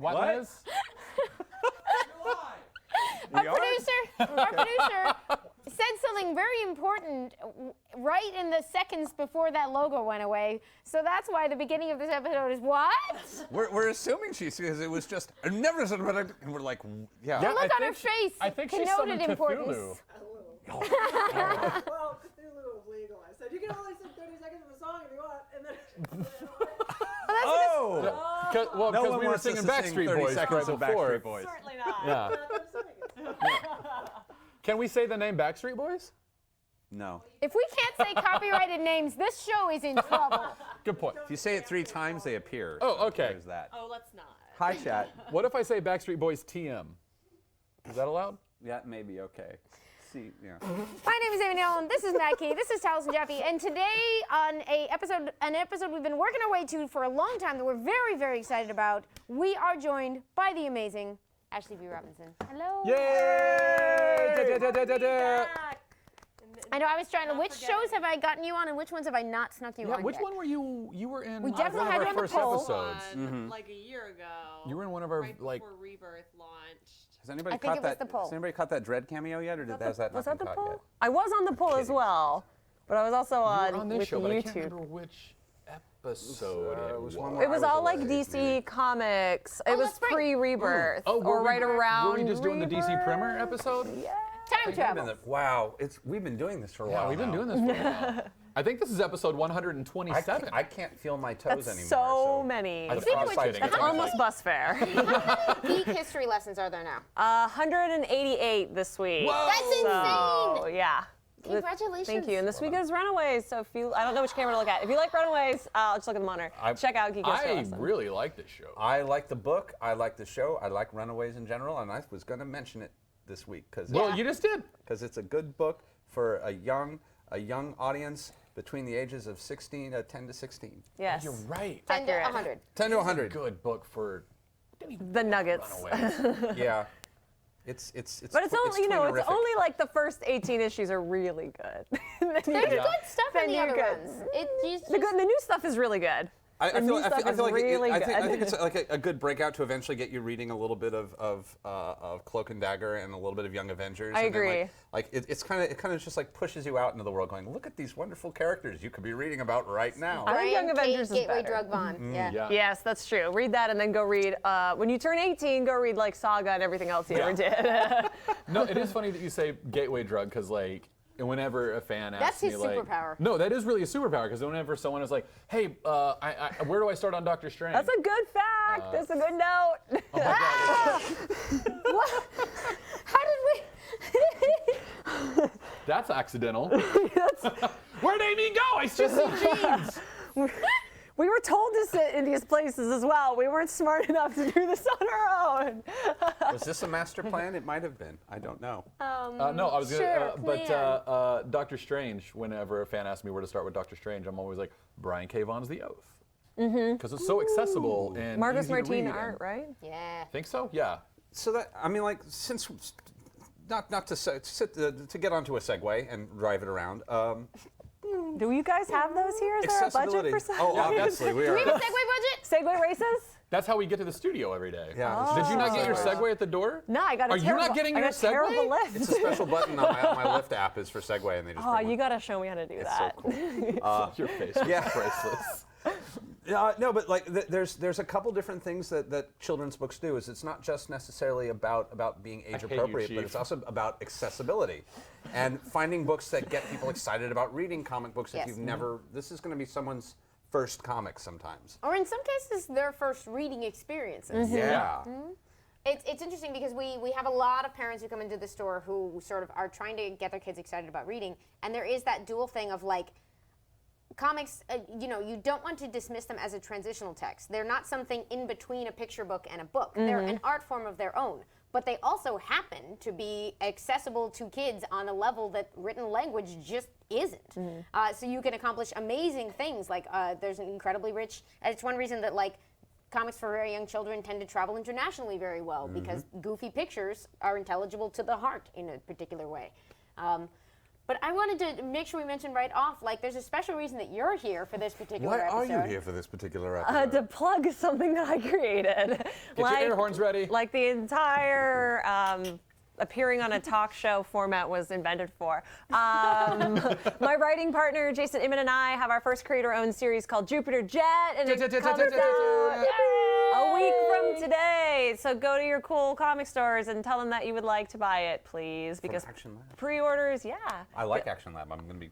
What, What? Liz? Our producer said something very important right in the seconds before that logo went away. So that's why the beginning of this episode is what? We're assuming because it was just, I never said about it, and we're like, yeah. The look I on her think she- face I think she connoted summoned importance. Cthulhu. Well, Cthulhu was legal. I said, you can only sing 30 seconds of a song if you want, and then... Oh! Well, No because one we were wants us singing to sing Backstreet 30 Boys seconds right of before. Backstreet Boys. Certainly not. Yeah. But I'm singing it. Can we say the name Backstreet Boys? No. If we can't say copyrighted names, this show is in trouble. Good point. If you say it 3 times, they appear. Oh, okay. There's that. Oh, let's not. Hi, chat. What if I say Backstreet Boys TM? Is that allowed? Yeah, maybe, okay. See, yeah. My name is Amy Dallen. This is Matt Key. This is Taliesin Jaffe. And today on an episode we've been working our way to for a long time that we're very, very excited about, we are joined by the amazing Ashley B. Robinson. Hello. Yay! Da, da, da, da, da. I know I was trying to, which shows have I gotten you on and which ones have I not snuck you Yeah, on which yet? one were you? You were in We one definitely of had our you on the first poll. episodes. Like a year ago. You were in one of our right like. before Rebirth launched. Has anybody I think caught it was that? the poll. Has anybody caught that Dread cameo yet, or has that Was not that been the caught poll? yet? I was on the poll as Kidding. well, but I was also You on, were on this with show, but I can't YouTube. remember which episode it it was was. one It was I all was like away, DC maybe. Comics. Oh, It was that's right. pre-Rebirth, Oh, or right around. Were we just doing the DC Rebirth? Primer episode? Yeah. Time travel. Wow, we've been doing this for a while. Yeah, we've been now. doing this for a while. I think this is episode 127. I can't feel my toes That's anymore. so many. I was Speaking of which, kidding. That's It's almost like- bus fare. Geek history lessons are there now? 188 this week. Whoa! That's insane! So, yeah. Congratulations. Thank you. And this week is Runaways. So if you, I don't know which camera to look at. If you like Runaways, just look at the monitor. Check out Geek History I Lesson. really like this show. I like the book. I like the show. I like Runaways in general, and I was going to mention it this week because Well, you just did. it's a good book for a young audience between the ages of 10 to 16. Yes. You're right. 10 to Accurate. 100. 10 to 100. Good book for The Nuggets. Runaways. Yeah. It's But it's only, you know, it's tweenerific. only like the first 18 issues are really good. There's good stuff in Then the you're other good. ones. It just, The new stuff is really good. I The new stuff is like really I good. think it's like a good breakout to eventually get you reading a little bit of Cloak and Dagger and a little bit of Young Avengers. I and then, agree. it kind of just like pushes you out into the world, going, look at these wonderful characters you could be reading about right now. I think Young Brian Avengers Cage, is Gateway better. Drug Vaughn. Yeah. Yeah. Yes, that's true. Read that and then go read, when you turn 18, go read like Saga and everything else you ever did. No, it is funny that you say gateway drug because like whenever a fan asks That's his me like, superpower. No, that is really a superpower because whenever someone is like, hey, where do I start on Doctor Strange? That's a good fact. That's a good note. Oh my God. What? How did we? That's accidental. Where'd Amy go? I just see jeans. We were told to sit in these places as well. We weren't smart enough to do this on our own. Was this a master plan? It might have been. I don't know. No, I was Sure, gonna. But plan. Doctor Strange. Whenever a fan asks me where to start with Doctor Strange, I'm always like Brian K. Vaughn's The Oath. Because it's so accessible and Marcus easy to Martin read art, and- right? Yeah. Think so? Yeah. So that, I mean, like, since not to get onto a segue and drive it around. Do you guys have those here? Is there a budget for some? Oh, obviously we Do are. we have a Segway budget? Segway races? That's how we get to the studio every day. Yeah. Did you not get your Segways. Segway at the door? No, I got a Are you terrible, not getting I your got a terrible Segway? lift. It's a special button on my Lyft app is for Segway, and they just. Oh, bring you one. got to show me how to do It's that. so cool. Your face was yeah. priceless. No, but like there's a couple different things that children's books do. Is it's not just necessarily about being age hate you, appropriate, but Chief. it's also about accessibility, and finding books that get people excited about reading comic books. Yes. If you've never, this is going to be someone's first comic sometimes. Or in some cases, their first reading experiences. Yeah. It's interesting because we have a lot of parents who come into the store who sort of are trying to get their kids excited about reading, and there is that dual thing of like, comics, you don't want to dismiss them as a transitional text. They're not something in between a picture book and a book. They're an art form of their own. But they also happen to be accessible to kids on a level that written language just isn't. So you can accomplish amazing things. Like there's an incredibly rich, it's one reason that like comics for very young children tend to travel internationally very well because goofy pictures are intelligible to the heart in a particular way. But I wanted to make sure we mention right off, like, there's a special reason that you're here for this particular Why episode. are you here for this particular episode? To plug something that I created. Get your air horns ready. Like the entire appearing on a talk show format was invented for. My writing partner, Jason Inman, and I have our first creator-owned series called Jupiter Jet, and it comes out a week from today. So go to your cool comic stores and tell them that you would like to buy it, please, because Action Lab. pre-orders, yeah. I like Action Lab. I'm going to be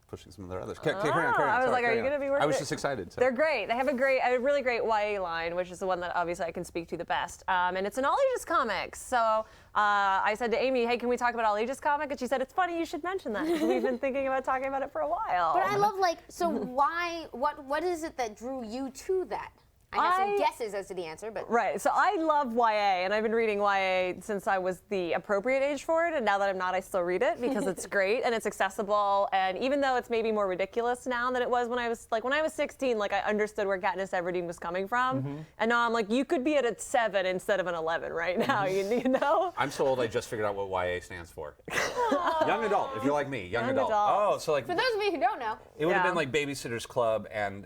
pushing some of their others. Carry on. I was Sorry, like, are carry you on. going to be working? I was just excited. So. They're great. They have a really great YA line, which is the one that obviously I can speak to the best. And it's an all ages comics. So I said to Amy, hey, can we talk about all ages comic? And she said, it's funny you should mention that, because we've been thinking about talking about it for a while. But I love, like, so why, what is it that drew you to that? I have some guesses as to the answer, but. Right, so I love YA, and I've been reading YA since I was the appropriate age for it, and now that I'm not, I still read it because it's great and it's accessible, and even though it's maybe more ridiculous now than it was when I was 16, like I understood where Katniss Everdeen was coming from, and now I'm like, you could be at a 7 instead of an 11 right now, you know? I'm so old I just figured out what YA stands for. Young adult, if you're like me, young adult. adult. Oh, so like For those of you who don't know, it would have Yeah. been like Babysitter's Club and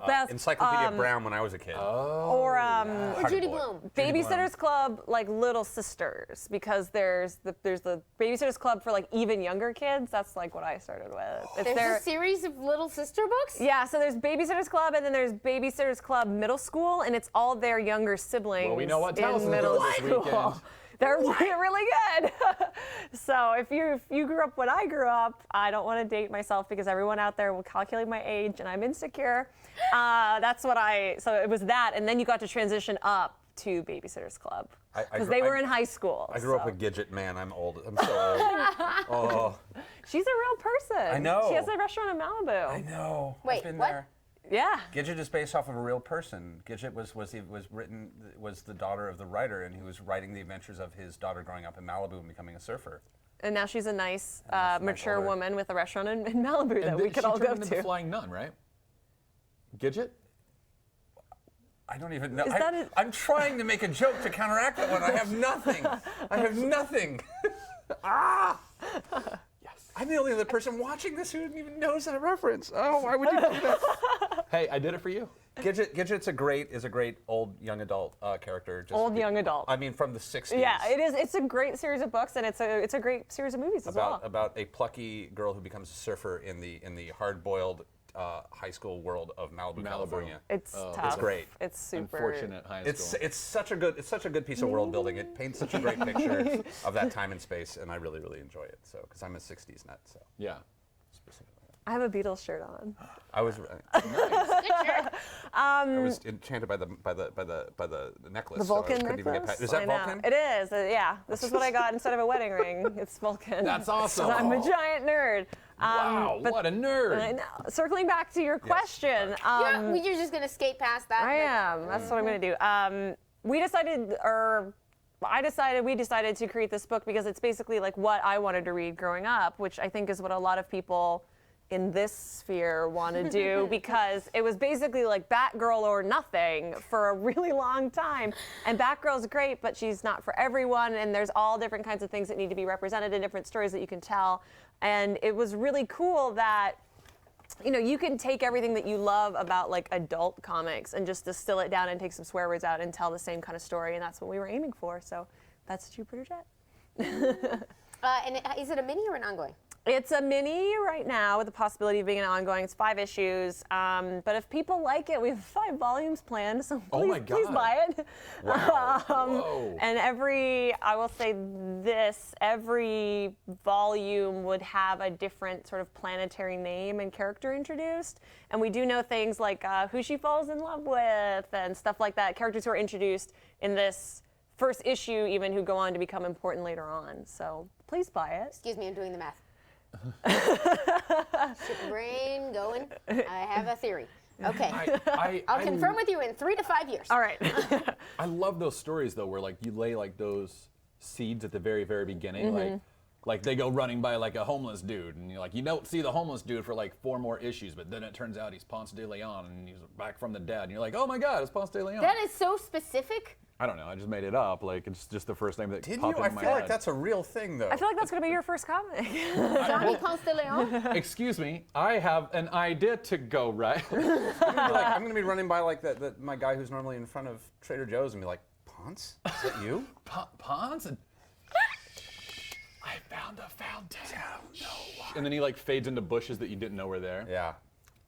best. Encyclopedia Brown when I was a kid. Or or Judy Boy. Bloom. Babysitter's Club, like Little Sisters, because there's the Babysitter's Club for like even younger kids. That's like what I started with. It's There's a series of little sister books? yeah, so there's Babysitter's Club, and then there's Babysitter's Club Middle School, and it's all their younger siblings. Well, we know what in Talison's middle doing this school. weekend. They're really good. So if you grew up when I grew up, I don't want to date myself because everyone out there will calculate my age, and I'm insecure. So it was that, and then you got to transition up to Babysitter's Club because they were in high school. I grew up with Gidget, man. I'm old. I'm so old. Oh, She's a real person. I know. She has a restaurant in Malibu. I know. Wait, I've been what? there. Yeah. Gidget is based off of a real person. Gidget was the daughter of the writer, and he was writing the adventures of his daughter growing up in Malibu and becoming a surfer. And now she's a nice, nice mature older- woman with a restaurant in Malibu that we could all go She turned into the to. Flying Nun, right? Gidget? I don't even know. Is that it? I'm trying to make a joke to counteract that one. I have nothing. I have nothing. Yes. I'm the only other person watching this who even knows that reference. Oh, why would you do that? Hey, I did it for you. Gidget's a great old young adult character. Old young adult. I mean, from the 60s. Yeah, it is. It's a great series of books, and it's a great series of movies as well. About a plucky girl who becomes a surfer in the hard-boiled high school world of Malibu, California. It's tough. It's great. It's super. Unfortunate high school. It's such a good piece of world building. It paints such a great picture of that time and space, and I really enjoy it. So, because I'm a '60s nut, so Yeah. specifically. I have a Beatles shirt on. I was Good shirt. I was enchanted by the necklace. The Vulcan so I couldn't even get necklace? past. Is that I know. Vulcan? It is. Yeah. This is what I got instead of a wedding ring. It's Vulcan. That's awesome. 'Cause I'm a giant nerd. Wow, but what a nerd. I know. Circling back to your question. You're just going to skate past that. I am. That's what I'm going to do. We decided to create this book because it's basically like what I wanted to read growing up, which I think is what a lot of people in this sphere want to do because it was basically like Batgirl or nothing for a really long time. And Batgirl's great, but she's not for everyone, and there's all different kinds of things that need to be represented in different stories that you can tell. And it was really cool that you can take everything that you love about like adult comics and just distill it down and take some swear words out and tell the same kind of story, and that's what we were aiming for. So that's Jupiter Jet. And is it a mini or an ongoing? It's a mini right now with the possibility of being an ongoing. It's 5 issues. But if people like it, we have 5 volumes planned, so Oh my please God. buy it. Wow. Whoa. And every volume would have a different sort of planetary name and character introduced. And we do know things like who she falls in love with and stuff like that. Characters who are introduced in this first issue even who go on to become important later on. So please buy it. Excuse me, I'm doing the math. Super brain going. I have a theory. Okay. I'll confirm with you in 3 to 5 years. All right. I love those stories though, where like you lay like those seeds at the very, very beginning. Like Like they go running by like a homeless dude, and you're like, you don't see the homeless dude for like 4 more issues, but then it turns out he's Ponce de Leon, and he's back from the dead, and you're like, oh my God, it's Ponce de Leon. That is so specific. I don't know, I just made it up. Like it's just the first name that Did popped you? into I my feel head. like that's a real thing, though. I feel like that's gonna be your first comic. Johnny Ponce de Leon. Excuse me, I have an idea to go right. I'm gonna be running by like my guy who's normally in front of Trader Joe's and be like, Ponce? Is that you? Ponce? I found a fountain. And then he like fades into bushes that you didn't know were there. Yeah.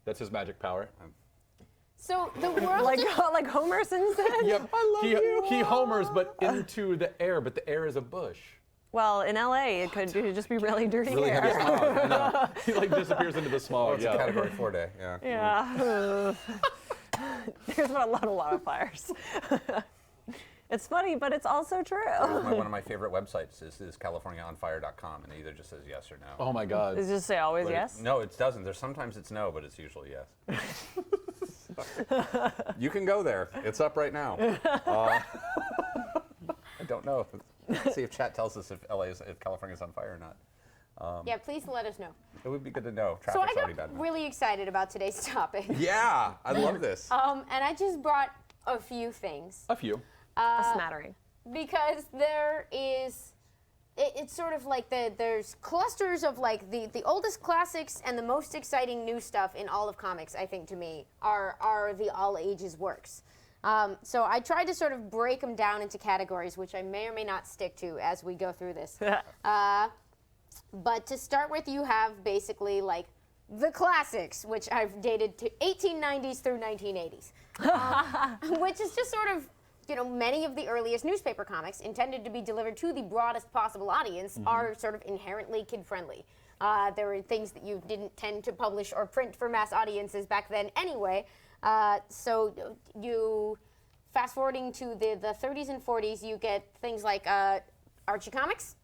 That's his magic power. So the world. like Homer Simpson. Yep. He homers, but into the air, but the air is a bush. Well, in LA, it could just be really dirty Really heavy air. smog. I know. He like disappears into the smog. Oh, it's a Category 4 day. Yeah. Yeah. There's been a lot of fires. It's funny, but it's also true. One of my favorite websites is CaliforniaOnFire.com, and it either just says yes or no. Oh my God. Does it just say always But yes? No, it doesn't. There's sometimes it's no, but it's usually yes. You can go there. It's up right now. I don't know. Let's see if chat tells us if California's on fire or not. Yeah, please let us know. It would be good to know. So Traffic's I already got bad enough. really excited about today's topic. Yeah, I love this. And I just brought a few things. A few. A smattering. Because there is, it's sort of like there's clusters of like the oldest classics and the most exciting new stuff in all of comics, I think, to me, are the all ages works. So I tried to sort of break them down into categories, which I may or may not stick to as we go through this. But to start with, you have basically like the classics, which I've dated to 1890s through 1980s, which is just sort of, you know, many of the earliest newspaper comics intended to be delivered to the broadest possible audience are sort of inherently kid-friendly. There were things that you didn't tend to publish or print for mass audiences back then anyway. So you, fast forwarding to the 30s and 40s, you get things like Archie Comics.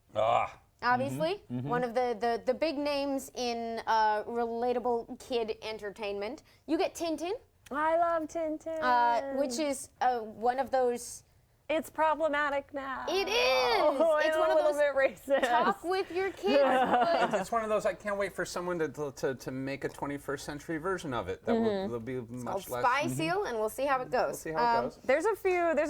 Obviously, one of the big names in relatable kid entertainment. You get Tintin. I love Tintin. Which is one of those. It's problematic now. It is. Oh, It's I'm one a of little those bit racist. talk with your kids. It's one of those, I can't wait for someone to make a 21st century version of it that will be much Called less. Spy Seal, and we'll see how it goes. We'll see how it goes. There's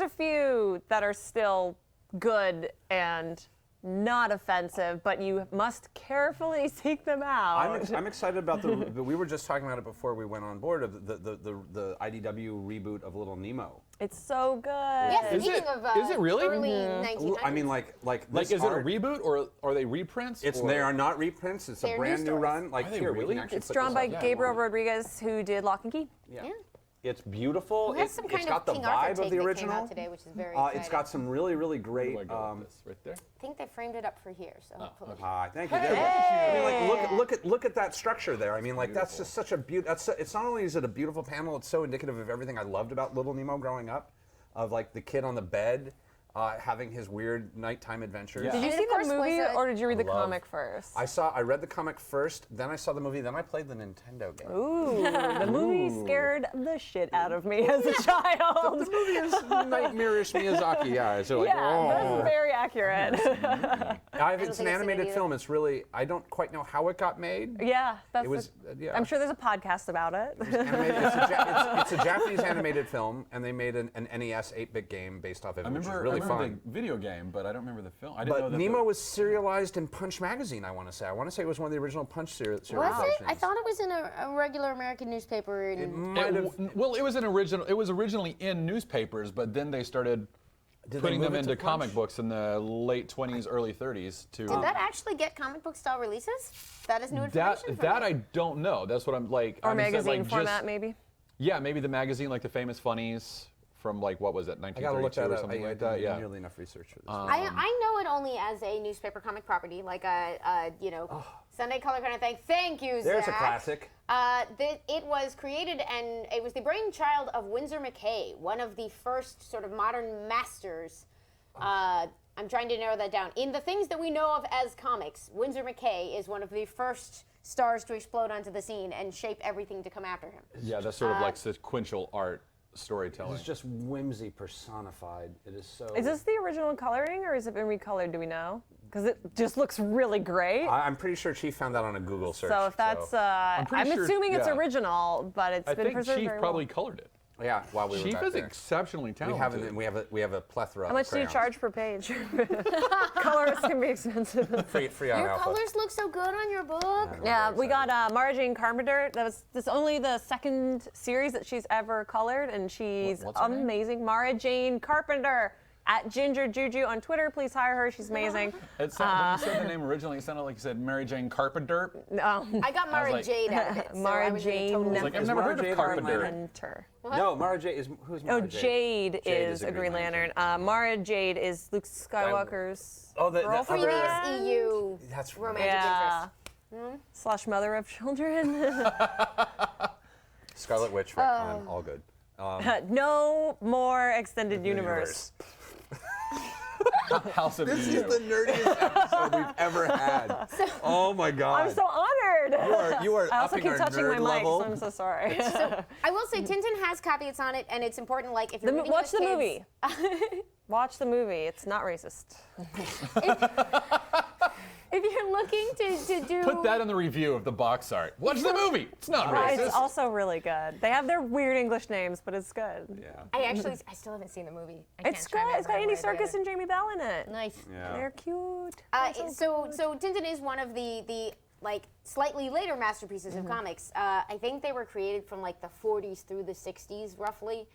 a few that are still good and not offensive, but you must carefully seek them out. I'm excited about we were just talking about it before we went on board of the IDW reboot of Little Nemo. It's so good. Yes, Is speaking it- of is it really? early 1900s. I mean, like Like, this is it a art- reboot or are they reprints? It's or? they are not reprints. It's They're a new brand new stories. run. Like Are they here, we really? can actually It's put drawn this by up. Yeah, Gabriel I wanted- Rodriguez, who did Lock and Key. Yeah. Yeah. It's beautiful. It has some kind it's got of the King Arthur vibe of take the that came original. out today, which is very exciting. It's got some really, really great. Where do I go with this? Right there? I think they framed it up for here, so hopefully. Thank you. I mean, like, look at that structure there. I mean, like, that's just such a beautiful. It's not only is it a beautiful panel, it's so indicative of everything I loved about Little Nemo growing up, of like the kid on the bed, having his weird nighttime adventures. Yeah. Did you And see of course the movie, was a- or did you read the love- comic first? I read the comic first, then I saw the movie, then I played the Nintendo game. Ooh, the movie scared the shit out of me as a child. The movie is nightmarish Miyazaki eyes. They're like, Yeah, oh. that's very accurate. It's don't an think I've seen it animated either. film. It's really, I don't quite know how it got made. Yeah, that's. It was, yeah. I'm sure there's a podcast about it. Animated, it's a Japanese animated film, and they made an NES 8-bit game based off of it, which is really fun. the video game, but I don't remember the film. I didn't know But that Nemo was serialized in Punch magazine, I want to say. I want to say it was one of the original Punch serializations. Was it? I thought it was in a regular American newspaper. In, Might have. Well, it was originally in newspapers, but then they started Did they putting them move it to into comic Punch? books in the late 20s, early 30s. To did that actually get comic book style releases? That is new information. for that me. I don't know. That's what I'm like. Or I'm just, magazine like, format, just- maybe. Yeah, maybe the magazine, like the Famous Funnies from like what was it, I gotta look 1932 that or up. something I like didn't that. do Yeah. nearly enough research for this. I know it only as a newspaper comic property, like a Sunday Color kind of thing. Thank you, There's Zach. a classic. It was created and it was the brainchild of Winsor McCay, one of the first sort of modern masters. I'm trying to narrow that down. In the things that we know of as comics, Winsor McCay is one of the first stars to explode onto the scene and shape everything to come after him. Yeah, that's sort of like sequential art storytelling. It's just whimsy personified. It is so. Is this the original coloring, or has it been recolored? Do we know? because it just looks really great. I'm pretty sure Chief found that on a Google search. So if that's, I'm pretty sure- assuming it's yeah. original, but it's I been think preserved Chief very probably well. colored it. yeah, while we were Chief back is there. exceptionally We talented. have a plethora. How much do you charge per page? Colorists can be expensive. Free on Your Alpha. colors look so good on your book. Yeah, we got Mara Jane Carpenter. This is only the second series that she's ever colored, and she's What's her name? amazing. Mara Jane Carpenter at Ginger Juju on Twitter. Please hire her. She's amazing. When you said the name originally, it sounded like you said Mary Jane Carpenter. I got Mara like- Jade out of it. So Mara I was Jane totally I was like, I've Is never Mara heard Jade of a Green Carpenter. Hunter. No, Mara Jade is who's Mara Oh, Jade is a a Green Lantern. Mara Jade is Luke Skywalker's Oh, the girlfriend. other. previous EU That's right. romantic Yeah. interest. Slash mother of children. Scarlet Witch retcon, all good. No more extended universe. House of This EU. is the nerdiest episode we've ever had. Oh my god. I'm so honored. You are I also upping keep our touching my nerd mic, level. so I'm so sorry. I will say Tintin has caveats on it, and it's important. Like if you're reading Watch with the kids, movie. Watch the movie. It's not racist. if you're looking to do Put that in the review of the box art. Watch the movie. It's not racist. It's also really good. They have their weird English names, but it's good. Yeah. I still haven't seen the movie. It's good. It's got Andy Serkis and Jamie Bell in it. Nice. Yeah. They're cute. So Tintin is one of the like slightly later masterpieces of comics. I think they were created from like the 40s through the 60s roughly.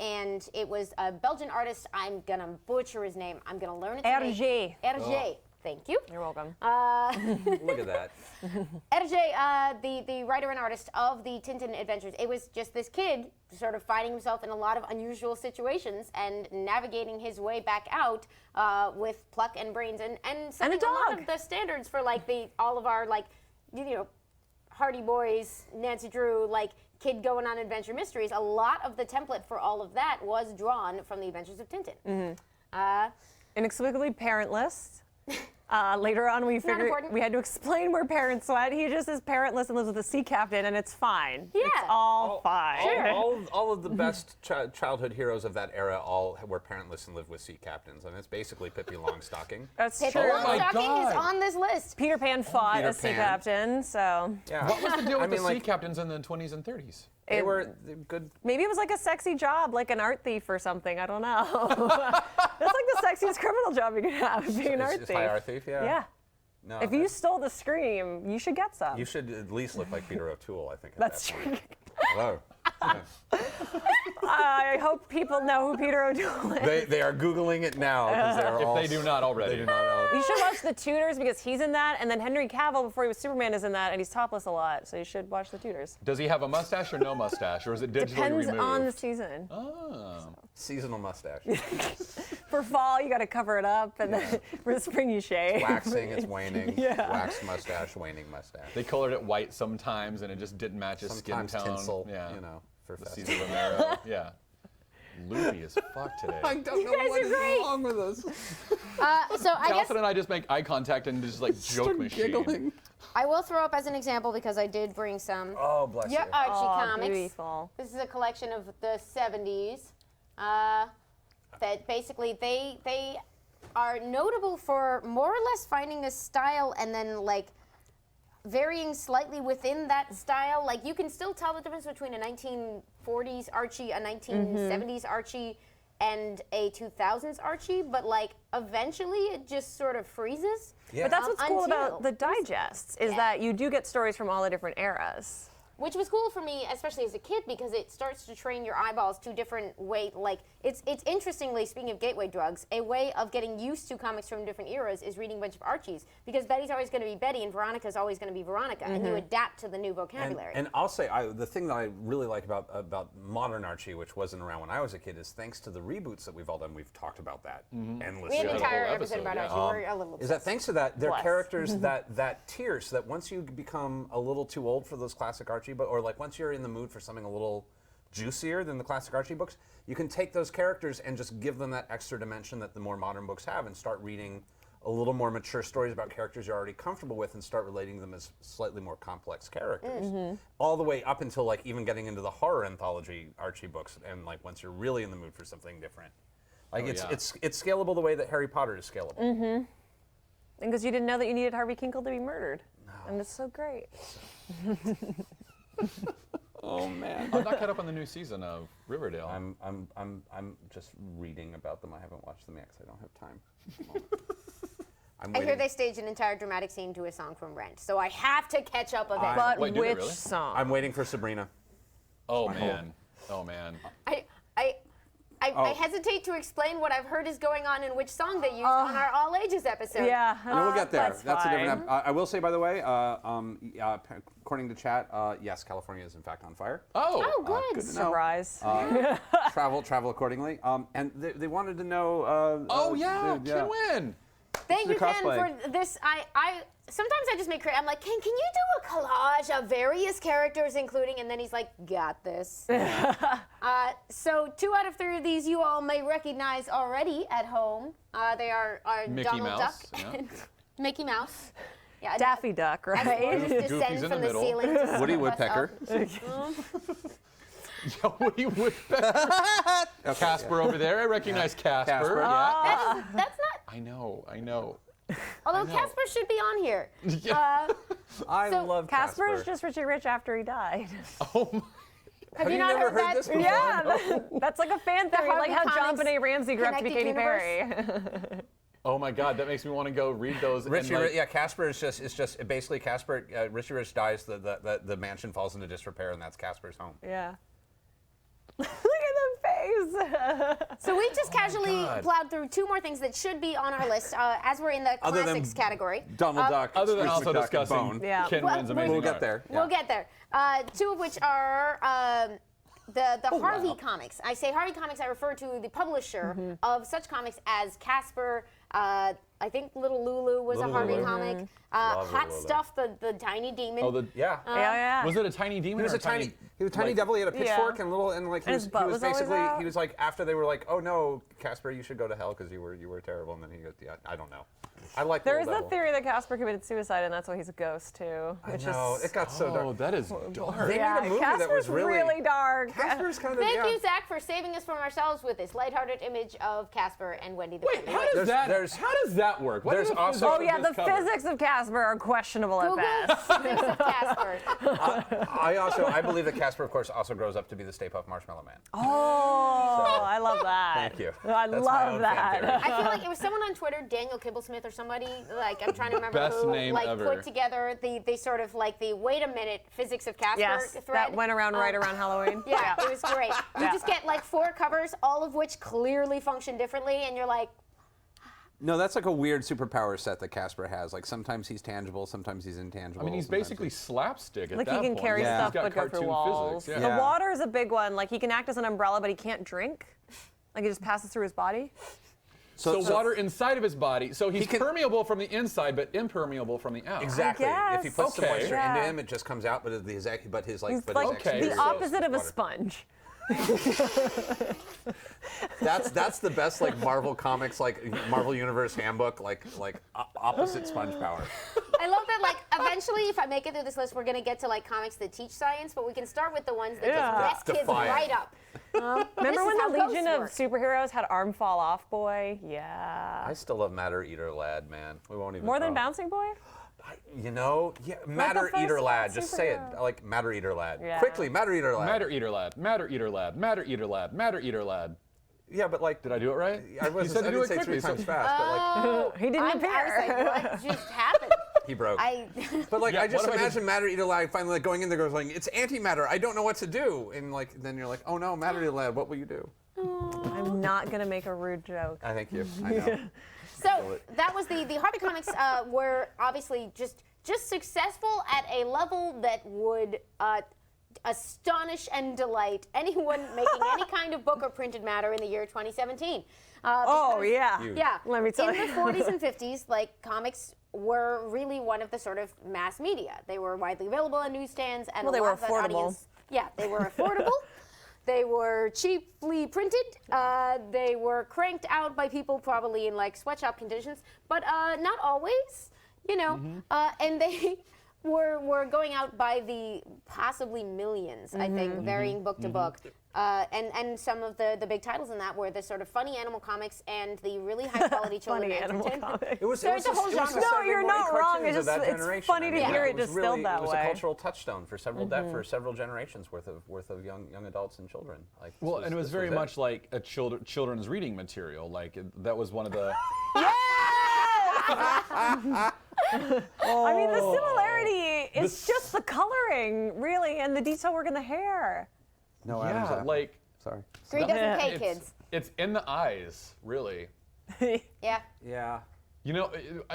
And it was a Belgian artist. I'm gonna butcher his name. I'm gonna learn it. Hergé. Hergé. Thank you. You're welcome. Look at that. Hergé, the writer and artist of the Tintin adventures. It was just this kid sort of finding himself in a lot of unusual situations and navigating his way back out with pluck and brains and setting a lot dog. of the standards for like all of our like Hardy Boys, Nancy Drew, like kid going on adventure mysteries. A lot of the template for all of that was drawn from the Adventures of Tintin. Inexplicably parentless. Later on, we figured important. we had to explain where parents went. He just is parentless and lives with a sea captain, and it's fine. Yeah. It's all fine. All of the best childhood heroes of that era all were parentless and lived with sea captains, and it's basically Pippi Longstocking. That's Pippi true. my Longstocking is God. on this list. Peter Pan fought Peter a sea Pan. captain, so Yeah. What was the deal with the sea like, captains in the 20s and 30s? they were good. maybe it was like a sexy job, like an art thief or something. I don't know. That's like the sexiest criminal job you could have, being an art Is thief. high art thief, yeah. Yeah. No, If you stole the Scream, you should get some. you should at least look like Peter O'Toole, I think. At That's that true. point. Hello. Yeah. I hope people know who Peter O'Toole is. They are Googling it now because they are all. If they do not already. They do not know. You should watch The Tudors because he's in that, and then Henry Cavill before he was Superman is in that, and he's topless a lot. So you should watch The Tudors. Does he have a mustache or no mustache, or is it digitally Depends removed? on the season. Oh. Seasonal mustache. For fall, you got to cover it up, and then for the spring, you shave. Waxing, it's waning. Yeah. Waxed mustache, waning mustache. They colored it white sometimes, and it just didn't match his Sometimes skin tone. tinsel, Yeah. for The festive. Cesar Romero. Yeah. Loopy as fuck today. I don't know guys what are is great. wrong with us. So I guess Catherine and I just make eye contact and just like joke machine. Giggling. I will throw up as an example because I did bring some Oh, bless you. Archie Oh, comics. beautiful. This is a collection of the 70s that basically they are notable for more or less finding this style and then like varying slightly within that style. Like you can still tell the difference between a 1940s Archie, a 1970s Archie, and a 2000s Archie, but like eventually it just sort of freezes. Yeah. But that's what's cool Until- about the digests is Yeah. that you do get stories from all the different eras. Which was cool for me, especially as a kid, because it starts to train your eyeballs to different way. Like it's interestingly, speaking of gateway drugs, a way of getting used to comics from different eras is reading a bunch of Archies, because Betty's always going to be Betty and Veronica's always going to be Veronica, and you adapt to the new vocabulary. And I'll say, the thing that I really like about modern Archie, which wasn't around when I was a kid, is thanks to the reboots that we've all done, we've talked about that endlessly. we had an Yeah, the entire whole episode about episode, Archie. We're a little Is that obsessed. thanks to that, they're Bless. characters that tier, so that once you become a little too old for those classic Archie, or like once you're in the mood for something a little juicier than the classic Archie books, you can take those characters and just give them that extra dimension that the more modern books have and start reading a little more mature stories about characters you're already comfortable with and start relating them as slightly more complex characters. All the way up until like even getting into the horror anthology Archie books, and like once you're really in the mood for something different. Like Oh, it's scalable the way that Harry Potter is scalable. Because you didn't know that you needed Harvey Kinkle to be murdered. No. And it's so great. Oh man. I'm not caught up on the new season of Riverdale. I'm just reading about them. I haven't watched them yet because I don't have time. I hear they staged an entire dramatic scene to a song from Rent, so I have to catch up eventually. But Wait, do they which really? song? I'm waiting for Sabrina. Oh man. Oh man. I hesitate to explain what I've heard is going on in which song they used on our All Ages episode. Yeah. No, we'll get there. That's a different. fine. I will say, by the way, according to chat, yes, California is in fact on fire. Oh, good. Good to know. Surprise. Travel accordingly. And they wanted to know. Ken Win. Thank you, Ken, cosplay. for this. Sometimes I just make I'm like, Ken, can you do a collage of various characters, including, and then he's like, got this. So 2 out of 3 of these you all may recognize already at home. They are Mickey Donald Mouse, Duck yeah. and Mickey Mouse. Yeah, Daffy Duck, as right? oranges Goofy's descend in the from the middle. ceiling. To Woody scoop us Woodpecker. up. Joey Woodpecker. Casper over there. I recognize Casper. Casper. Yeah. That's not. I know. Although Casper should be on here. I So love Casper Casper. is just Richie Rich after he died. Oh my. Have you never not heard that? this before? Yeah, that's like a fan theory, like Harvey how John Comics Benet Ramsey grew up to be Connected Katy Perry. Oh my God, that makes me want to go read those. Richie, and, like, Casper is just basically Casper. Richie Rich dies, the mansion falls into disrepair, and that's Casper's home. Yeah. Look at the face. So we just casually God. plowed through 2 more things that should be on our list as we're in the Other than classics category. Donald Duck. Other than Scrooge also McDuck, and discussing Bone. Yeah. Ken Well, Wynn's amazing We'll get art. there. We'll get there. 2 of which are the Harvey comics. I say Harvey comics, I refer to the publisher of such comics as Casper. I think Little Lulu was Little a Harvey Lulu. comic. Love Hot Little Lulu. Stuff, the tiny demon. Oh, Yeah. Yeah. was it a tiny demon? He was or a tiny like- devil. He had a pitchfork Yeah. and little and like he And was, his butt he was was always basically out? he was like after they were like, oh no, Casper, you should go to hell because you were terrible, and then he goes, yeah, I don't know. I like. There Little is the Devil. theory that Casper committed suicide, and that's why he's a ghost too. I Which know is it got so dark. Oh, that is dark. They yeah, made a movie Casper's that was really dark. Casper's kind of Thank you, Zach, for saving us from ourselves with this lighthearted image of Casper and Wendy the Wait, Panda. how does There's- how does that work? What there's are the also- physics Oh yeah, of the this cover? physics of Casper are questionable at Google best. physics of Casper. I believe that Casper, of course, also grows up to be the Stay Puft Marshmallow Man. Oh, I love that. Thank you. I That's my love own fan theory. that. I feel like it was someone on Twitter, Daniel Kibblesmith or somebody, like I'm trying to remember Best who, name like ever. put together the sort of like the wait a minute physics of Casper Yes, thread. that went around right around Halloween. Yeah, it was great. You Yeah. just get like 4 covers, all of which clearly function differently, and you're like, No, that's like a weird superpower set that Casper has. Like sometimes he's tangible, sometimes he's intangible. I mean, he's sometimes basically slapstick at Like that he can point. carry Yeah. stuff He's got but go through cartoon walls. physics. Yeah. The water is a big one. Like he can act as an umbrella, but he can't drink. Like it just passes through his body. So water inside of his body. So he's can- permeable from the inside, but impermeable from the out. Exactly. If he guess. puts some Okay. moisture Yeah. into him, it just comes out. But his He's like Okay, the so- opposite of a water. sponge. That's the best like Marvel comics, like Marvel Universe handbook, like opposite sponge power. I love that. Like eventually, if I make it through this list, we're gonna get to like comics that teach science, but we can start with the ones that Yeah. just mess kids Defy it. right up. Remember is when how the Legion of ghosts Superheroes had Arm Fall Off Boy? Yeah. I still love Matter Eater Lad, man. We won't even. More than oh. Bouncing Boy? You know, yeah, Matter first Eater Lad. one, Just say it. superhero. I like Matter Eater Lad. Yeah. Quickly, Matter Eater Lad. Matter Eater Lad, Matter Eater Lad, Matter Eater Lad, Matter Eater Lad. Yeah, but like, Did I do it right? I You wasn't. said I to do didn't it say quickly. 3 times so- fast, but like He didn't I was appear. like, what just happened? he broke. I But like, Yeah, I just what if I imagine Matter Eater Lad finally like, going in there, goes like, it's antimatter. I don't know what to do, and like, then you're like, oh no, Matter Eater Lad, what will you do? I'm not gonna make a rude joke. I thank you. I know. So that was the Harvey comics were obviously just successful at a level that would astonish and delight anyone making any kind of book or printed matter in the year 2017. Oh because- yeah. Yeah. Let me tell in you. the 40s and 50s, like comics were really one of the sort of mass media. They were widely available on newsstands, and Well, they a lot were of that affordable. audience. Yeah, they were affordable. They were cheaply printed. They were cranked out by people probably in like sweatshop conditions, but not always, you know. And they were going out by the possibly millions, I think, varying book to book. And some of the big titles in that were the sort of funny animal comics and the really high quality children Funny animal entertainment. comics. It was So it's a whole genre. No, you're not wrong. It's It's just it's funny to hear it distilled that It was way. a cultural touchstone for several generations worth of young adults and children. Like Well, and it was very much like a children's reading material. Like that was one of the. I mean, the similarity is just the coloring, really, and the detail work in the hair. No, Yeah, like sorry. Greed doesn't pay, it's, kids. it's in the eyes, really. Yeah. Yeah. You know,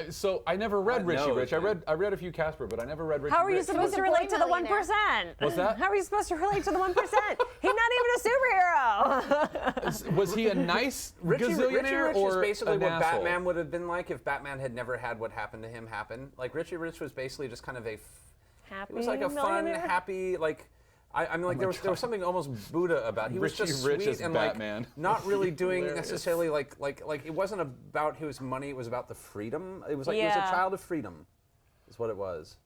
so I never read Richie know, Rich. man. I read a few Casper, but I never read Richie How are you Rich. supposed to a boy relate to the 1%? millionaire. What's that? How are you supposed to relate to the 1%? He's not even a superhero. Was he a nice Richie gazillionaire Rich or is basically an what asshole? Batman would have been like if Batman had never had what happened to him happen. Like Richie Rich was basically just kind of it was like a fun, millionaire? happy, like I mean, like there was something almost Buddha about. He was Richie just Rich sweet as and Batman. like not really doing Hilarious. necessarily like it wasn't about his money. It was about the freedom. It was like he was Yeah. a child of freedom, is what it was.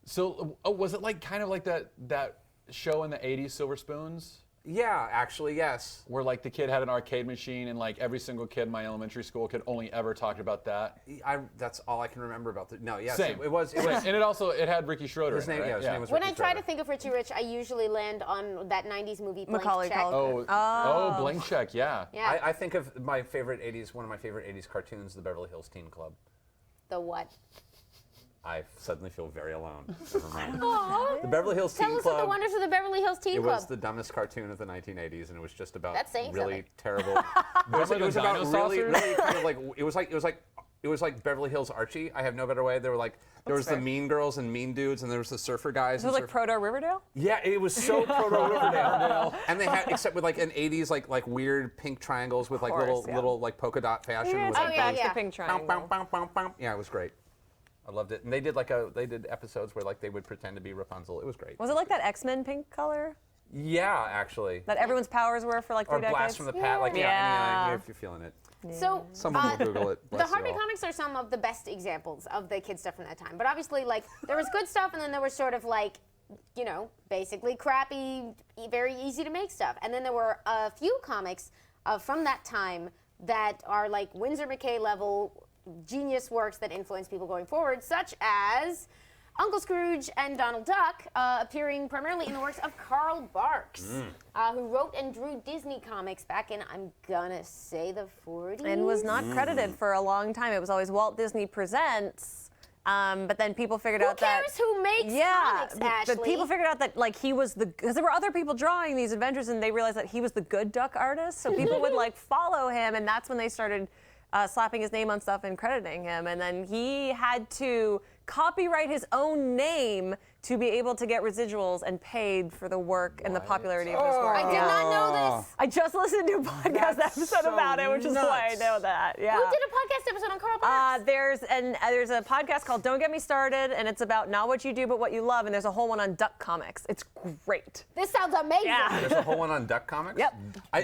So was it like kind of like that show in the '80s, Silver Spoons, Yeah, actually, yes. where like the kid had an arcade machine and like every single kid in my elementary school could only ever talk about that? That's all I can remember about the. No, yes, Same. it was. And it had Ricky Schroeder. His in it, name, right? yeah, his name was. When Ricky I try to Schroeder. think of Richie Rich, I usually land on that 90s movie, Blank Macaulay Check. Culkin. Oh, Blank Check, yeah. Yeah. I think of one of my favorite '80s cartoons, The Beverly Hills Teen Club. The what? I suddenly feel very alone. Never mind. The Beverly Hills Tell Teen us Club. of the wonders of the Beverly Hills Teen It Club. was the dumbest cartoon of the 1980s, and it was just about That's saying really something. terrible. It was about Dino really, saucers? really kind of like it was like Beverly Hills Archie. I have no better way. There were like there was fair. the mean girls and mean dudes, and there was the surfer guys. It was like Proto Riverdale? Yeah, it was so proto Riverdale. And they had, except with like an 80s like weird pink triangles with like course, yeah. little like polka dot fashion. Yeah, with, it's like, like yeah, Back yeah. to Pink Bum, Triangle. bum, bum, bum, bum. Yeah, it was great. I loved it. And they did episodes where like they would pretend to be Rapunzel. It was great. Was it like that X-Men pink color? Yeah, actually. That everyone's powers were for like 3 Or decades? Blast from the Past. Like Yeah. if you're feeling it. So Someone will Google it. the Bless you Harvey all. comics are some of the best examples of the kid stuff from that time. But obviously, like, there was good stuff, and then there was sort of like, you know, basically crappy, very easy to make stuff. And then there were a few comics from that time that are like Winsor McKay level genius works that influence people going forward, such as Uncle Scrooge and Donald Duck, appearing primarily in the works of Carl Barks, who wrote and drew Disney comics back in, I'm gonna say, the 40s. And was not credited for a long time. It was always Walt Disney Presents. But then people figured Who out that cares who makes comics, Ashley? but people figured out that like he was because there were other people drawing these adventures, and they realized that he was the good duck artist. So people would like follow him, and that's when they started slapping his name on stuff and crediting him. And then he had to copyright his own name to be able to get residuals and paid for the work and the popularity of his work. I did not know this. I just listened to a podcast That's episode so about it, which is why I nuts. know that. Yeah. Who did a podcast episode on Carl Barks? There's a podcast called Don't Get Me Started, and it's about not what you do but what you love, and there's a whole one on duck comics. It's great. This sounds amazing. Yeah. There's a whole one on Duck Comics? Yep.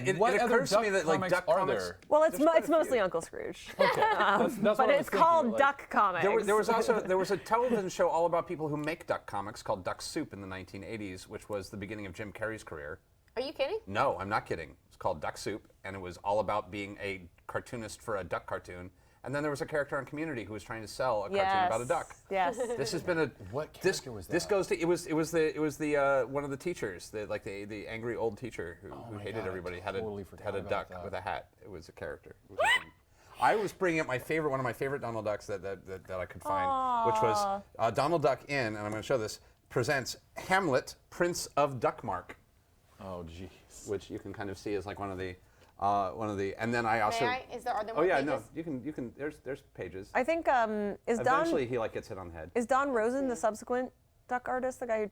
It What other occurs to me Duck that like comics Duck are Comics. there? Well, it's There's quite it's a mostly few. Uncle Scrooge, That's what I but was it's thinking, called like- Duck Comics. There was a television show all about people who make duck comics called Duck Soup in the 1980s, which was the beginning of Jim Carrey's career. Are you kidding? No, I'm not kidding. It's called Duck Soup, and it was all about being a cartoonist for a duck cartoon. And then there was a character on Community who was trying to sell a cartoon about a duck. Yes. This has been a What this character was this that? goes to it was the one of the teachers, the angry old teacher who my hated God, I everybody totally had forgot a about duck that. with a hat. It was a character. It was a thing. I was bringing up one of my favorite Donald Ducks that I could find, which was Donald Duck and I'm going to show this, presents Hamlet, Prince of Duckmark, Oh, jeez. which you can kind of see as like one of the, and then I also. May I? Are there Oh more yeah, pages? no, you can. There's pages. I think is Eventually, Don he like gets hit on the head. is Don Rosen the subsequent duck artist, the guy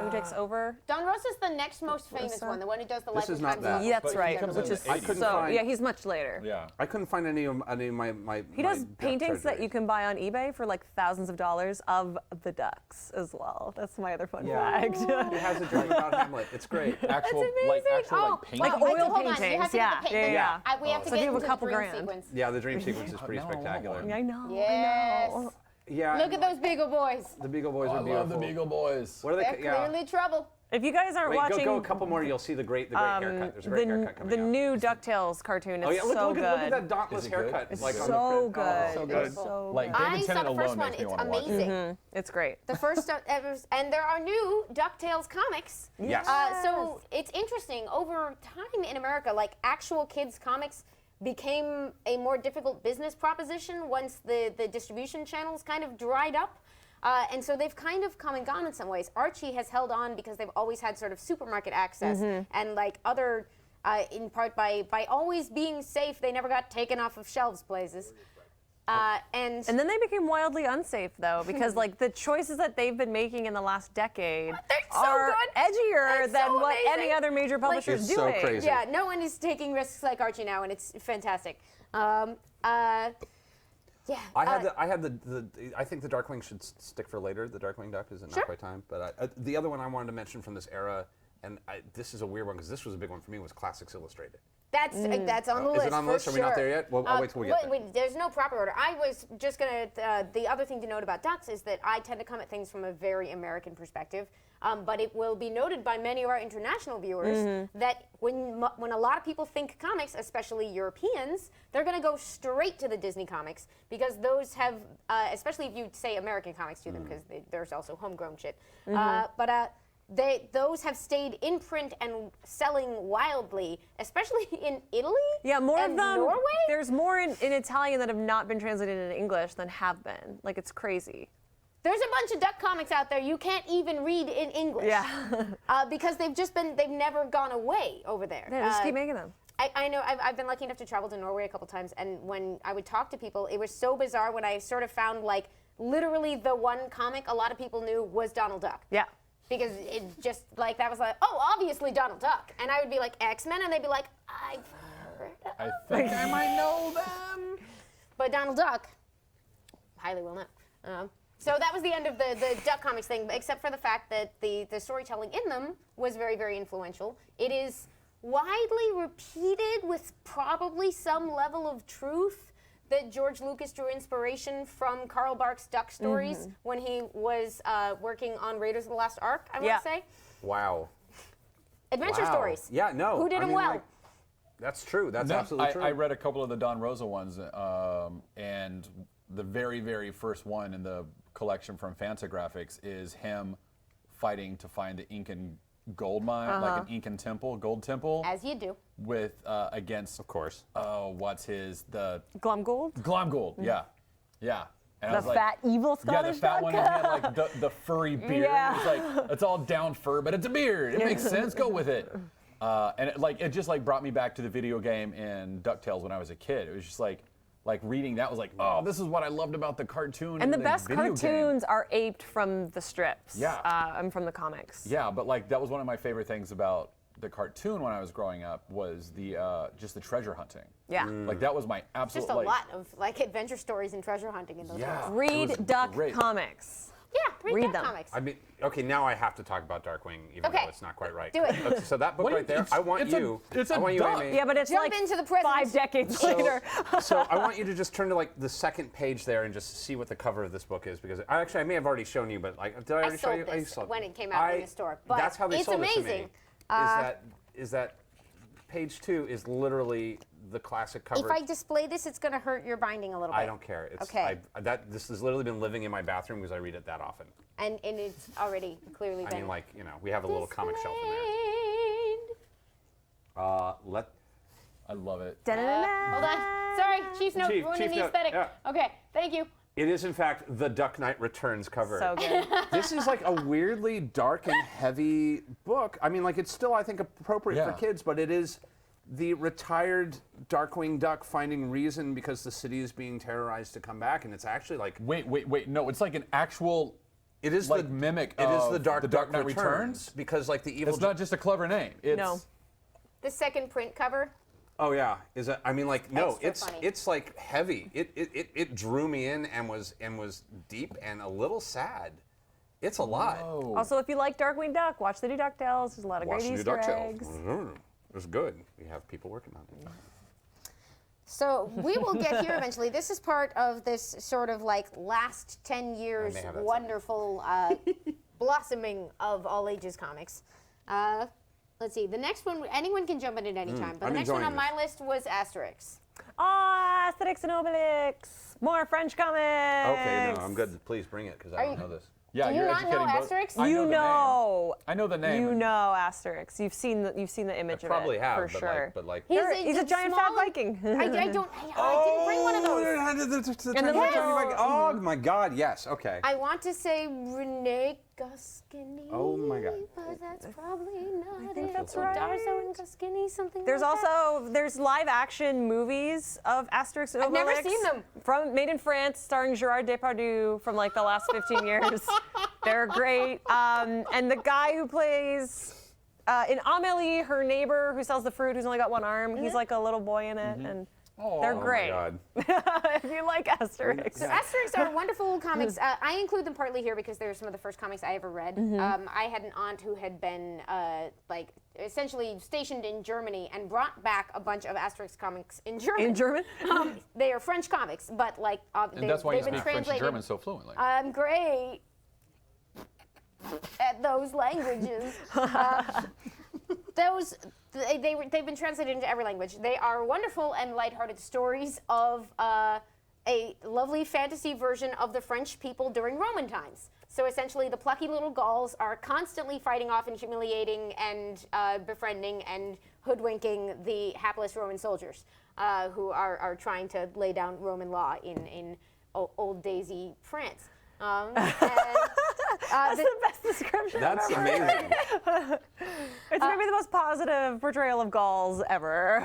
who takes over? Don Ross is the next most famous that? one, the one who does the This Life is and not Times that. of Yeah, that's But he right. comes Which in is the 80s. couldn't so find- yeah, he's much later. Yeah. I couldn't find any of my. He does paintings that you can buy on eBay for like thousands of dollars of the ducks as well. That's my other fun fact. He has a dream about Hamlet. It's great. Actual, amazing. like actual Oh, like paint. Like I do- oil hold on, you paintings, have to yeah, get the yeah, paint- yeah. we have to So get give a into couple the dream grand. sequence. Yeah, the dream sequence is pretty No. spectacular. I know. Yes. I know. Yeah. Look at those Beagle Boys. The Beagle Boys I are beautiful. love the Beagle Boys. What are they? They're clearly trouble. If you guys aren't Wait, watching go a couple more. You'll see the great haircut. There's a great haircut coming the out. new DuckTales cartoon is Oh yeah, look, so look, good. look at that dauntless Is it good? haircut. It's like on the so print. good. Oh, so good. It's so Like good. David I saw Tennant the alone first one. makes me It's want to watch it. amazing. It's great. The first, and there are new DuckTales comics. Yes. So it's interesting. Over time in America, like actual kids comics became a more difficult business proposition once the distribution channels kind of dried up. And so they've kind of come and gone in some ways. Archie has held on because they've always had sort of supermarket access and like other, in part by always being safe, they never got taken off of shelves places. And And then they became wildly unsafe, though, because like the choices that they've been making in the last decade They're so are good. edgier It's than so what any amazing. other major publisher is It's so doing. crazy. yeah, no one is taking risks like Archie now, and it's fantastic. Yeah. I think the Darkwing should stick for later. The Darkwing Duck is not Sure. quite time. But the other one I wanted to mention from this era, and this is a weird one because this was a big one for me, was Classics Illustrated. That's on the Is list. it on the for list? Are we not sure. there yet? Well, I'll wait till we get there. Wait, there's no proper order. I was just gonna. The other thing to note about Ducks is that I tend to come at things from a very American perspective. But it will be noted by many of our international viewers that when a lot of people think comics, especially Europeans, they're going to go straight to the Disney comics because those have, especially if you say American comics to them, because there's also homegrown shit. Those have stayed in print and selling wildly, especially in Italy. Yeah, more and of them. Norway. There's more in Italian that have not been translated into English than have been. Like, it's crazy. There's a bunch of duck comics out there you can't even read in English. Yeah. Because they've never gone away over there. Yeah, just keep making them. I know I've been lucky enough to travel to Norway a couple times, and when I would talk to people, it was so bizarre when I sort of found like literally the one comic a lot of people knew was Donald Duck. Yeah. Because it just like that was like, oh, obviously Donald Duck, and I would be like X-Men, and they'd be like, I've heard of I think I might know them. but Donald Duck, highly well known. So that was the end of the Duck Comics thing, except for the fact that the storytelling in them was very, very influential. It is widely repeated with probably some level of truth that George Lucas drew inspiration from Carl Barks' Duck stories when he was working on Raiders of the Lost Ark, I want to say. Wow. Adventure Wow. stories. Yeah, no. Who did I them mean, well? like, that's true. That's No, absolutely true. I read a couple of the Don Rosa ones, and the very, very first one in the collection from Fantagraphics is him fighting to find the Incan gold mine, like an Incan temple, gold temple, As you do. with against, of course. what's the Glumgold? Glomgold, yeah, yeah. And I The was like, fat, evil yeah, Scottish the fat duck? one, and he had like the furry beard. Yeah. It's like, it's all down fur, but it's a beard. It makes sense, go with it. And it just like brought me back to the video game in DuckTales when I was a kid. It was just like reading that was like, oh, this is what I loved about the cartoon. And the the best video game. cartoons are aped from the strips. Yeah. And from the comics. Yeah, but like that was one of my favorite things about the cartoon when I was growing up was the just the treasure hunting. Yeah. Like that was my absolute. Just a lot of like adventure stories and treasure hunting in those Yeah. ones. Read It was Duck great. comics. Yeah, read Read Duck them. comics. I mean, okay, now I have to talk about Darkwing, even Okay. though it's not quite right. Do it. Okay, so that book What do right you- there, it's- I want it's a- you. it's a I want you, duck. Amy. Yeah, but it's Jump like into the present. 5 decades later. So I want you to just turn to like the second page there and just see what the cover of this book is, because I may have already shown you, but like, did I already show sold you? this saw it. when it came out in the store, but that's how they it's sold it to me. amazing. Is that page 2 is literally the classic cover. If I display this, it's going to hurt your binding a little bit. I don't care. It's, Okay. this has literally been living in my bathroom because I read it that often. And it's already clearly I been mean, like, you know, we have a little comic shelf in there. displayed. I love it. Hold on. Sorry, Chief Note, Chief ruining the Note, aesthetic. yeah. Okay, thank you. It is, in fact, the Duck Knight Returns cover. So good. This is like a weirdly dark and heavy book. I mean, like, it's still, I think, appropriate for Yeah. kids, but it is the retired Darkwing Duck finding reason because the city is being terrorized to come back, and it's actually like Wait. No, it's like an actual. it is like the mimic. It is of the Dark Knight Returns. because like the evil. It's not just a clever name. It's, No. The second print cover. Oh yeah, is it? I mean, like no, Extra funny. it's like heavy. It drew me in and was deep and a little sad. It's a lot. Also, if you like Darkwing Duck, watch the new DuckTales. There's a lot of Watch great the Easter DuckTales. eggs. It was good. We have people working on it. So we will get here eventually. This is part of this sort of like last 10 years may have that wonderful blossoming of all ages comics. Let's see. The next one, anyone can jump in at any time, but I'm the next one on enjoying my list was Asterix. Ah, Asterix and Obelix. More French comics. Okay, no, I'm good. Please bring it because I don't know this. Yeah, Do you you're not know educating both. Asterix? I You know the name. know. I know the name. You know Asterix. You've seen the image of Probably it have, for but sure. like. He's a giant fat small- Viking. I didn't bring one of those. And the little- Oh my God! Yes. Okay. I want to say Rene Goscinny. Oh my God. But that's probably not think it. that's Or right. Darzo and Goscinny, something There's like that. also live action movies of Asterix and Obelix. I've never seen them. Made in France, starring Gerard Depardieu from like the last 15 years. They're great. And the guy who plays in Amélie, her neighbor who sells the fruit, who's only got one arm, he's like a little boy in it, and they're Oh my great. God. If you like Asterix. So Asterix are wonderful comics. I include them partly here because they're some of the first comics I ever read. I had an aunt who had been like essentially stationed in Germany and brought back a bunch of Asterix comics in German. In German? They are French comics, but like And that's why you they've been speak French and translated. German so fluently. I'm great at those languages. They've been translated into every language. They are wonderful and lighthearted stories of a lovely fantasy version of the French people during Roman times. So essentially, the plucky little Gauls are constantly fighting off and humiliating and befriending and hoodwinking the hapless Roman soldiers who are trying to lay down Roman law in old Daisy France. That's the best description That's I've ever amazing. It's maybe the most positive portrayal of Gauls ever.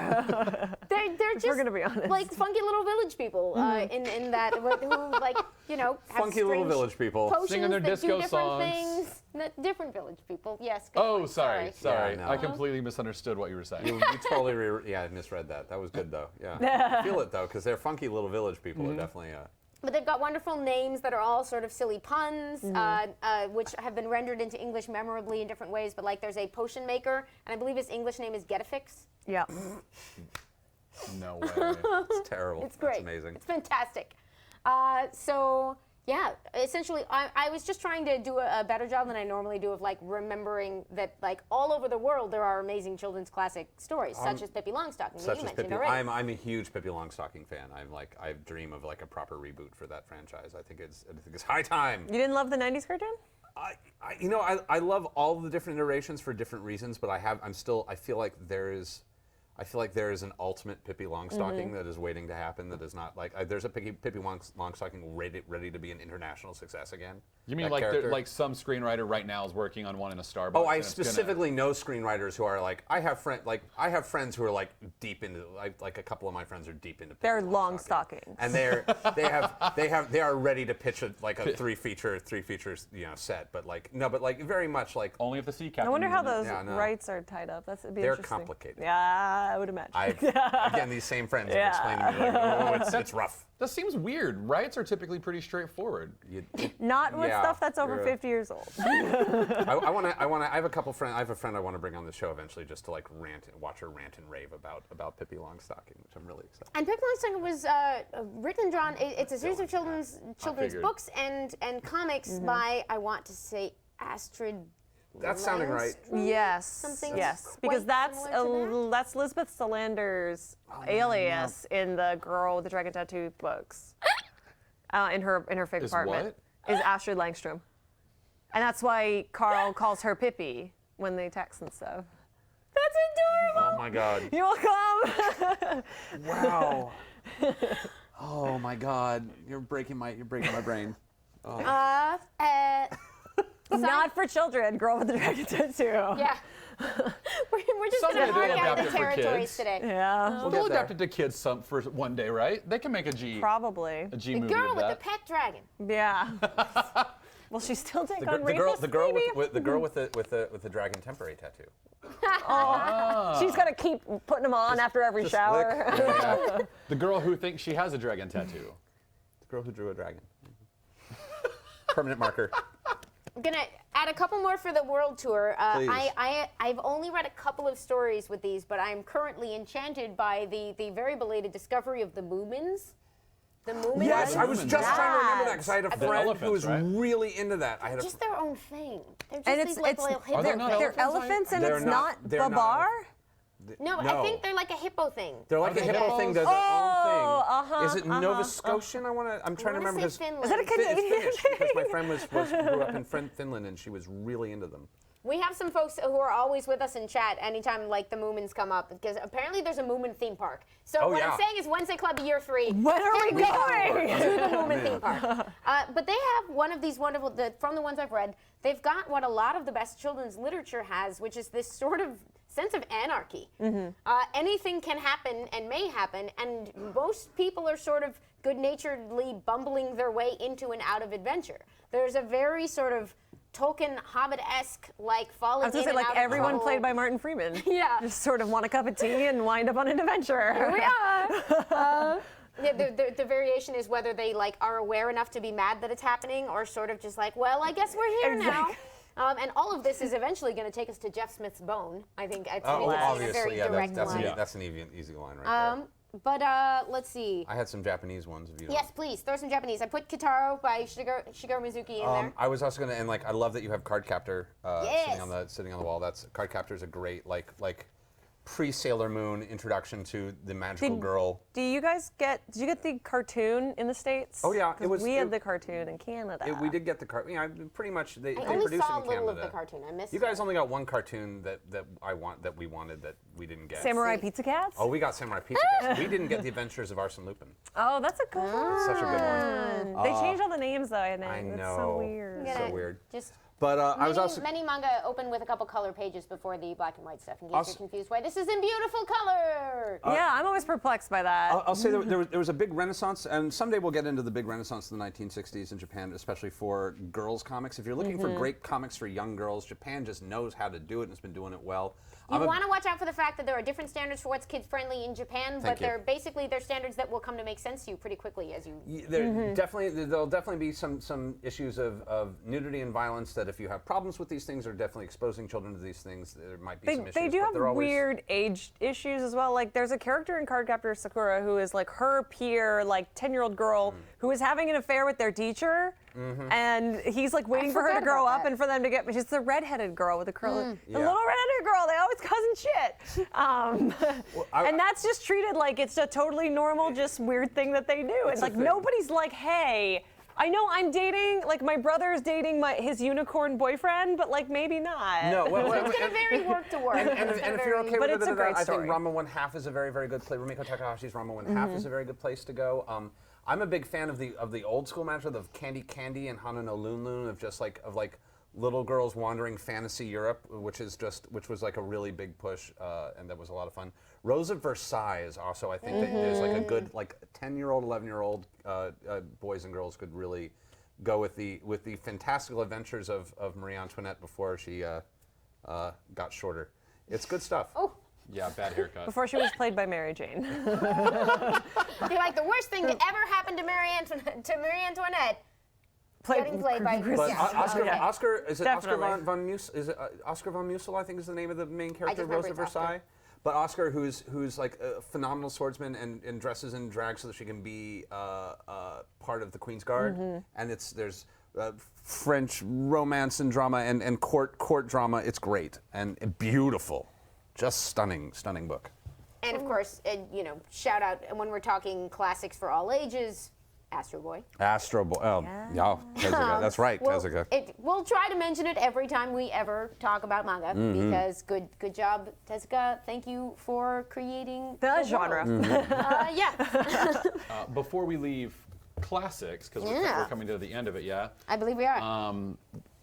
They're just we're gonna be honest. like funky little village people in that who like have Funky little strange village people. potions Singing their that disco do different songs. things. Different village people. Yes. good Oh, point. sorry. Yeah, no. I completely misunderstood what you were saying. You totally I misread that. That was good though. Yeah. I feel it though because they're funky little village people. Are definitely. But they've got wonderful names that are all sort of silly puns, which have been rendered into English memorably in different ways. But like, there's a potion maker, and I believe his English name is Getafix. Yeah. No way. It's terrible. It's great. That's amazing. It's fantastic. So yeah, essentially, I was just trying to do a better job than I normally do of like remembering that like all over the world there are amazing children's classic stories, such as Pippi Longstocking that Such you as mentioned Pippi. already. I'm a huge Pippi Longstocking fan. I dream of like a proper reboot for that franchise. I think it's high time. You didn't love the 90s cartoon? I love all the different iterations for different reasons, but I feel like there is an ultimate Pippi Longstocking that is waiting to happen. That is not like there's a Pippi Longstocking ready to be an international success again. You mean That like character. like some screenwriter right now is working on one in a Starbucks? Oh, I and it's gonna- specifically know screenwriters who are like I have friends who are like deep into like a couple of my friends are deep into. They're Pippi Longstocking. and they are ready to pitch a three features set, but very much like Only if the sea captain. I wonder how uses it. those Yeah, no. rights are tied up. It'd be They're interesting. complicated. Yeah, I would imagine. Again, these same friends have explained to me like, it's rough. That seems weird. Rights are typically pretty straightforward. Not with Yeah, stuff that's over you're- 50 years old. I have a couple friends. I have a friend I want to bring on the show eventually, just to like watch her rant and rave about Pippi Longstocking, which I'm really excited. And Pippi Longstocking was written and drawn. It's a series of children's figured. books and comics by, I want to say, Astrid. That's sounding right. Yes. Something yes. quite Because that's similar to that's Lisbeth Solander's alias in the Girl with the Dragon Tattoo books. In her fake Is apartment. Is Astrid Langstrom. And that's why Carl calls her Pippi when they text and stuff. That's adorable. Oh my God. You will come. Wow. Oh my God. You're breaking my brain. Not for children, Girl with the Dragon Tattoo. Yeah. we're just Someday going to mark they'll out adapt the it for territories kids. today. Yeah. We'll They'll get there. adapt it to kids for one day, right? They can make a G Probably. a G The movie girl of with the that. pet dragon. Yeah. Will she still take on The girl rapists, maybe? with the dragon temporary tattoo. She's gonna keep putting them on after every Just shower. lick. The girl who thinks she has a dragon tattoo. The girl who drew a dragon. Permanent marker. I'm gonna add a couple more for the world tour. Please. I've only read a couple of stories with these, but I'm currently enchanted by the very belated discovery of the Moomins. The Moomins. Yes, I was just trying to remember that because I had a The friend who was elephants, right? really into that. I had a Just their own thing. They're just And these like little hippo they not things. they're elephants and They're it's not- not they're not babar? No, I think they're like a hippo thing. They're like a they hippo thing. They're their Oh, own thing. Is it Nova Scotian? I'm trying to remember Is because it Is that a it's Canadian Finnish because thing? my friend grew up in Finland and she was really into them. We have some folks who are always with us in chat anytime like the Moomins come up because apparently there's a Moomin theme park. So Oh, what yeah. I'm saying is Wednesday Club year 3. When are we going? To the Moomin theme park. But they have one of these wonderful, from the ones I've read, they've got what a lot of the best children's literature has, which is this sort of sense of anarchy. Anything can happen and may happen, and most people are sort of good-naturedly bumbling their way into and out of adventure. There's a very sort of Tolkien Hobbit-esque like falling I was gonna in say, and like out everyone of played by Martin Freeman. Yeah. Just sort of want a cup of tea and wind up on an adventure. Here we are. The variation is whether they like are aware enough to be mad that it's happening, or sort of just like, well, I guess we're here Exactly. now. And all of this is eventually going to take us to Jeff Smith's bone. I think it's Oh, in a obviously, very yeah. direct That's line. an easy line right there. But let's see. I had some Japanese ones. If you don't. Yes, please throw some Japanese. I put Kitaro by Shigeru Mizuki in there. I was also gonna, and like I love that you have Card Captor Yes. sitting on the wall. That's Card Captor is a great like pre-Sailor Moon introduction to the magical girl. Did you get the cartoon in the States? Oh, yeah, it 'Cause was- we had it- the cartoon in Canada. We did get the card. Yeah, pretty much they I only produced saw it a in little Canada. of the cartoon. I missed You guys only got one cartoon that we wanted that we didn't get. Samurai Pizza Cats? Oh, we got Samurai Pizza Cats. We didn't get The Adventures of Arsene Lupin. Oh, that's a good one. Such a good one. They changed all the names though, I know. I That's know. so weird. So weird. Just But I was also many manga open with a couple color pages before the black and white stuff, in case Also- you're confused why this is in beautiful color. Yeah, I'm always perplexed by that. I'll say there was a big renaissance, and someday we'll get into the big renaissance of the 1960s in Japan, especially for girls' comics. If you're looking for great comics for young girls, Japan just knows how to do it and has been doing it well. You want to watch out for the fact that there are different standards for what's kid-friendly in Japan, but you. they're standards that will come to make sense to you pretty quickly as you. There'll definitely be some issues of nudity and violence that if you have problems with these things or definitely exposing children to these things, there might be some issues. They do but have they're always, weird age issues as well. Like there's a character in Cardcaptor Sakura who is like her peer, like 10-year-old girl who is having an affair with their teacher, and he's like waiting for her to forgot grow about up that. and for them to get. She's the redheaded girl with the curly, the Yeah. little redheaded girl. They always causing shit, and that's just treated like it's a totally normal, just weird thing that they do. It's a like thing. nobody's like, hey. I know I'm dating, like my brother's dating his unicorn boyfriend, but like maybe not. No, It's gonna very work to work. And It's gonna if you're very- okay But with it's it, a great I think story. Ranma 1/2 is a very, very good place. Rumiko Takahashi's Ranma 1/2 is a very good place to go. I'm a big fan of the old school management of Candy Candy and Hana no Loon Loon of little girls wandering fantasy Europe, which was like a really big push, and that was a lot of fun. Rose of Versailles is also, I think, that there's like a good 10-year-old, 11-year-old boys and girls could really go with the fantastical adventures of Marie Antoinette before she got shorter. It's good stuff. Oh, Yeah, bad haircut. Before she was played by Mary Jane. they're like the worst thing that ever happened to Marie Antoinette. Getting played by But Yeah. Oscar is it Definitely. Oscar von Mussel? Is it Oscar von Mussel? I think is the name of the main character of remember Rose of it's Oscar. Versailles. But Oscar, who's like a phenomenal swordsman and dresses in drag so that she can be part of the Queen's Guard, and there's French romance and drama and court drama. It's great and beautiful, just stunning book. And of course, shout out, and when we're talking classics for all ages, Astro Boy. Astro Boy. Oh, yeah, Tezuka. That's right, Tezuka. We'll try to mention it every time we ever talk about manga because good job, Tezuka. Thank you for creating The world. genre. Yeah, Before we leave classics, because we're coming to the end of it, yeah. I believe we are.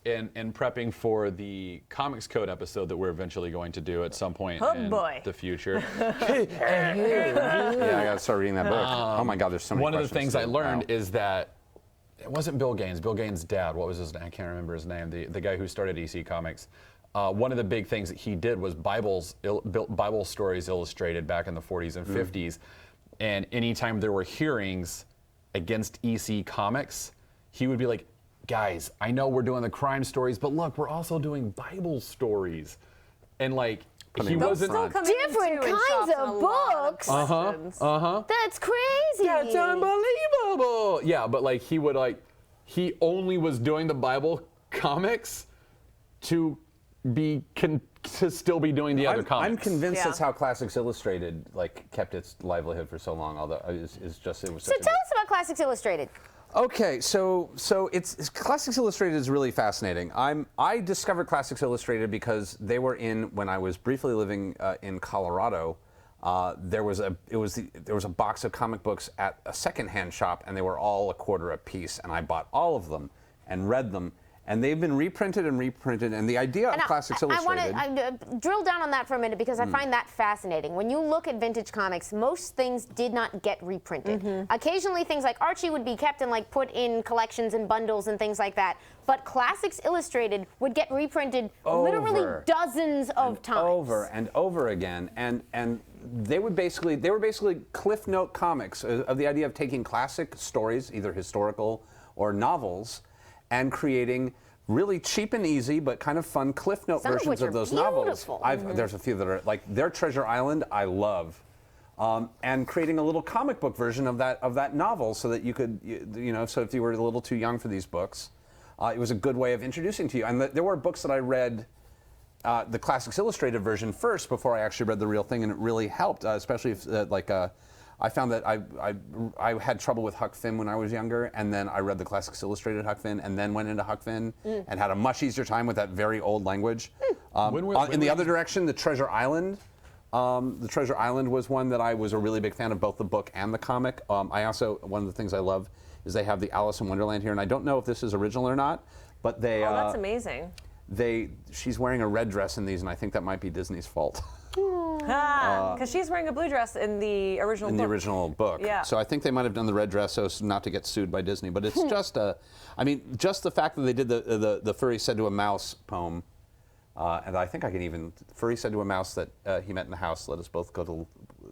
And prepping for the Comics Code episode that we're eventually going to do at some point Oh, in boy. the future. Yeah, I gotta start reading that book. Oh my God, there's so many One of the questions things I still. learned Wow. is that it wasn't Bill Gaines. Bill Gaines' dad, what was his name? I can't remember his name. The guy who started EC Comics. One of the big things that he did was Bible stories illustrated back in the 40s and 50s. And anytime there were hearings against EC Comics, he would be like, guys, I know we're doing the crime stories, but look, we're also doing Bible stories. And like, he Those wasn't still come in, Different too, in kinds shops and of a lot books. questions. That's crazy. That's unbelievable. Yeah, but like he only was doing the Bible comics to still be doing the other comics. I'm convinced Yeah. that's how Classics Illustrated like kept its livelihood for so long. Although it was So such a tell us about Classics Illustrated. Okay, so it's Classics Illustrated is really fascinating. I discovered Classics Illustrated because they were in when I was briefly living in Colorado. There was a box of comic books at a secondhand shop, and they were all $1 a piece. And I bought all of them and read them. And they've been reprinted and reprinted. And the idea of Classics Illustrated. I want to drill down on that for a minute because I find that fascinating. When you look at vintage comics, most things did not get reprinted. Occasionally, things like Archie would be kept and like put in collections and bundles and things like that. But Classics Illustrated would get reprinted literally dozens of times. Over and over again, and they were basically Cliff Note comics of the idea of taking classic stories, either historical or novels, and creating really cheap and easy but kind of fun Cliff Note Some of versions which of are those beautiful. novels. There's a few that are like their Treasure Island. I love. And creating a little comic book version of that novel, so that you could, so if you were a little too young for these books, it was a good way of introducing to you. And there were books that I read the Classics Illustrated version first before I actually read the real thing, and it really helped, especially if I found that I had trouble with Huck Finn when I was younger, and then I read the Classics Illustrated Huck Finn, and then went into Huck Finn and had a much easier time with that very old language. In the other direction, the Treasure Island. The Treasure Island was one that I was a really big fan of, both the book and the comic. I also, one of the things I love is they have the Alice in Wonderland here, and I don't know if this is original or not, but they. Oh, that's amazing. She's wearing a red dress in these, and I think that might be Disney's fault. Because she's wearing a blue dress in the original book. The original book. Yeah. So I think they might have done the red dress so as not to get sued by Disney. But it's just just the fact that they did the Furry Said to a Mouse poem, and I think I can even, Furry said to a mouse that he met in the house, let us both go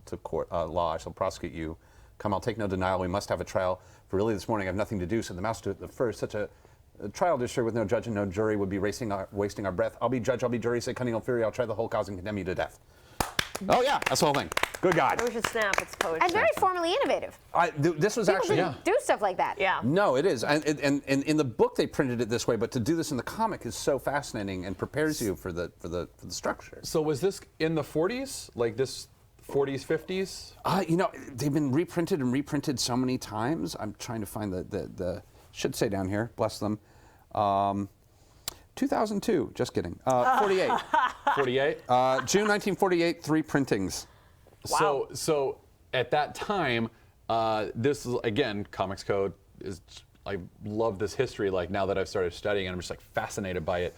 to court, law, I shall prosecute you. Come, I'll take no denial, we must have a trial. For really this morning I have nothing to do, said the mouse to the fur, such a trial district with no judge and no jury would be wasting our breath. I'll be judge, I'll be jury, say cunning old fury, I'll try the whole cause and condemn you to death. Oh yeah, that's the whole thing. Good God. We should snap, it's poetry. And very formally innovative. This was People actually. didn't do stuff like that. Yeah. No, it is. And in the book they printed it this way, but to do this in the comic is so fascinating and prepares you for the structure. So was this in the 40s? Like this 40s, 50s? They've been reprinted and reprinted so many times. I'm trying to find the should say down here, bless them. 2002, just kidding. 48. 48? June 1948, 3 printings. Wow. So at that time, this is, again, Comics Code is, I love this history, like now that I've started studying it, I'm just like fascinated by it.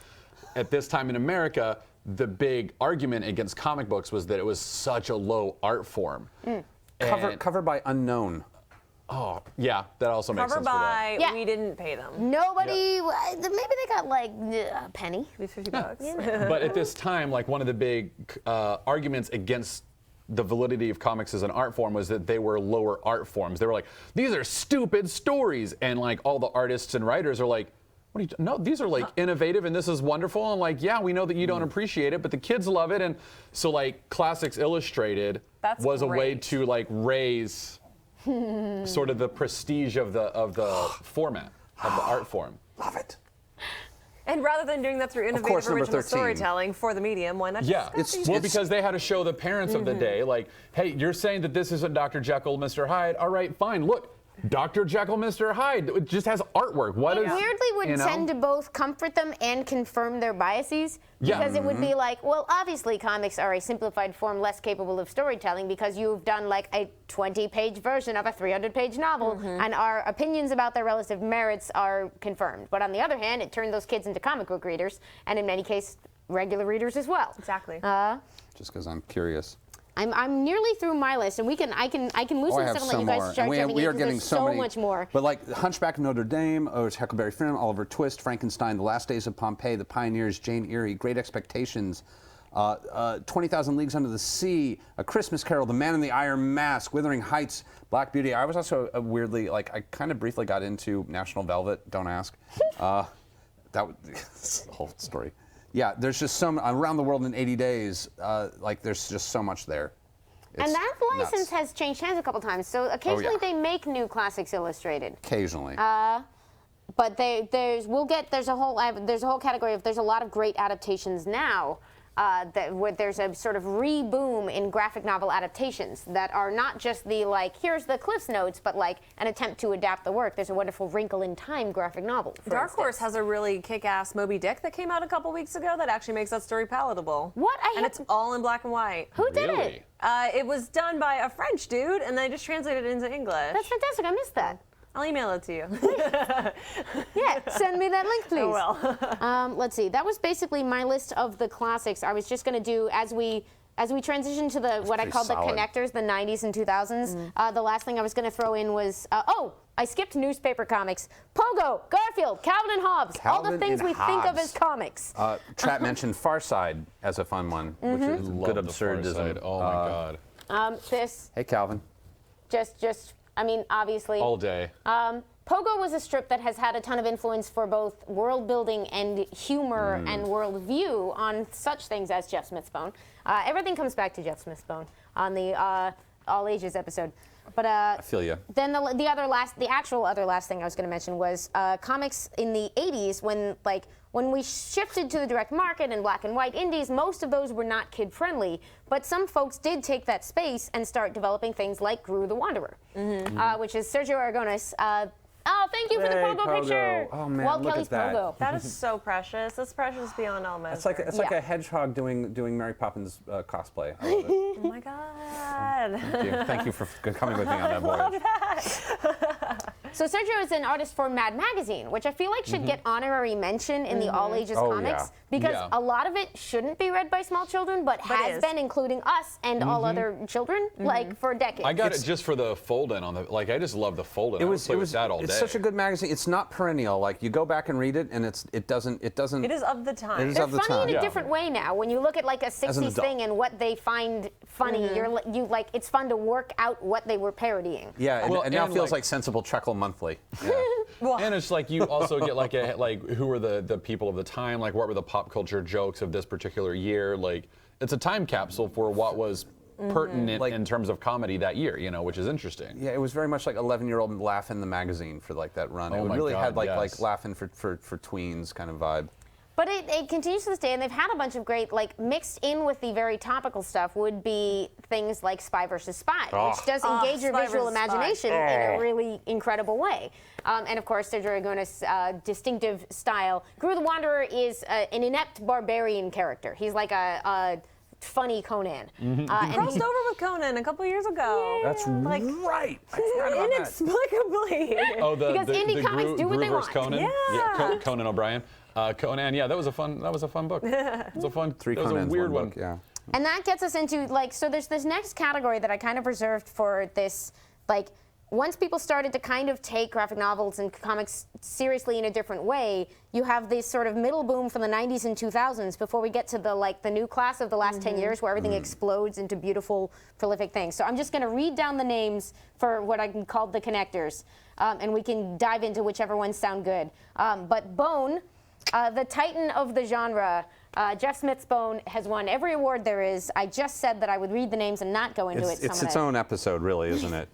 At this time in America, the big argument against comic books was that it was such a low art form. Cover by unknown. Oh, yeah, that also makes Cover sense for that. by, Yeah. we didn't pay them. Nobody, maybe they got like a penny. Maybe $50. But at this time, like one of the big arguments against the validity of comics as an art form was that they were lower art forms. They were like, these are stupid stories. And like all the artists and writers are like, what are you, no, these are like innovative and this is wonderful. And like, yeah, we know that you don't appreciate it, but the kids love it. And so like Classics Illustrated was a way great. to like raise sort of the prestige of the format, of the art form. Love it. And rather than doing that through course, innovative number original 13. storytelling for the medium, why not Yeah, just because they had to show the parents of the day, like, hey, you're saying that this isn't Dr. Jekyll, Mr. Hyde. All right, fine. Look, Dr. Jekyll, Mr. Hyde. It just has artwork. What It is? weirdly would tend to both comfort them and confirm their biases, Yeah. because it would be like, well, obviously comics are a simplified form less capable of storytelling because you've done like a 20-page version of a 300-page novel, and our opinions about their relative merits are confirmed. But on the other hand, it turned those kids into comic book readers, and in many cases, regular readers as well. Exactly. Just because I'm curious. I'm nearly through my list, and I can move some I have stuff and let some you guys more. start And jumping we in, are 'cause getting there's so many, much more. But like Hunchback of Notre Dame, Huckleberry Finn, Oliver Twist, Frankenstein, The Last Days of Pompeii, The Pioneers, Jane Eyre, Great Expectations, 20,000 Leagues Under the Sea, A Christmas Carol, The Man in the Iron Mask, Wuthering Heights, Black Beauty. I was also weirdly, like, I kind of briefly got into National Velvet, don't ask. That was the whole story. Yeah, there's just some, Around the World in 80 Days, like, there's just so much there. It's and that license nuts. has changed hands a couple times. So occasionally they make new classics illustrated. Occasionally. But there's a whole category of there's a lot of great adaptations now. Where there's a sort of re-boom in graphic novel adaptations that are not just the like here's the Cliff's Notes, but like an attempt to adapt the work. There's a wonderful Wrinkle in Time graphic novel. Dark Horse has a really kick-ass Moby Dick that came out a couple weeks ago that actually makes that story palatable. What? And it's all in black and white. Who did Really? it? It was done by a French dude, and they just translated it into English. That's fantastic. I missed that. I'll email it to you. Yeah, send me that link, please. I will. Let's see. That was basically my list of the classics. I was just going to do as we transition to the what I pretty call the solid. connectors, the 90s and 2000s. The last thing I was going to throw in was I skipped newspaper comics. Pogo, Garfield, Calvin and Hobbes, all the Calvin things and we think of Hobbes. as comics. Trap mentioned Far Side as a fun one, which is Love good the Far absurdism. Side. Oh my God. This Hey, Calvin. just I mean obviously. All day. Pogo was a strip that has had a ton of influence for both world building and humor and world view on such things as Jeff Smith's Bone. Everything comes back to Jeff Smith's Bone on the All Ages episode. But I feel you. then the actual other last thing I was going to mention was comics in the 80s when we shifted to the direct market and black and white indies. Most of those were not kid friendly, but some folks did take that space and start developing things like Gru the Wanderer, which is Sergio Aragonés. Oh, thank you for the Hey, Pogo Pogo. picture. Oh, man, Walt look Kelly's at that. Pogo. That is so precious. That's precious beyond all measure. It's like Yeah. a hedgehog doing Mary Poppins cosplay. I love it. Oh my God. Thank you for coming with me on that voyage. So Sergio is an artist for Mad Magazine, which I feel like should get honorary mention in the All Ages Oh, comics yeah. because Yeah. a lot of it shouldn't be read by small children, but has is. been, including us and all other children, like for decades. I got it just for the fold-in on the. Like I just love the fold-in. I would play with that all day. It's such a good magazine. It's not perennial. Like you go back and read it, and it doesn't. It is of the time. It is They're of the funny time. in a Yeah. different way now. When you look at like a an 60s adult. thing and what they find funny, you like it's fun to work out what they were parodying. Yeah, and, Well, and now and, feels like- like Sensible Treckle Monthly. Yeah. And it's like you also get like who were the people of the time, like what were the pop culture jokes of this particular year, like it's a time capsule for what was pertinent Like- in terms of comedy that year, which is interesting. Yeah, it was very much like 11-year-old Laugh in the magazine for like that run. Oh it my really had God, like yes. Laughing for tweens kind of vibe. But it continues to this day, and they've had a bunch of great, like, mixed in with the very topical stuff would be things like Spy vs. Spy, which does engage your Spy visual vs. Spy. imagination in a really incredible way. And of course, Sergio Aragonés' distinctive style. Gru the Wanderer is an inept barbarian character. He's like a funny Conan. And Crossed he- over with Conan a couple years ago. That's Like, right. I forgot about that. Inexplicably. Oh, Because indie comics do what they versus want. Conan. Yeah. Conan O'Brien. Conan, yeah, that was a fun book. It was a fun. Three that was a Conans, weird one one. book, yeah. And that gets us into, like, so there's this next category that I kind of reserved for this, like, once people started to kind of take graphic novels and comics seriously in a different way, you have this sort of middle boom from the 90s and 2000s before we get to the new class of the last 10 years where everything explodes into beautiful, prolific things. So I'm just going to read down the names for what I can call the connectors, and we can dive into whichever ones sound good. But Bone, the titan of the genre, Jeff Smith's Bone has won every award there is. I just said that I would read the names and not go into it. It's its own episode, really, isn't it?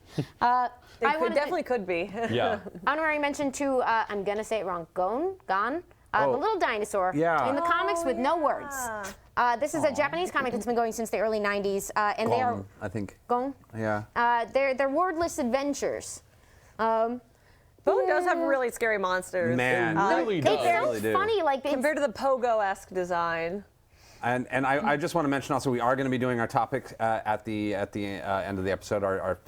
It definitely could be. Yeah. Honorary mention to, I'm going to say it wrong, Gon, the little dinosaur Yeah. in the comics with no words. This is a Japanese comic that's been going since the early 90s, and they are, I think. Gon, Yeah. they're wordless adventures. Bone does have really scary monsters. Man. Really It's does. so really do. funny, like, it's, Compared to the Pogo-esque design. And I just want to mention also we are going to be doing our topics at the end of the episode, our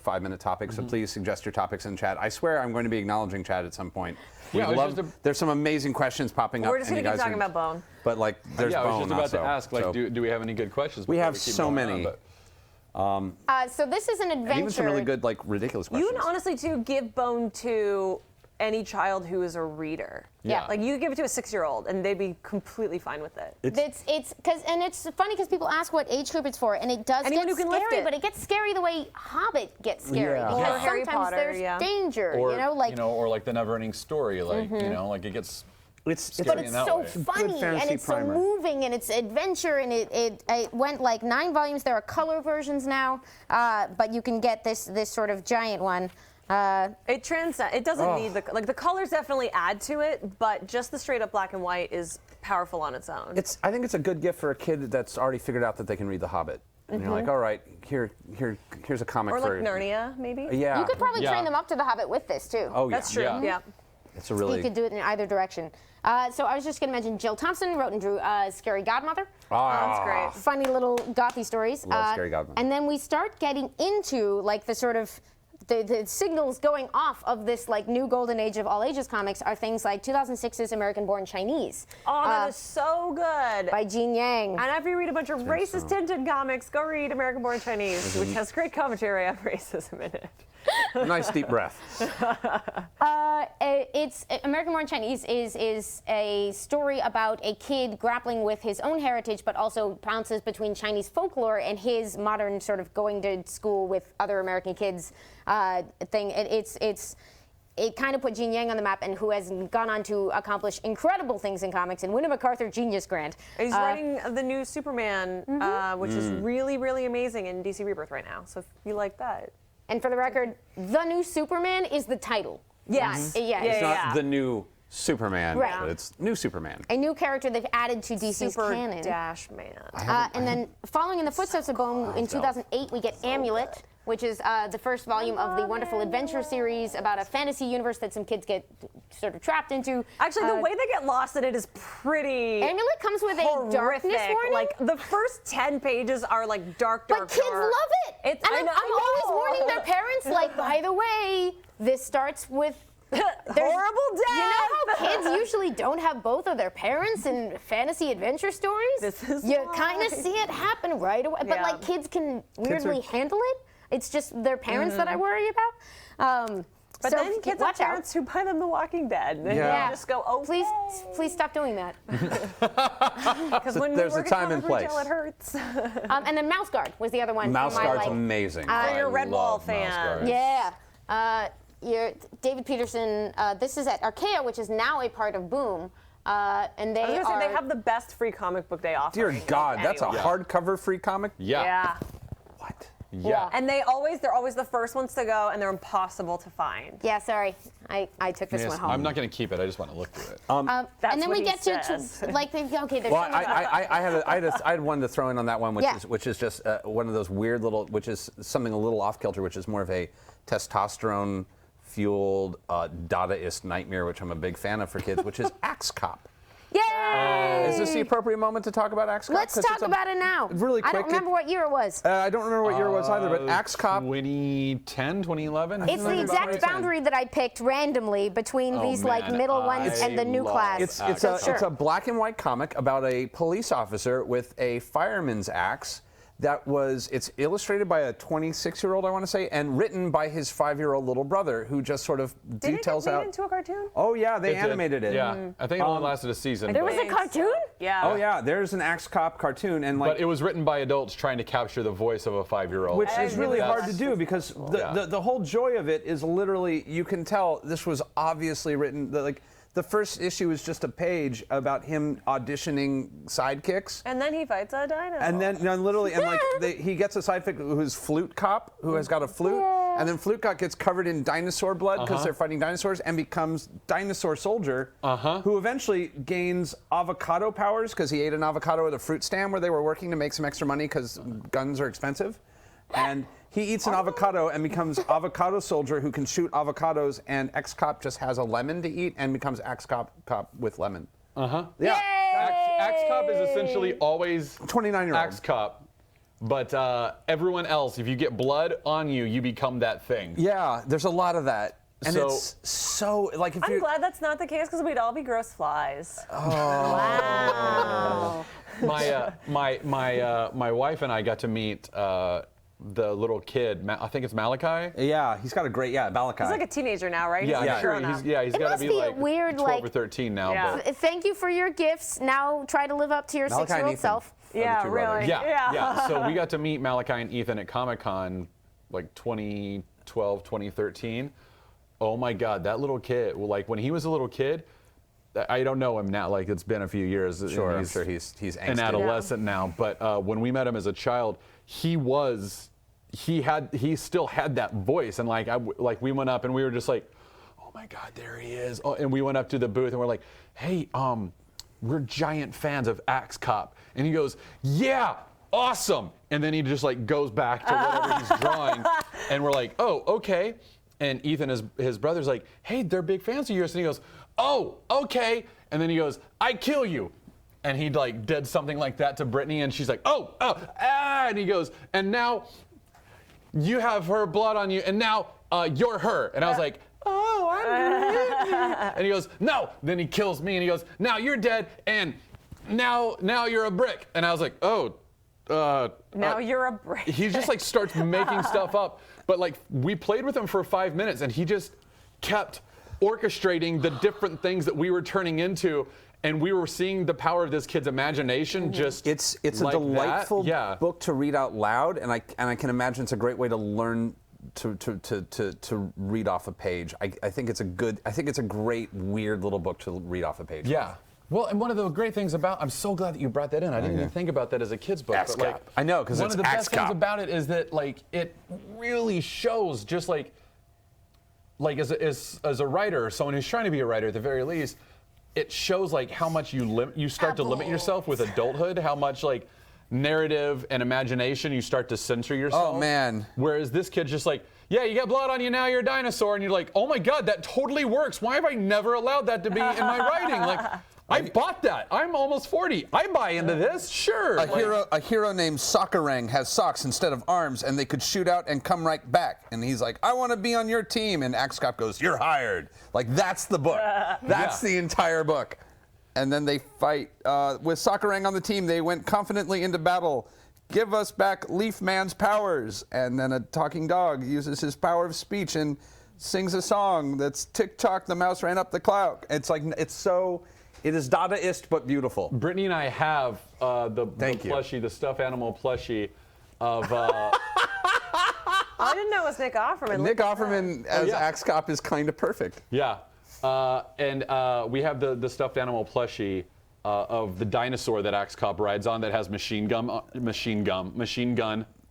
5-minute topics. So please suggest your topics in chat. I swear I'm going to be acknowledging chat at some point. Yeah, We'd I was love- just there's some amazing questions popping up. We're just and going to you keep guys talking are- about Bone. But like, there's Yeah, I was Bone just about to also, ask, like, so- do we have any good questions? We before have keep so going many. on, but- so this is an and adventure. even some really good, like, ridiculous questions. You would honestly, too, give Bone to any child who is a reader. Yeah. Like you give it to a 6-year-old and they'd be completely fine with it. It's funny because people ask what age group it's for, and it does Anyone get who can lift scary, it. but it gets scary the way Hobbit gets scary. Yeah. Because Or Harry sometimes Potter, there's yeah. danger, Or like. or like the never-ending story, like like it gets. It's Scary But in it's that so way. funny fantasy and it's primer. so moving and it's adventure and it went like 9 volumes. There are color versions now, but you can get this sort of giant one. It transcends. It doesn't need the colors definitely add to it, but just the straight up black and white is powerful on its own. I think it's a good gift for a kid that's already figured out that they can read The Hobbit. And you're like, all right, here's a comic or for like Narnia, maybe. Yeah. You could probably Yeah. train them up to the Hobbit with this too. Oh yeah. That's true. Yeah. Yeah. It's a really. You could do it in either direction. So I was just going to mention Jill Thompson wrote and drew Scary Godmother. That's great. Funny little gothy stories. Love Scary Godmother. And then we start getting into like the sort of the signals going off of this like new golden age of all ages comics are things like 2006's American Born Chinese Oh, that is so good. by Jean Yang. And if you read a bunch of racist tinted comics, go read American Born Chinese, which has great commentary on racism in it. Nice deep breath. It's American Born Chinese is a story about a kid grappling with his own heritage, but also bounces between Chinese folklore and his modern sort of going to school with other American kids thing. It kind of put Jean Yang on the map, and who has gone on to accomplish incredible things in comics and win a MacArthur Genius Grant. He's writing the new Superman, which is really, really amazing in DC Rebirth right now. So if you like that. And for the record, The New Superman is the title. Yes. Yeah. Yeah, It's yeah. not the new Superman, Right. but it's new Superman. A new character they've added to DC's Super canon. Dash Man. And then following in the footsteps of Bone, in 2008, we get Amulet, which is the first volume of the Wonderful Adventure series about a fantasy universe that some kids get sort of trapped into. Actually, the way they get lost in it is pretty Amulet comes with a darkness horrific. warning. Like the first 10 pages are like dark. but kids love it. It's, and I I'm know- I always know. warning their parents, like, by the way, this starts with horrible death. You know how kids usually don't have both of their parents in fantasy adventure stories? This is you why. kind of see it happen right away. But Yeah. like kids can weirdly handle it. It's just their parents that I worry about. But so then kids have watch out. parents who buy them The Walking Dead. And Yeah. they just go, oh, Please stop doing that. Because when there's we a work at time and comic retail, place. it hurts. And then Mouse Guard was the other one. Mouse from my, Guard's like, amazing. For your Redwall love Mouse fans. Guard. Yeah. David Peterson, this is at Archaea, which is now a part of Boom. And they I was gonna say are they have the best free comic book day offering. Dear God, that's a anywhere. hardcover free comic? Yeah. Yeah. What? Yeah. And they're always the first ones to go, and they're impossible to find. Yeah, sorry. I took this Yes, one home. I'm not going to keep it. I just want to look through it. That's and then what we he get to says. like okay, there's Well, so much. I had one to throw in on that one, Yeah. which is just one of those weird little, which is something a little off kilter, which is more of a testosterone fueled Dadaist nightmare, which I'm a big fan of for kids, which is Axe Cop. Yay! Is this the appropriate moment to talk about Axe Cop? Let's 'Cause talk it's a- about it now. Really I don't quick, remember what year it was. I don't remember what year it was either, but Axe Cop. 2010, 2011? It's the exact boundary that I picked randomly between these like man, middle ones and the new love class. It's a black and white comic about a police officer with a fireman's axe. It's illustrated by a 26-year-old, I want to say, and written by his 5-year-old little brother, who just sort of Did details it get made out. into a cartoon? Oh yeah, they It did. animated it. Yeah. I think it only lasted a season. There but- was a cartoon? Yeah. Oh yeah, there's an Axe Cop cartoon, and like. But it was written by adults trying to capture the voice of a 5-year-old. Which is really really hard to watched do this because Yeah. the whole joy of it is literally, you can tell this was obviously written, the first issue is just a page about him auditioning sidekicks. And then he fights a dinosaur. And then literally, and like he gets a sidekick who's Flute Cop, who has got a flute, and then Flute Cop gets covered in dinosaur blood because they're fighting dinosaurs and becomes Dinosaur Soldier, who eventually gains avocado powers because he ate an avocado at a fruit stand where they were working to make some extra money because guns are expensive, and he eats an avocado and becomes Avocado Soldier, who can shoot avocados, and X-Cop just has a lemon to eat and becomes X-Cop with lemon. Yeah. Axe Cop is essentially always 29-year-old. Axe Cop. But everyone else, if you get blood on you, you become that thing. Yeah, there's a lot of that. And So- it's so, like, if I'm you glad that's not the case because we'd all be gross flies. Wow. My wife and I got to meet the little kid. I think it's Malachi. Yeah, he's got a great Malachi. He's like a teenager now, right? Yeah, He's I'm sure. grown up. He's got to must be be like weird, 12 or like- 13 now. Yeah. But Thank you for your gifts. Now try to live up to your Malachi and 6-year-old Ethan. self. Are the Yeah, two brothers. really. yeah. So we got to meet Malachi and Ethan at Comic-Con like 2012, 2013. Oh my God, that little kid! Well, like when he was a little kid, I don't know him now. Like it's been a few years. and Sure, I'm sure he's an angsty. adolescent now. But when we met him as a child, he still had that voice, and like we went up and we were just like, oh my God, there he is! Oh, and we went up to the booth and we're like, hey, we're giant fans of Axe Cop, and he goes, yeah, awesome, and then he just like goes back to whatever he's drawing, and we're like, oh, okay. And Ethan, his brother's like, hey, they're big fans of yours. And he goes, oh, okay. And then he goes, I kill you. And he like did something like that to Brittany, and she's like, oh, and he goes, and now you have her blood on you, and now you're her. And I was like, oh, I'm Brittany. And he goes, no. Then he kills me, and he goes, now you're dead, and now you're a brick. And I was like, oh. Now you're a brick. He just like starts making stuff up. But like we played with him for 5 minutes, and he just kept orchestrating the different things that we were turning into, and we were seeing the power of this kid's imagination. Just It's like a delightful that. book to read out loud, and I can imagine it's a great way to learn to read off a page. I think it's a great weird little book to read off a page. Yeah. Well, and one of the great things about, I'm so glad that you brought that in. I didn't even think about that as a kid's book. Axe but like, Cop. I know, 'cause one it's of the Axe best things Cop. about it is that like it really shows just like as a writer, someone who's trying to be a writer at the very least, it shows like how much you start to limit yourself with adulthood, how much like narrative and imagination you start to censor yourself. Oh, man. Whereas this kid's just like, yeah, you got blood on you, now you're a dinosaur, and you're like, oh my God, that totally works. Why have I never allowed that to be in my writing? Like, I bought that. I'm almost 40. I buy into this. Sure. A hero named Sakurang has socks instead of arms, and they could shoot out and come right back. And he's like, I want to be on your team. And Axe Cop goes, you're hired. Like, that's the book. That's the entire book. And then they fight. With Sakurang on the team, they went confidently into battle. Give us back Leaf Man's powers. And then a talking dog uses his power of speech and sings a song that's Tick-Tock, the mouse ran up the cloud. It's like, it is Dadaist, but beautiful. Brittany and I have the plushie, the stuffed animal plushie of. I didn't know it was Nick Offerman. Nick Offerman as yeah. Axe Cop is kind of perfect. Yeah. And we have the stuffed animal plushie of the dinosaur that Axe Cop rides on that has machine gun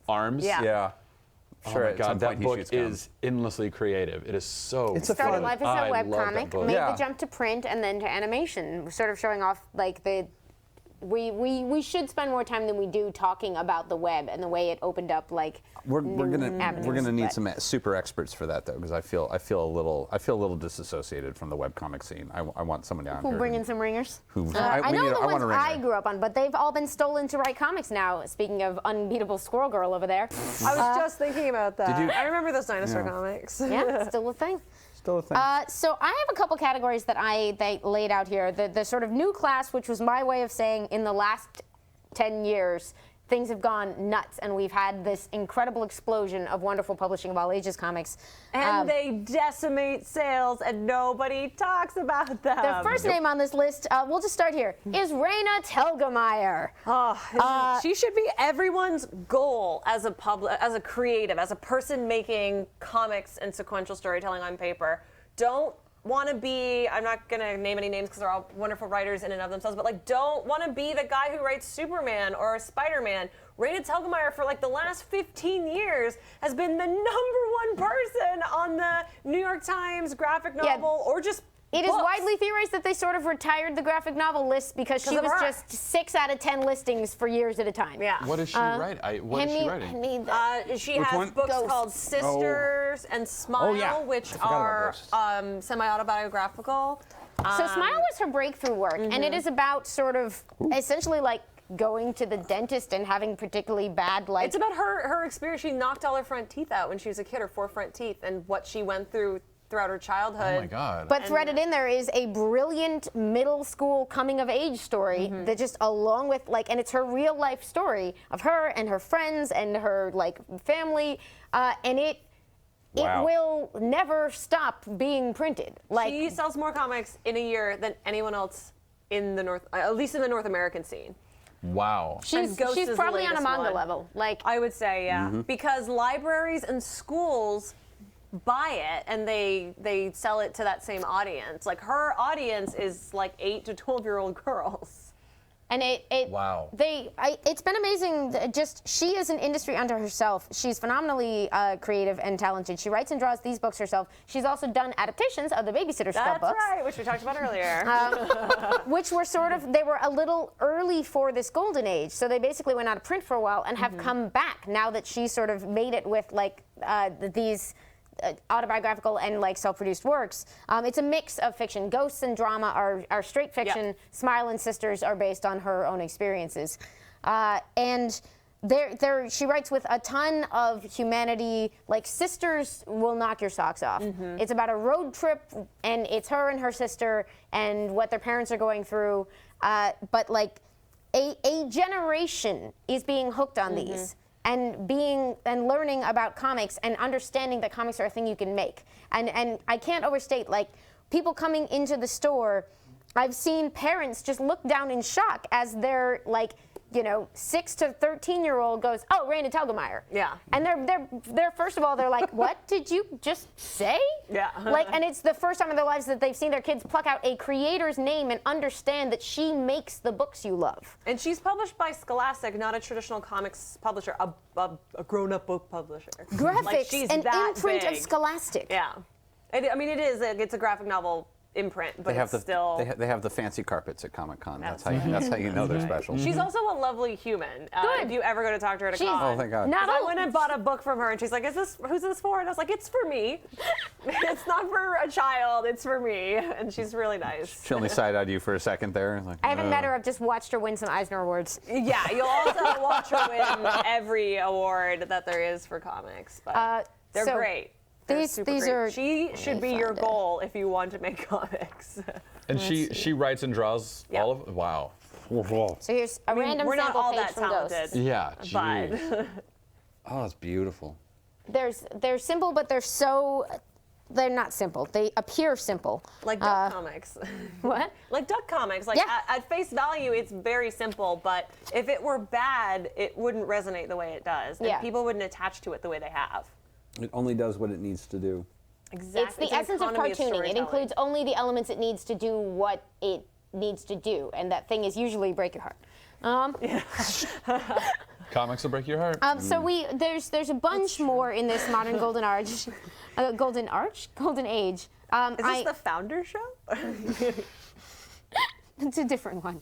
arms. Yeah. Yeah. Oh Sure, my at God, some that point he book shoots guns. is endlessly creative. It is so. It's a Started fun- life as I a love that webcomic, book. made Yeah. the jump to print, and then to animation, sort of showing off like we should spend more time than we do talking about the web and the way it opened up like We're new gonna avenues, need but- some super experts for that though, because I feel a little disassociated from the webcomic scene. I want somebody on Who here bring in some ringers? who- I know the I want ones a ringer. I grew up on, but they've all been stolen to write comics now. Speaking of unbeatable Squirrel Girl over there, I was just thinking about that. Did you- I remember those dinosaur comics. yeah, it's still a thing. Still a thing. So I have a couple categories that they laid out here. The sort of new class, which was my way of saying in the last 10 years, things have gone nuts, and we've had this incredible explosion of wonderful publishing of all ages comics. And they decimate sales, and nobody talks about them. The first name on this list, we'll just start here, is Raina Telgemeier. She should be everyone's goal as a creative, as a person making comics and sequential storytelling on paper. Don't want to be, I'm not going to name any names because they're all wonderful writers in and of themselves, but like don't want to be the guy who writes Superman or Spider-Man. Raina Telgemeier for like the last 15 years has been the #1 person on the New York Times graphic novel or just It is books. widely theorized that they sort of retired the graphic novel list because she of was her. just 6 out of 10 listings for years at a time. Yeah. What does she write? What is she writing? She Which has one? books Ghosts. called Sisters and Smile, Oh, yeah. which I forgot are about semi-autobiographical. So Smile was her breakthrough work, and it is about sort of essentially like going to the dentist and having particularly bad like. It's about her experience. She knocked all her front teeth out when she was a kid, her 4 front teeth, and what she went through throughout her childhood. Oh my God. But threaded in there is a brilliant middle school coming of age story that just along with and it's her real life story of her and her friends and her family, and it Wow. will never stop being printed. She sells more comics in a year than anyone else in the at least in the North American scene. Wow. she's Ghost is the probably on a latest manga one. level. I would say, yeah, because libraries and schools buy it and they sell it to that same audience. Like her audience is 8 to 12-year-old girls. And Wow. It's been amazing. She is an industry unto herself. She's phenomenally creative and talented. She writes and draws these books herself. She's also done adaptations of the Babysitters Club That's books. right, which we talked about earlier. Which were they were a little early for this golden age. So they basically went out of print for a while and have come back now that she sort of made it with these autobiographical and self-produced works. It's a mix of fiction. Ghosts and drama are straight fiction. Yep. Smile and Sisters are based on her own experiences. And she writes with a ton of humanity. Sisters will knock your socks off. It's about a road trip, and it's her and her sister and what their parents are going through. But a generation is being hooked on these. And learning about comics and understanding that comics are a thing you can make. And I can't overstate, people coming into the store, I've seen parents just look down in shock as their 6 to 13-year-old goes, "Oh, Raina Telgemeier." Yeah. And they're first of all, they're like, "What did you just say?" Yeah. And it's the first time in their lives that they've seen their kids pluck out a creator's name and understand that she makes the books you love. And she's published by Scholastic, not a traditional comics publisher, a grown-up book publisher. Graphics, she's an that imprint of big. Scholastic. Yeah. It's a graphic novel imprint, but They have it's still. they have the fancy carpets at Comic-Con. That's how you know they're special. She's also a lovely human. Good. If you ever go to talk to her at a She's- con. Oh, thank God. Not I only- went and bought a book from her, and she's like, who's this for? And I was like, it's for me. It's not for a child, it's for me. And she's really nice. She only side-eyed you for a second there. I haven't met her. I've just watched her win some Eisner Awards. Yeah, you'll also watch her win every award that there is for comics. But they're so great. They're these- super these great. are- She should be your find it. goal if you want to make comics. And she writes and draws Yeah. all of. Wow. So here's a random We're not sample all page that from talented. Ghosts. Yeah. Geez. But Oh, it's beautiful. They're simple, but they're not simple. They appear simple. like Duck Comics. What? Like Duck Comics. Like Yeah. at face value, it's very simple, but if it were bad, it wouldn't resonate the way it does. And Yeah. people wouldn't attach to it the way they have. It only does what it needs to do. Exactly. It's the essence of cartooning. It storytelling. includes only the elements it needs to do what it needs to do, and that thing is usually break your heart. Comics will break your heart. So there's a bunch more in this modern golden age, golden age. Is this the Founder Show? It's a different one.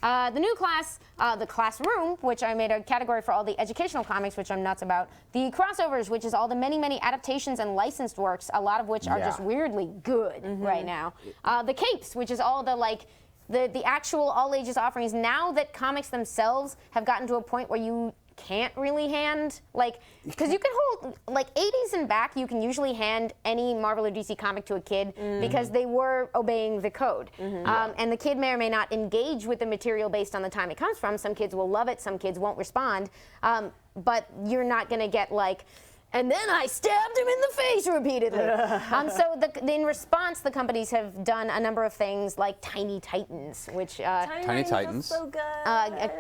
The new class, the classroom, which I made a category for all the educational comics, which I'm nuts about. The crossovers, which is all the many, many adaptations and licensed works, a lot of which are just weirdly good right now. The capes, which is all the actual all ages offerings. Now that comics themselves have gotten to a point where you can't really hand, because you can hold, 80s and back, you can usually hand any Marvel or DC comic to a kid because they were obeying the code. And the kid may or may not engage with the material based on the time it comes from. Some kids will love it, some kids won't respond. But you're not going to get and then I stabbed him in the face repeatedly. So in response, the companies have done a number of things like Tiny Titans, which Tiny Titans. So good. and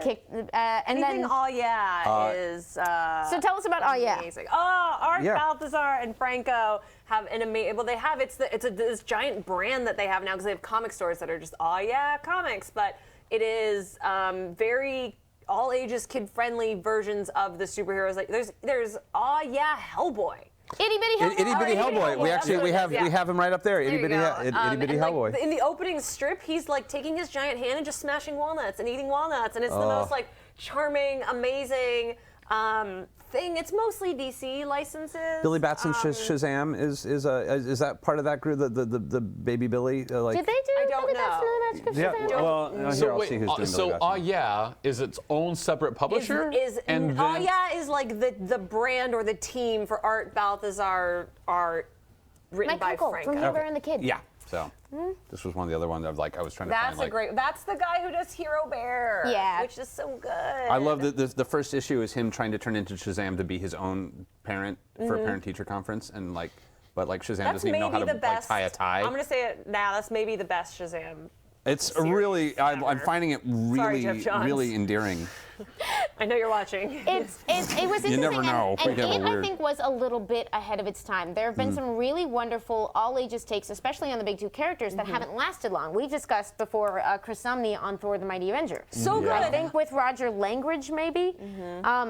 Anything then. All Yeah is. So tell us about Oh Yeah. Amazing. Oh, Art Yeah. Balthazar and Franco have an amazing. Well, they have this giant brand that they have now because they have comic stores that are just Oh Yeah comics, but it is very all ages kid friendly versions of the superheroes. Like there's Oh Yeah Hellboy. Itty Bitty Hellboy. Itty Bitty Hellboy. We actually we have him right up there. Itty Bitty Bitty And, Hellboy. in the opening strip, he's taking his giant hand and just smashing walnuts and eating walnuts, and it's the most charming, amazing thing. It's mostly DC licenses. Billy Batson Shazam is that part of that group? The baby Billy Did they do I don't Billy know. Batson and the Magic of Yeah. Shazam? Well, here I'll see who's doing Billy so Batson. Yeah is its own separate publisher. And Oh then- Yeah is the brand or the team for Art Balthazar art. written Mike by Huckle Franco. from Huber and the Kid. Yeah. So this was one of the other ones I was trying to That's find. a great. That's the guy who does Hero Bear. Yeah. Which is so good. I love that the first issue is him trying to turn into Shazam to be his own parent for a parent-teacher conference, and but Shazam That's doesn't even know how maybe to the best. tie a tie. I'm gonna say it now. That's maybe the best Shazam. It's series really, I'm ever. finding it really, Jeff Johns. really endearing. I know you're watching. It was interesting. You never know. And We get a it, I weird- think, was a little bit ahead of its time. There have been some really wonderful all-ages takes, especially on the big two characters, that haven't lasted long. We've discussed before Chris Samnee on Thor the Mighty Avenger. So good. I think with Roger Langridge, maybe.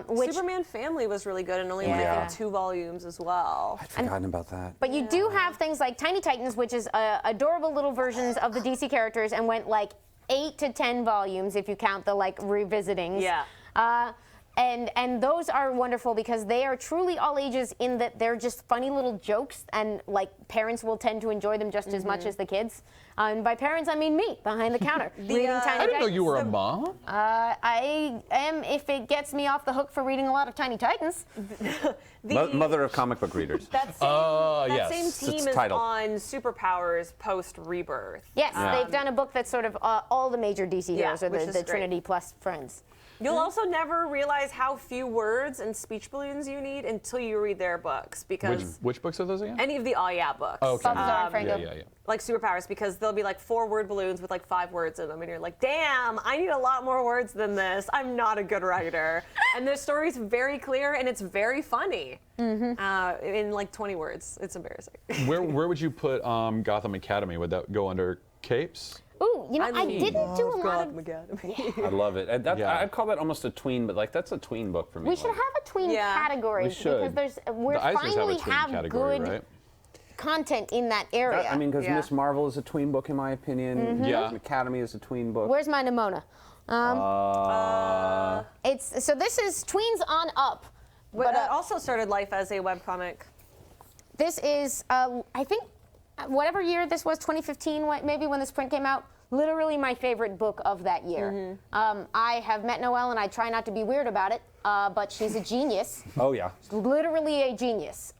Which, Superman Family was really good and only I Yeah. think 2 volumes as well. I'd forgotten about that. but you do have things like Tiny Titans, which is adorable little versions of the DC characters, and went 8 to 10 volumes if you count the revisitings. Yeah. And those are wonderful because they are truly all ages in that they're just funny little jokes, and parents will tend to enjoy them just as much as the kids. And by parents, I mean me behind the counter reading Tiny I didn't know Titans. you were a mom. I am if it gets me off the hook for reading a lot of Tiny Titans. Mother of comic book readers. That same, that yes. same It's team is title. on Superpowers post Rebirth. Yes, they've done a book that's sort of all the major DC Yeah, heroes are which the is great. Trinity plus friends. You'll also never realize how few words and speech balloons you need until you read their books, because Which books are those again? any of the All Yeah books. Okay. Bob Zara and Franco. Yeah. Like Superpowers, because there'll be 4-word balloons with 5 words in them, and you're like, damn, I need a lot more words than this. I'm not a good writer. And the story's very clear and it's very funny. In 20 words. It's embarrassing. Where would you put Gotham Academy? Would that go under capes? Ooh, I didn't do a lot of. I love it. And Yeah. I'd call that almost a tween, but that's a tween book for me. We should have a tween Yeah. category We should. because we're The Eisners finally have a tween have category, good right? content in that area. because Yeah. Miss Marvel is a tween book in my opinion. Yeah. Gotham Academy is a tween book. Where's my Nimona? It's so this is tweens on up, But but it also started life as a webcomic. this is I think whatever year this was, 2015, maybe when this print came out. Literally my favorite book of that year. I have met Noelle and I try not to be weird about it, but she's a genius. Oh yeah. Literally a genius.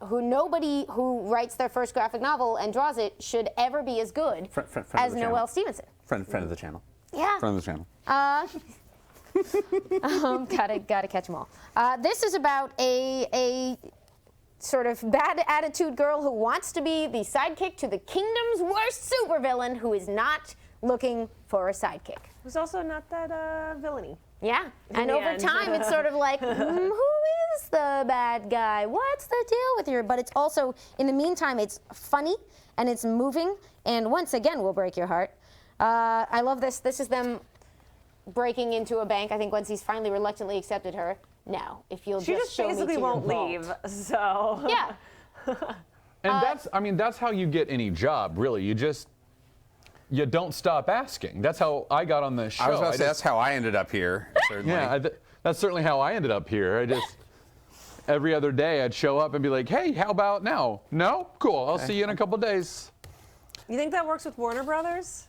Nobody who writes their first graphic novel and draws it should ever be as good Friend of as the channel. Noelle Stevenson. Friend of the channel. Yeah. Friend of the channel. Gotta catch them all. This is about a sort of bad attitude girl who wants to be the sidekick to the kingdom's worst supervillain who is not looking for a sidekick. Who's also not that villainy. Yeah, and the over end. time it's sort of like, who is the bad guy? What's the deal with you? But it's also, in the meantime, it's funny and it's moving, and once again will break your heart. I love this. This is them breaking into a bank. I think once he's finally reluctantly accepted her. Now, if you'll She just just show me basically to your won't vault. leave, so. Yeah. And that's how you get any job, really. You don't stop asking. That's how I got on this show. I was about to say, just- that's how I ended up here. Certainly. Yeah, that's certainly how I ended up here. I just every other day I'd show up and be like, "Hey, how about now? No, cool. I'll see you in a couple days." You think that works with Warner Brothers?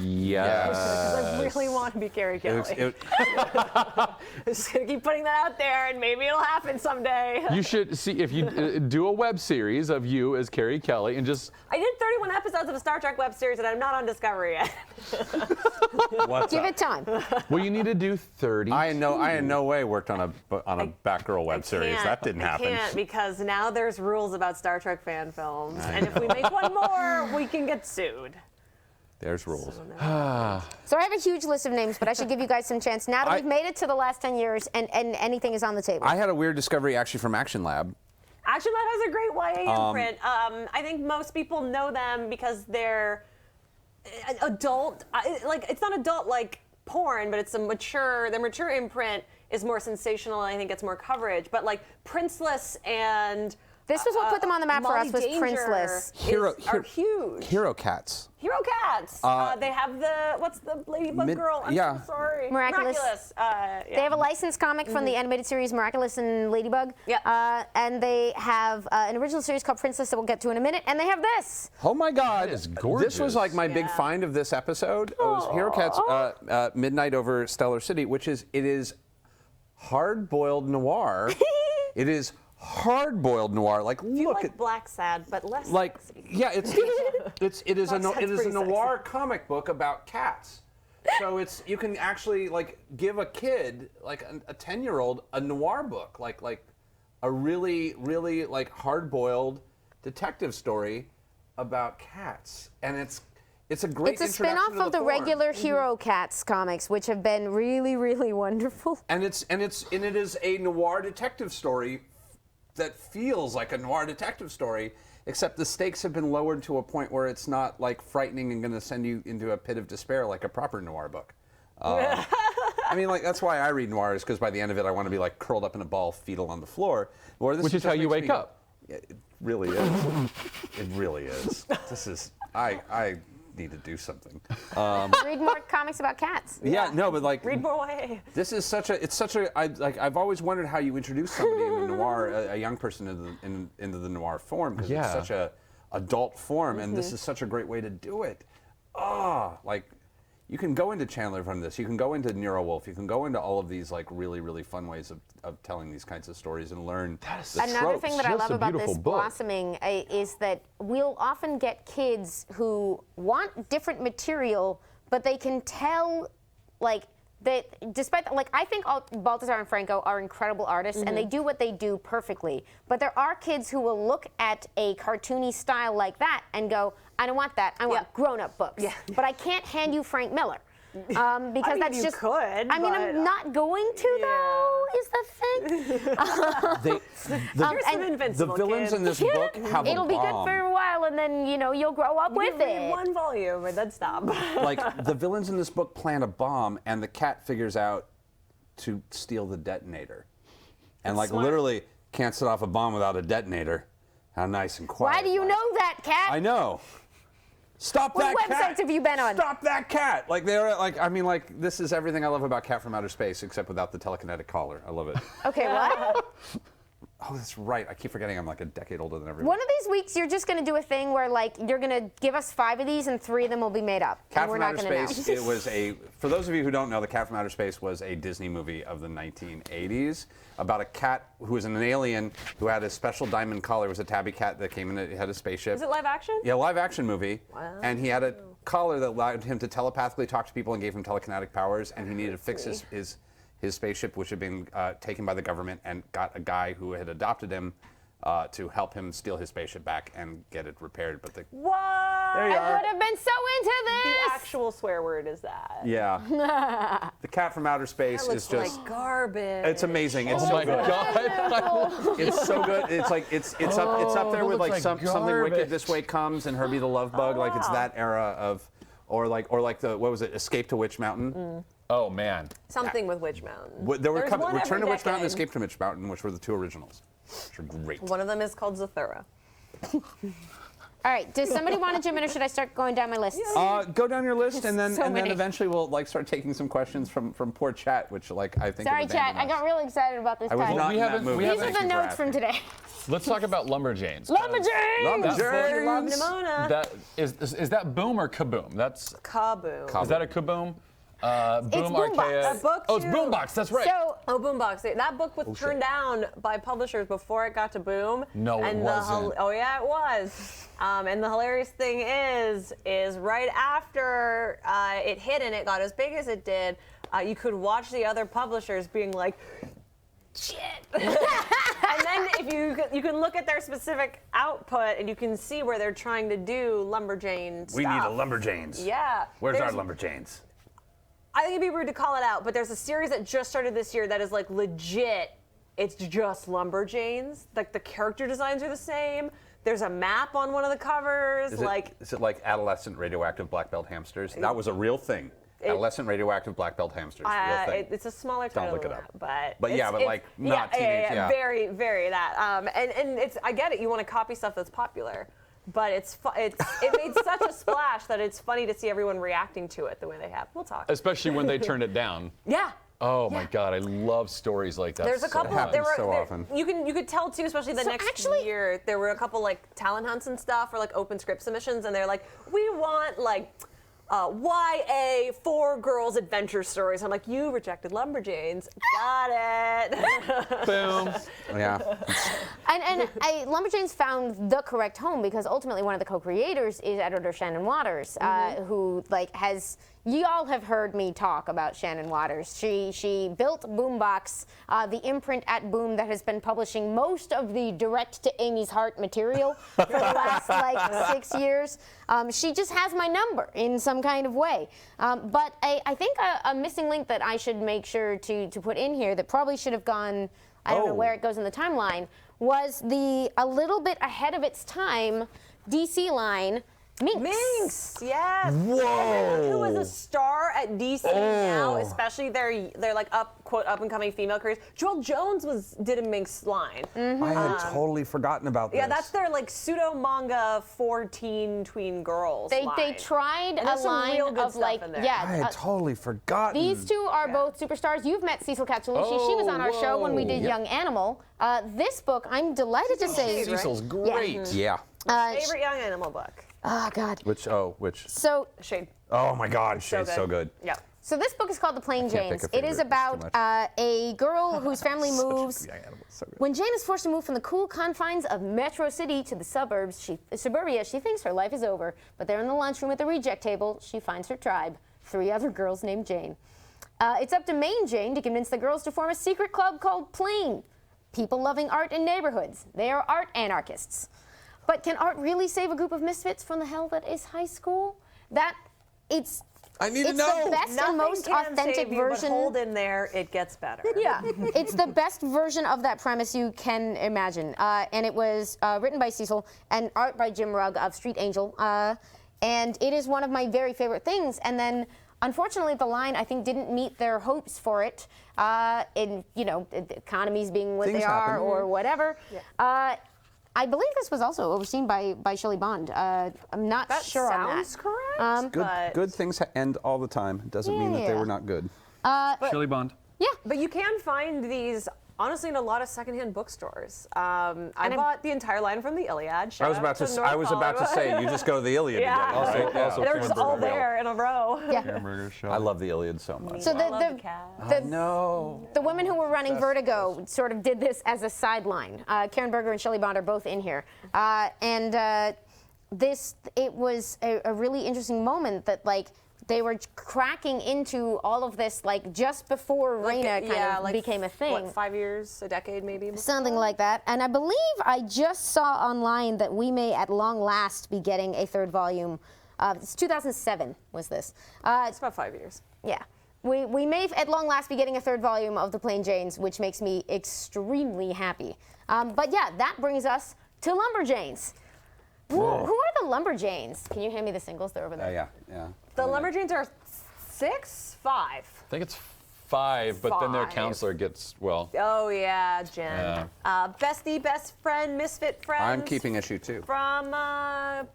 Yes. Because I really want to be Carrie Kelly. I'm just gonna keep putting that out there, and maybe it'll happen someday. You should see if you do a web series of you as Carrie Kelly and just I did 31 episodes of a Star Trek web series, and I'm not on Discovery yet. What's Give up? it time. well, you need to do 30. I in no way worked on a Batgirl web series. Can't. That didn't happen. I can't, because now there's rules about Star Trek fan films, and if we make one more, we can get sued. There's rules. So I have a huge list of names, but I should give you guys some chance. Now that we've made it to the last 10 years and anything is on the table. I had a weird discovery actually from Action Lab. Action Lab has a great YA imprint. I think most people know them because they're adult. It's not adult like porn, but it's a mature. Their mature imprint is more sensational, and I think gets more coverage. But Princeless and This was what put them on the map for us, was Princeless. Are huge. Hero Cats. Hero Cats. They have what's the ladybug girl? I'm yeah. so sorry. Miraculous. Yeah. They have a licensed comic from the animated series Miraculous and Ladybug. Yeah. And they have an original series called Princess that we'll get to in a minute. And they have this. Oh my God! That is This gorgeous. was like my big find of this episode. It was Hero Cats Midnight Over Stellar City, it is hard-boiled noir. It is hard-boiled noir. Like, I feel look like at Black Sad, but less like sexy. yeah, it is a Black Sad's it is a pretty noir comic book about cats. So you can actually like give a kid like a 10-year-old a noir book, like a really like hard-boiled detective story about cats, and it's a great. It's a introduction spin-off to of the form. regular Hero Cats comics, which have been really, really wonderful. And it is a noir detective story that feels like a noir detective story, except the stakes have been lowered to a point where it's not like frightening and going to send you into a pit of despair like a proper noir book. I mean, like that's why I read noirs, because by the end of it, I want to be like curled up in a ball, fetal on the floor. Which is how you wake up. Yeah, it really is. It really is. This is I need to do something. Read more comics about cats. Yeah, no, but like Read more YA. this is such a I've always wondered how you introduce somebody in the noir, a young person into the noir form, because Yeah. it's such a adult form, and this is such a great way to do it. Like you can go into Chandler from this, you can go into Nero Wolfe, you can go into all of these like really, really fun ways of telling these kinds of stories and learn the Another tropes. thing that I Just love a about beautiful this book. blossoming is that we'll often get kids who want different material, but they can tell, like, that despite like I think Balthazar and Franco are incredible artists and they do what they do perfectly. But there are kids who will look at a cartoony style like that and go, I don't want that. I want grown-up books. Yeah. But I can't hand you Frank Miller. Because I mean, that's you just. could, I mean, I'm but, not going to though. Is the thing. Here's some and Invincible, The villains kid. in this book have It'll a be good bomb. for a while, and then you'll grow up with You read it. one volume and then stop. Like the villains in this book plant a bomb, and the cat figures out to steal the detonator, and like smart. literally can't set off a bomb without a detonator. How nice and quiet. Why do you like. know that, Cat? I know. Stop What that cat. websites have you been on? Stop that cat. Like they're like I mean like this is everything I love about Cat from Outer Space, except without the telekinetic collar. I love it. Okay, what? Oh, that's right. I keep forgetting I'm like a decade older than everyone. One of these weeks, you're just going to do a thing where, like, you're going to give us 5 of these, and 3 of them will be made up. Cat and we're from not Outer going to Space, know. it was for those of you who don't know, the Cat from Outer Space was a Disney movie of the 1980s about a cat who was an alien who had a special diamond collar. It was a tabby cat that came in, it had a spaceship. Is it live action? Yeah, live action movie. Wow. And he had a collar that allowed him to telepathically talk to people and gave him telekinetic powers, and he needed to fix his spaceship, which had been taken by the government, and got a guy who had adopted him to help him steal his spaceship back and get it repaired. But the What? There you I are. would have been so into The this. actual swear word is that. yeah, the Cat from Outer Space That is looks just. like garbage. It's amazing. It's Oh so my good. God. It's so good. It's like it's up there it with looks like, like something wicked garbage. this way comes and Herbie the Love Bug. Like it's wow. that era of, or like the what was it? Escape to Witch Mountain. Oh man. Something with Witch Mountain. There were There's one Return to every Witch Mountain, decade. Escape to Witch Mountain, which were the 2 originals, which are great. One of them is called Zathura. All right, does somebody want to jump in, or should I start going down my list? Go down your list, and then So and then many. eventually we'll like start taking some questions from poor chat, which like I think. Sorry, have Chad, abandoned I us. got really excited about this I was time. not We in that haven't- we movie. These haven't- are Thank the you for notes from asking. today. Let's talk about Lumberjanes. Lumberjanes! Love Lumberjanes. Nimona. That is that boom or kaboom? That's Kaboom. is that a kaboom? Boom Boombox. Archaea. A book Oh, it's too. Boombox. That's right. So, Oh, Boombox. That book was turned down by publishers before it got to Boom. No, it and wasn't. Oh yeah, it was. And the hilarious thing is right after it hit and it got as big as it did, you could watch the other publishers being like, shit. And then if you can look at their specific output and you can see where they're trying to do Lumberjane stuff. We need a Lumberjanes. Yeah. Where's our There's- Lumberjanes? I think it'd be rude to call it out, but there's a series that just started this year that is like legit. It's just Lumberjanes. Like the character designs are the same. There's a map on one of the covers. Is it like adolescent radioactive black belt hamsters? That was a real thing. Adolescent radioactive black belt hamsters, real thing. It's a smaller title. look than it up. that, But yeah, it's- like, not yeah, teenage, Yeah, yeah. very, very that. And it's I get it. You want to copy stuff that's popular, but it made such a splash that it's funny to see everyone reacting to it the way they have. We'll talk. Especially when they turn it down. Yeah. Oh my God, I love stories like that. There's a couple. happens so often. You could tell too, especially the next actually- year. There were a couple like talent hunts and stuff, or like open script submissions, and they're like, we want like YA 4 girls adventure stories. I'm like, you rejected Lumberjanes. Got it. Boom. Yeah. And Lumberjanes found the correct home because ultimately one of the co-creators is editor Shannon Waters, who has. You all have heard me talk about Shannon Waters. She built Boombox, the imprint at Boom that has been publishing most of the direct to Amy's Heart material for the last 6 years. She just has my number in some kind of way. But I think a missing link that I should make sure to put in here that probably should have gone, I don't know where it goes in the timeline, was the a little bit ahead of its time DC line, Minx. Yes. Whoa. Who is a star at DC now, especially their like quote up and coming female careers. Joelle Jones did a Minx line. I had totally forgotten about this. Yeah, that's their like pseudo manga 14 tween girls. They line. tried And a there's some line real good of stuff in there. yeah. I had totally forgotten. These two are both superstars. You've met Cecil Cacciolucci. She was on our show when we did Young Animal. This book, I'm delighted to say. Cecil's great. Yeah. Favorite Young Animal book. Oh God. Which? So Shade. Oh my God, Shade's so good. Yeah. So this book is called The Plain can't pick Janes. a It favorite, is it's too about much. a girl whose family moves. Young Animal, so good. When Jane is forced to move from the cool confines of Metro City to the suburbia, she thinks her life is over. But there in the lunchroom at the reject table, she finds her tribe, 3 other girls named Jane. It's up to Main Jane to convince the girls to form a secret club called Plain. People loving art in neighborhoods. They are art anarchists. But can art really save a group of misfits from the hell that is high school? I need to It's know. the best and most can authentic save you, version. But hold in there, it gets better. Yeah, it's the best version of that premise you can imagine. And it was written by Cecil and art by Jim Rugg of Street Angel. And it is one of my very favorite things. And then, unfortunately, the line, I think, didn't meet their hopes for it. In, the economies being what Things they are happen. or whatever. Yeah. I believe this was also overseen by Shelley Bond. I'm not That sure on that. sounds correct. but- Good things end all the time. It doesn't mean that they Yeah. were not good. Shelley Bond. Yeah. But you can find these, honestly, in a lot of secondhand bookstores. I bought the entire line from the Iliad. I was about to say, you just go to the Iliad Yeah. to get it. right? Also They're just all Hamburger there in a row. Yeah. Hamburger show. I love the Iliad so much. So I love the cat. No. The women who were running Vertigo sort of did this as a sideline. Karen Berger and Shelley Bond are both in here. It was a really interesting moment that, they were cracking into all of this, just before Raina became a thing. What, 5 years, a decade maybe? before? Something like that. And I believe I just saw online that we may at long last be getting a 3rd volume. It's 2007 was this. It's about 5 years. Yeah. We may at long last be getting a 3rd volume of The Plain Janes, which makes me extremely happy. But yeah, that brings us to Lumberjanes. Who are the Lumberjanes? Can you hand me the singles? They're over there. Yeah. The Lumberjanes are 6, 5. I think it's 5, but then their 5. counselor gets, well, Oh yeah, Jen. Bestie, best friend, misfit friends. I'm keeping issue 2. From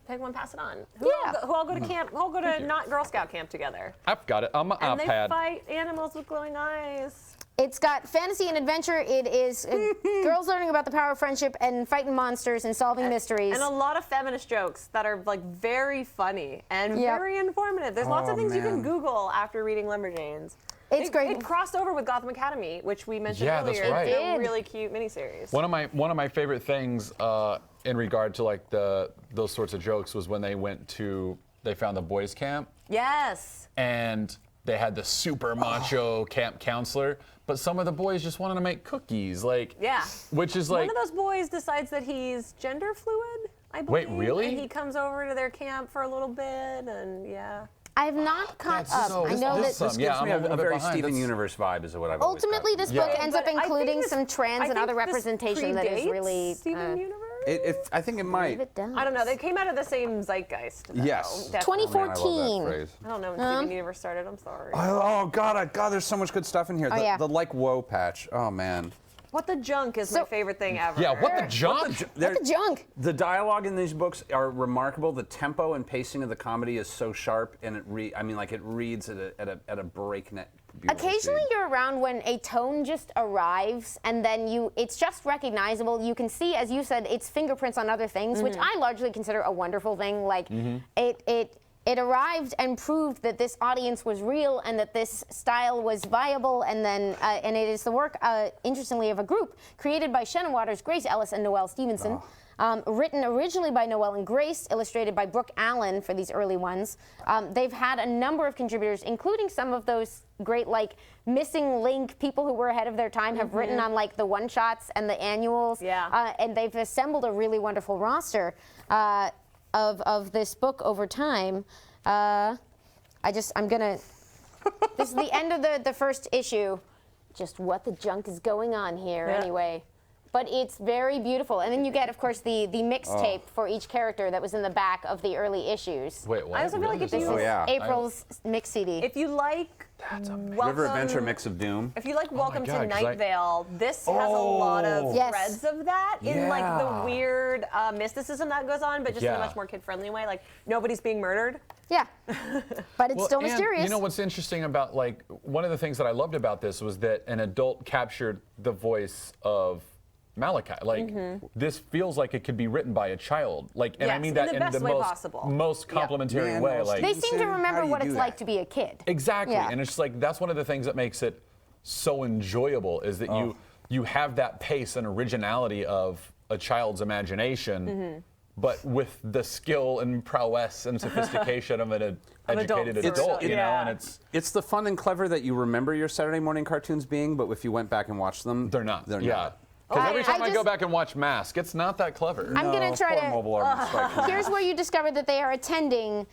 Pick One, Pass It On. Who Yeah. all go to camp? Who all go to not Girl Scout camp together? I've got it on my And they iPad. fight animals with glowing eyes. It's got fantasy and adventure. It is girls learning about the power of friendship and fighting monsters and solving mysteries. And a lot of feminist jokes that are very funny and very informative. There's lots of things you can man. Google after reading Lumberjanes. It's great. It crossed over with Gotham Academy, which we mentioned Yeah, that's earlier. right. It It's a did. really cute miniseries. One of my favorite things in regard to those sorts of jokes was when they found the boys' camp Yes. and they had the super macho camp counselor, but some of the boys just wanted to make cookies, Yeah. which is One of those boys decides that he's gender fluid, I believe. Wait, really? And he comes over to their camp for a little bit, and yeah. I have not caught That's up. so- I know this that is Yeah, Gives me I'm a little a bit very behind. Steven That's- Universe vibe is what I've always ultimately gotten. this Yeah. book ends up But I including think some trans and other representation that is really. Steven Universe? I think it might. It does. I don't know. They came out of the same zeitgeist. Though. Yes. Definitely. 2014. Man, I love that phrase. I don't know when Steven Universe started. I'm sorry. Oh God, there's so much good stuff in here. yeah. The like whoa patch. Oh man. What the Junk is my So- favorite thing ever. Yeah, what the junk? What the junk? The dialogue in these books are remarkable. The tempo and pacing of the comedy is so sharp, and it reads at a breakneck. beautiful Occasionally speed. you're around when a tone just arrives and then it's just recognizable. You can see, as you said, its fingerprints on other things, which I largely consider a wonderful thing. it arrived and proved that this audience was real and that this style was viable. And then, and it is the work, interestingly, of a group created by Shannon Waters, Grace Ellis, and Noelle Stevenson. Written originally by Noelle and Grace, illustrated by Brooke Allen for these early ones. They've had a number of contributors, including some of those great, like, missing link people who were ahead of their time have written on, like, the one-shots and the annuals. Yeah. And they've assembled a really wonderful roster of this book over time. I'm gonna, this is the end of the first issue. Just what the junk is going on here, anyway. But it's very beautiful. And then you get, of course, the mixtape for each character that was in the back of the early issues. Wait, what? I also feel like if This you, is April's mix CD. if you like River Adventure Mix of Doom. If you like Welcome God, to 'cause Night Vale, this has a lot of Yes. threads of that in like the Yeah. weird mysticism that goes on, but just in a much more kid-friendly way. Like nobody's being murdered. Yeah. But it's still and mysterious. You know what's interesting about, like, one of the things that I loved about this was that an adult captured the voice of Malachi. Like, this feels like it could be written by a child. Like, and I Yes, mean in that the in best the way most possible. most complimentary Man, way. well, Like, They seem to Stevenson, how remember do you what do it's that? like to be a kid. exactly. Yeah. And it's just like that's one of the things that makes it so enjoyable is that you have that pace and originality of a child's imagination. But with the skill and prowess and sophistication of an educated adults. adult, you know, Yeah. and It's the fun and clever that you remember your Saturday morning cartoons being, but if you went back and watched them, they're not. They're yeah. not. Because I- every time I I go just- back and watch Mask, it's not that clever. I'm going to try poor to. Mobile Armor Strike Command. Here's where you discover that they are attending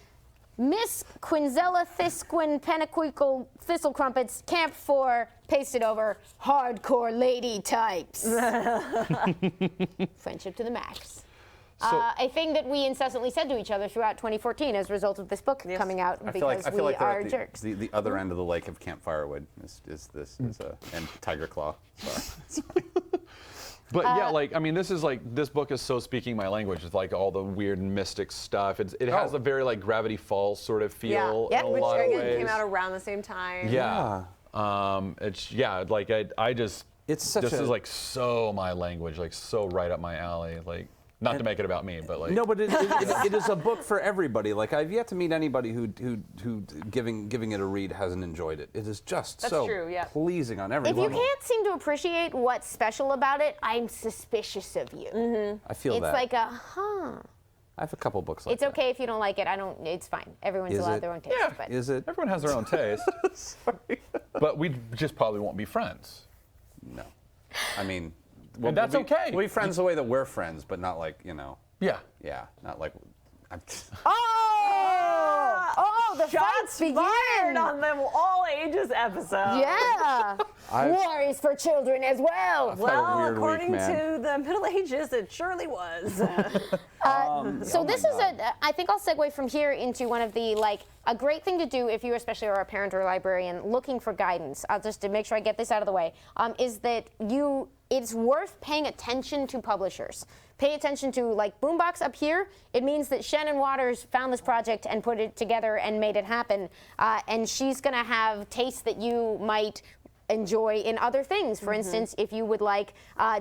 Miss Quinzella Thisquin Penaquical Thistle Crumpets Camp for, pasted over, hardcore lady types. Friendship to the max. A thing that we incessantly said to each other throughout 2014 as a result of this book coming out I feel because like we they're are at jerks. the other end of the lake of Camp Firewood and Tiger Claw. Sorry. But yeah, like I mean, this book is so speaking my language. It's like all the weird mystic stuff. It has a very like Gravity Falls sort of feel Yeah. in a Which lot of again ways. came out around the same time. Yeah. It's like I just It's such this a- is like so my language, like so right up my alley. Like not to make it about me, but like No, but it is a book for everybody. Like I've yet to meet anybody who giving it a read hasn't enjoyed it. It is just That's so true, yeah. pleasing on every If you level. can't seem to appreciate what's special about it, I'm suspicious of you. I feel It's that. like I have a couple books like It's that. okay if you don't like it. It's fine. Everyone's Is allowed it? their own taste. Yeah. But Is it? everyone has their own taste. Sorry. But we just probably won't be friends. No. I mean, And that's okay. We'll be friends the way that we're friends, but not like, Yeah. yeah, not like. oh, the Shots fights begin. fired on them all ages episode. Yeah. War is for children as well. Had a Well, weird week, according man. to the Middle Ages, it surely was. So this is I think I'll segue from here into one of the, like, a great thing to do if you especially are a parent or a librarian looking for guidance, just to make sure I get this out of the way, is that it's worth paying attention to publishers. Pay attention to, like, Boombox up here. It means that Shannon Waters found this project and put it together and made it happen. And she's going to have tastes that you might enjoy in other things. For instance, if you would like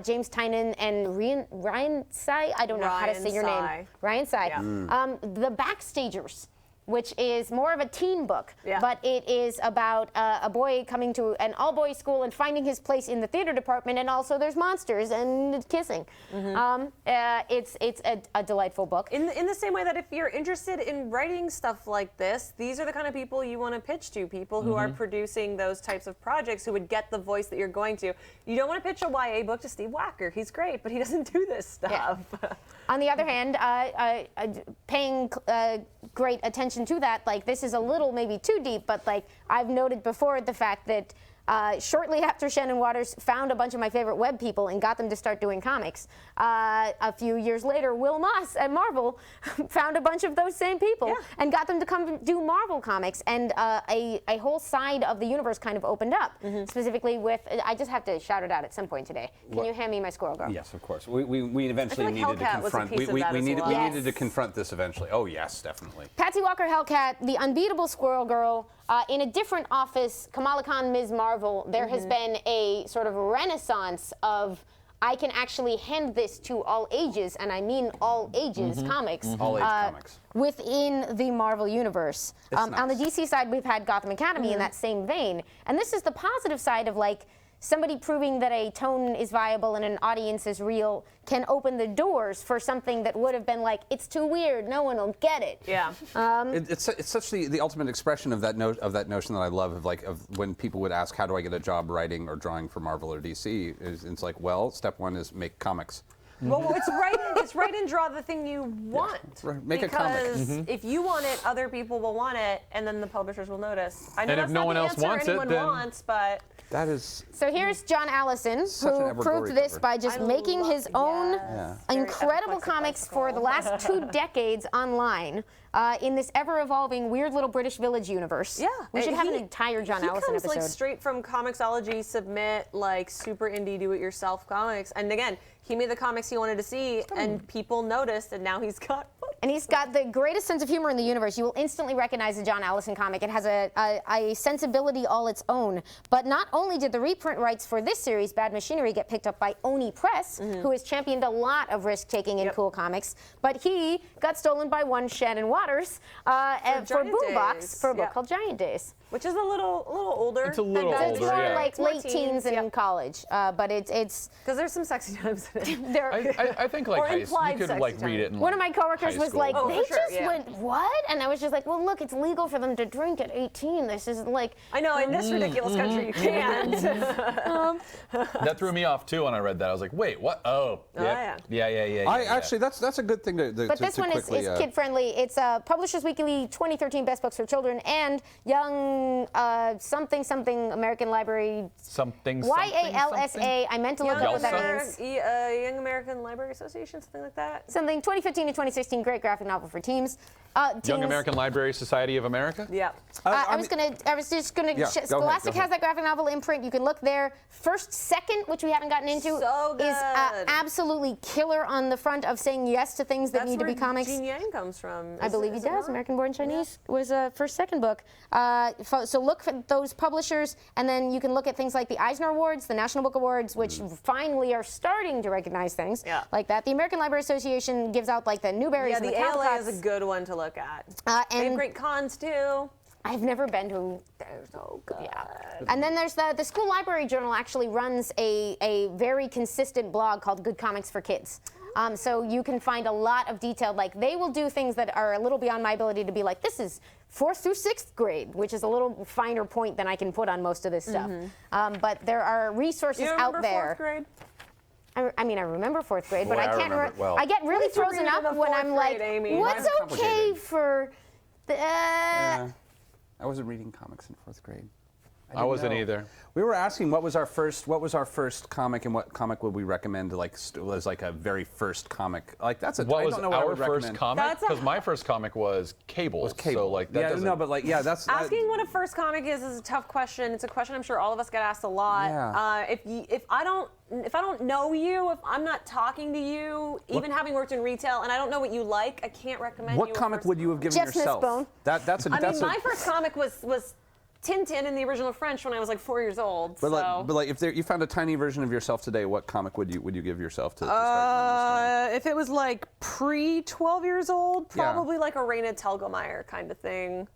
James Tynan and Ryan Tsai, I don't know how to Ryan say your name. Tsai. Ryan Tsai. Yeah. The Backstagers, which is more of a teen book, Yeah. but it is about a boy coming to an all-boys school and finding his place in the theater department, and also there's monsters and kissing. It's a delightful book. In the same way that if you're interested in writing stuff like this, these are the kind of people you want to pitch to, people who are producing those types of projects who would get the voice that you're going to. You don't want to pitch a YA book to Steve Wacker. He's great, but he doesn't do this stuff. On the other hand, paying great attention to that, like, this is a little maybe too deep, but like I've noted before the fact that shortly after Shannon Waters found a bunch of my favorite web people and got them to start doing comics, a few years later, Will Moss at Marvel found a bunch of those same people and got them to come do Marvel comics, and a whole side of the universe kind of opened up, specifically with, I just have to shout it out at some point today. Can you hand me my Squirrel Girl? Yes, of course. We eventually like needed to Hellcat was a confront. piece of that as well. Yes. needed to confront this eventually. Oh yes, definitely. Patsy Walker Hellcat, the unbeatable Squirrel Girl, in a different office, Kamala Khan, Ms. Marvel, there has been a sort of renaissance of I can actually hand this to all ages, and I mean all ages comics. All age comics. Within the Marvel Universe. On the DC side, we've had Gotham Academy in that same vein. And this is the positive side of like, somebody proving that a tone is viable and an audience is real can open the doors for something that would have been like, it's too weird, no one will get it. Yeah. It's such the ultimate expression of that notion that I love of when people would ask, how do I get a job writing or drawing for Marvel or DC? It's like, well, step one is make comics. Well, it's write and draw the thing you want. Right, make a comic. Because if you want it, other people will want it, and then the publishers will notice. I know And if that's no not one the else answer wants it, anyone then- wants, but That is. So here's John Allison, Such an who Edward proved Gorey this cover. by just making his own incredible comics for the last 2 decades online in this ever-evolving, weird little British village universe. yeah. We should have an He- entire John he Allison comes episode. like straight from Comixology, Submit, like super indie, do-it-yourself comics. And again, he made the comics he wanted to see, and people noticed, and now he's got. And he's got the greatest sense of humor in the universe. You will instantly recognize a John Allison comic. It has a sensibility all its own. But not only did the reprint rights for this series, Bad Machinery, get picked up by Oni Press, who has championed a lot of risk-taking in cool comics, but he got stolen by one Shannon Waters for Giant Boombox Days. for a book Yeah. called Giant Days. Which is a little older. It's a little than Bad It's older, more yeah. like It's more late teens and yep. college, but it's Because there's some sexy times in it. there. I think like Or high, you implied could sex like time. read it in One of like, my coworkers high was school. like, Oh, they for sure, just yeah. went, what? And I was just like, well, look, it's legal for them to drink at 18. This isn't like, I know, in this ridiculous country, you can't. That threw me off too when I read that. I was like, wait, what? Oh, yeah. yeah. Actually, that's a good thing to. but this one is quickly, kid friendly. It's Publishers Weekly 2013 Best Books for Children and Young something American Library. something. YALSA. I meant to look up what that Yalsa? means. Young American Library Association, something like that. Something 2015 to 2016 great graphic novel for teens. Young Teens. American Library Society of America. Yeah. I was just gonna. Yeah, go ahead, Scholastic go ahead. has that graphic novel imprint. You can look there. First, Second, which we haven't gotten into, So is good. absolutely killer on the front of saying yes to things that That's need to where be comics. Gene Yang comes from. I believe he does. American Born Chinese was a First Second book. So look for those publishers, and then you can look at things like the Eisner Awards, the National Book Awards, which finally are starting to recognize things like that. The American Library Association gives out like the Newberries Yeah, and the the ALA Caldecots. is a good one to look at. They have and great cons too. I've never been to. They're so good. Yeah. And then there's the School Library Journal actually runs a very consistent blog called Good Comics for Kids. So you can find a lot of detail. Like they will do things that are a little beyond my ability to be like, this is 4th through 6th grade, which is a little finer point than I can put on most of this stuff. But there are resources You out remember there. 4th grade? I mean, I remember 4th grade, Boy, but I I can't. remember it well. I get really Please read frozen it in up the when 4th I'm like, grade, Amy. what's Mine's okay complicated. for the. I wasn't reading comics in 4th grade. I wasn't know. either. We were asking what was our first comic and what comic would we recommend to was like a very first comic. Like that's a What I was don't know what I our would first recommend. comic? That's a- Because my first comic was Cable. So like that yeah, doesn't. no, but like that's Asking what a first comic is a tough question. It's a question I'm sure all of us get asked a lot. Yeah. If I don't know you, if I'm not talking to you, even having worked in retail, and I don't know what you like, I can't recommend what you. a comic first would you have given Jeff yourself? Smith's Bone. That's a my first comic was Tintin in the original French when I was like 4 years old. But so. like if you found a tiny version of yourself today, what comic would you give yourself to start? If it was like pre-12 years old, probably like a Raina Telgemeier kind of thing.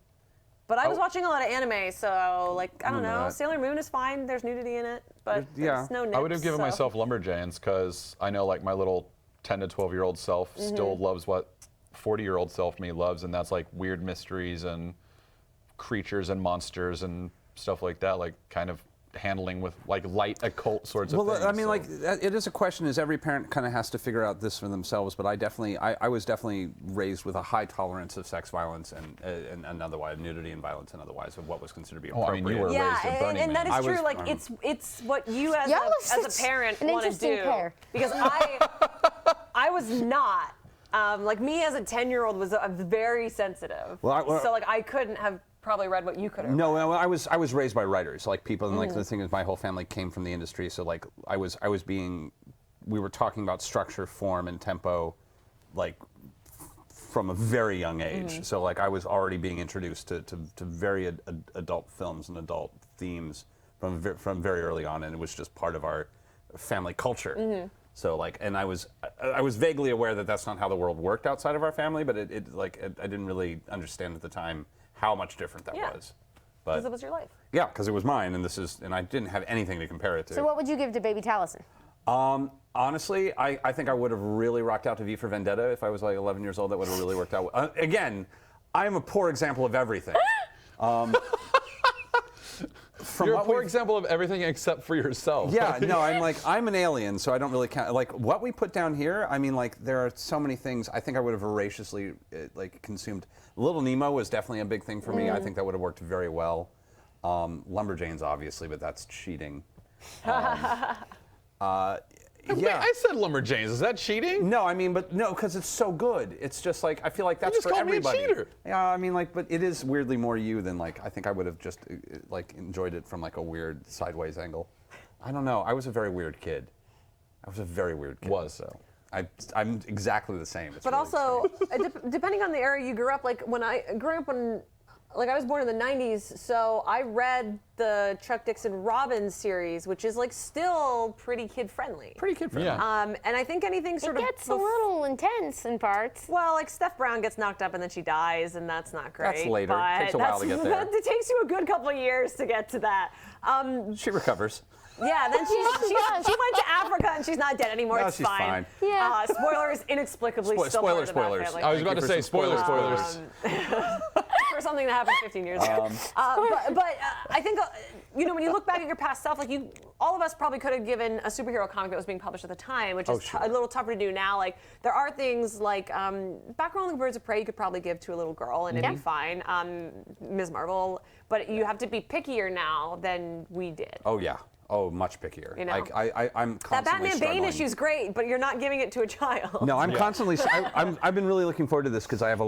But I was watching a lot of anime, so like I don't know. that. Sailor Moon is fine. There's nudity in it, but there's no nips. I would have given so. myself Lumberjanes because I know like my little 10 to 12-year-old self still loves what 40-year-old self me loves, and that's like weird mysteries and creatures and monsters and stuff like that, like kind of handling with like light occult sorts of things. I mean, so. like it is a question. Is every parent kind of has to figure out this for themselves? But I was definitely raised with a high tolerance of sex violence and otherwise nudity and violence and otherwise of what was considered to be Oh, I appropriate. mean, you were Yeah, raised at Burning and that Man. is I true. was- Like it's what you as Y'all a are parent an want to interesting do. pair. Because I was not. Like me as a 10-year-old was very sensitive. Well, so like I couldn't have probably read what you could have. No, I was raised by writers, like people, and like the thing is, my whole family came from the industry, so like we were talking about structure, form, and tempo, like from a very young age. So like I was already being introduced to very adult films and adult themes from very early on, and it was just part of our family culture. So like, and I was vaguely aware that that's not how the world worked outside of our family, but I didn't really understand at the time how much different that was. Because But it was your life. yeah, because it was mine, and I didn't have anything to compare it to. So what would you give to baby Taliesin? Honestly, I think I would have really rocked out to V for Vendetta if I was like 11 years old. That would have really worked out. Again, I'm a poor example of everything. You're a poor example of everything except for yourself. Yeah, no, I'm an alien, so I don't really count. Like what we put down here, I mean, like there are so many things. I think I would have voraciously like consumed. Little Nemo was definitely a big thing for me. I think that would have worked very well. Lumberjanes, obviously, but that's cheating. Wait, I said Lumberjanes. Is that cheating? No, I mean, but no, because it's so good. It's just like I feel like that's just for called me a everybody. cheater. Yeah, I mean, like, but it is weirdly more you than like I think I would have just like enjoyed it from like a weird sideways angle. I don't know. I was a very weird kid. I was a very weird kid. So. I'm exactly the same. It's But really also, depending on the era you grew up, like when I grew up like I was born in the 90s, so I read the Chuck Dixon Robin series, which is like still pretty kid friendly. pretty kid friendly. Yeah. And I think anything sort It of gets a little intense in parts. well, like Steph Brown gets knocked up and then she dies, and that's not great. That's later. It But takes a while to get there. It takes you a good couple of years to get to that. She recovers. Yeah, then she went to Africa and she's not dead anymore. No, It's she's fine. Yeah. Spoilers, inexplicably still part of the Bat spoilers. family. I was about to say spoilers. For something that happened 15 years ago. But I think, when you look back at your past self, like all of us probably could have given a superhero comic that was being published at the time, which is sure. a little tougher to do now. Like there are things like Batgirl and the Birds of Prey you could probably give to a little girl and it'd be fine. Ms. Marvel, but you have to be pickier now than we did. Oh yeah. Oh, much pickier. You know? Like I'm constantly That Batman struggling. Bane issue's great, but you're not giving it to a child. No, I'm constantly. I've been really looking forward to this because I have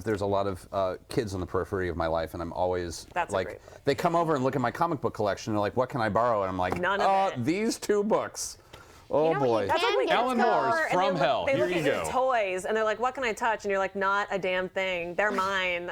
there's a lot of kids on the periphery of my life, and I'm always That's a like, great book. they come over and look at my comic book collection, and they're like, "What can I borrow?" And I'm like, None of it. These 2 books. Oh You know what you boy. can That's like when get Alan kids come Moore's over and From they Hell. Look, they Here look you at your go. toys and they're like, "What can I touch?" And you're like, "Not a damn thing. They're mine."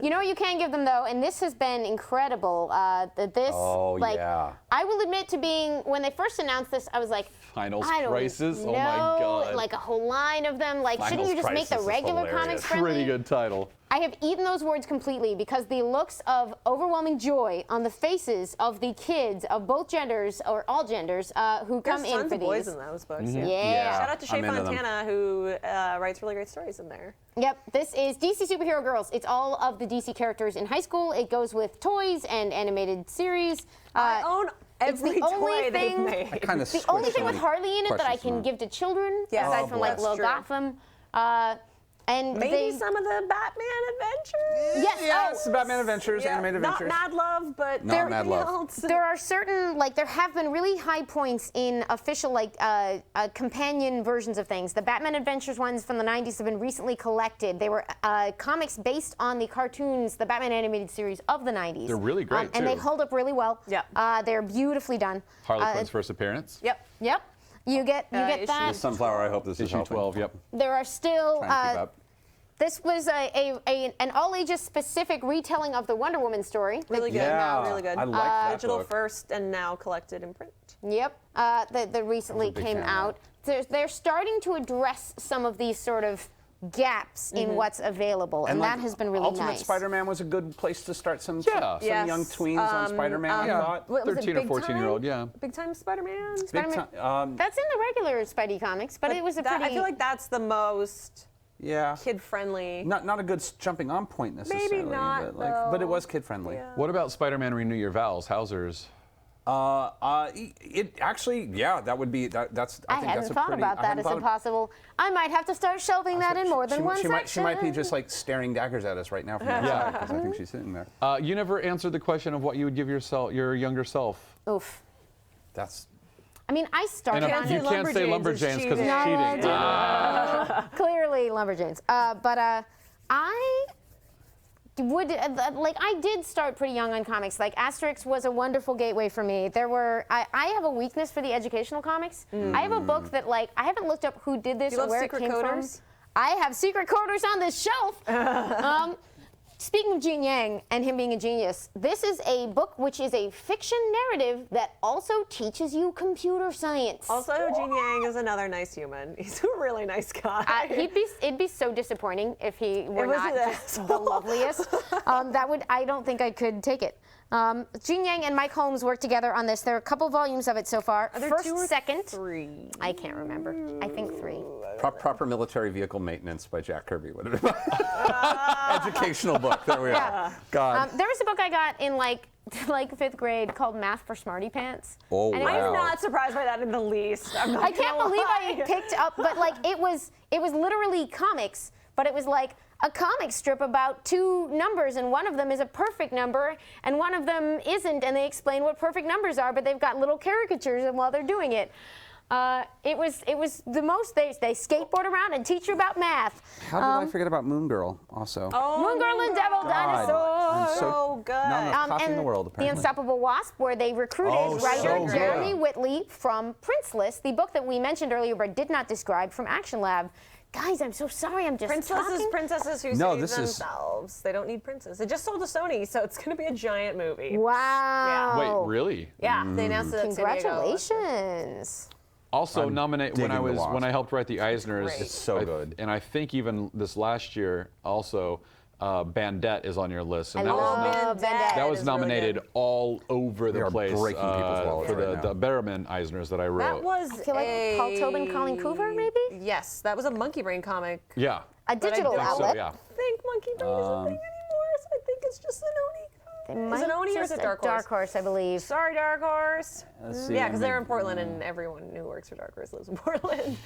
You know what you can give them though, and this has been incredible. Oh, yeah. I will admit to being when they first announced this, I was like, Finals I don't Crisis? know, Oh my God. like a whole line of them. Like, shouldn't Finals you just make the Crisis is regular hilarious. comics friendly? Pretty good title. I have eaten those words completely because the looks of overwhelming joy on the faces of the kids of both genders or all genders who come There's in tons for of boys these. in those books. Yeah. Yeah. Shout out to Shay I'm into them. Fontana who writes really great stories in there. Yep, this is DC Superhero Girls. It's all of the DC characters in high school. It goes with toys and animated series. I own it's every the only toy they've thing- made. Kind of The only thing with Harley in it that I can give to children, Yes. aside Oh, from like bless. Lil True. Gotham, and Maybe they, some of the Batman Adventures. yes, oh, Batman Adventures, Yeah, animated not adventures. Mad Love, but Not Mad everything Love. else. there are certain there have been really high points in official companion versions of things. The Batman Adventures ones from the 90s have been recently collected. They were comics based on the cartoons, the Batman animated series of the 90s. They're really great, and they too. hold up really well. Yep. They're beautifully done. Harley Quinn's first appearance. Yep. Yep. You get issue that. Sunflower, I hope this is Issue helping. 12, yep. There are still Trying to keep up. this was an all ages specific retelling of the Wonder Woman story. Really good. Yeah, Really good. I like that Digital book. first and now collected in print. Yep, that recently big came fan of out. They're starting to address some of these sort of gaps in what's available, and like, that has been really Ultimate nice. Spider-Man was a good place to start some Yeah. Yes. young tweens on Spider-Man, I thought. What was it, 13 or Big 14-year-old, Time? yeah. Big Time Spider-Man? Big Spider-Man- time, That's in the regular Spidey comics, but it was a pretty. I feel like that's the most yeah. kid-friendly. Not a good jumping on point necessarily. not, but it though. was kid friendly. Yeah. What about Spider-Man Renew Your Vows? Hauser's. It actually, yeah, that would be that's. I think hadn't that's a thought pretty, about I that hadn't as thought of- impossible. I might have to start shelving that in more than one she section. might be just like staring daggers at us right now from the outside because I think she's sitting there. You never answered the question of what you would give your younger self. Oof. That's I mean, I started And on you can't say Lumberjanes because it's No, cheating. well, clearly Lumberjanes. But I would I did start pretty young on comics. Like Asterix was a wonderful gateway for me. There were I have a weakness for the educational comics. I have a book that I haven't looked up who did this You or love where Secret it came Coders? from. I have secret coders on this shelf. Speaking of Gene Yang and him being a genius, this is a book which is a fiction narrative that also teaches you computer science. Also, Gene Yang is another nice human. He's a really nice guy. It'd be so disappointing if he were was not an just the loveliest. I don't think I could take it. Gene Yang and Mike Holmes worked together on this. There are a couple volumes of it so far. Are there First, 2 or second, 3? I can't remember. I think 3. Proper military vehicle maintenance by Jack Kirby. What is it? Educational book. There we are. God. There was a book I got in like 5th grade called Math for Smarty Pants. Oh, And it wow. I'm not surprised by that in the least. I can't believe I picked up, but like it was literally comics, but it was like a comic strip about 2 numbers, and one of them is a perfect number, and one of them isn't, and they explain what perfect numbers are, but they've got little caricatures and while they're doing it. It was the most, they skateboard around and teach you about math. How did I forget about Moon Girl also? Moon Girl and Devil Dinosaur. I'm So good. Not enough coffee in and the world, The apparently. Unstoppable Wasp, where they recruited Oh, writer so good. Jeremy Whitley from Princeless, the book that we mentioned earlier but did not describe, from Action Lab. Guys, I'm so sorry, I'm just talking. Princesses who No, save this is- themselves. They don't need princes. It just sold to Sony, so it's going to be a giant movie. Wow. Wait, really? Yeah, they announced it at San Diego. Congratulations. Also I'm nominate digging The Wasp. when I helped write the Eisners. Great. It's so good. And I think even this last year also, Bandette is on your list. And I love Bandette. Bandette. that was is really nominated good. all over the are place breaking people's wallets for right the now. Betterman Eisners that I wrote. That was I feel like Paul Tobin, Colleen Coover, maybe? Yes, that was a Monkey Brain comic. Yeah. A But I digital don't So outlet. yeah. think Monkey Brain is a thing anymore, so I think it's just Zanoni. They Is might it Oni or is just it Dark a Horse? Dark Horse, I believe. Sorry, Dark Horse. Let's see, Yeah, because they're maybe- in Portland, and everyone who works for Dark Horse lives in Portland.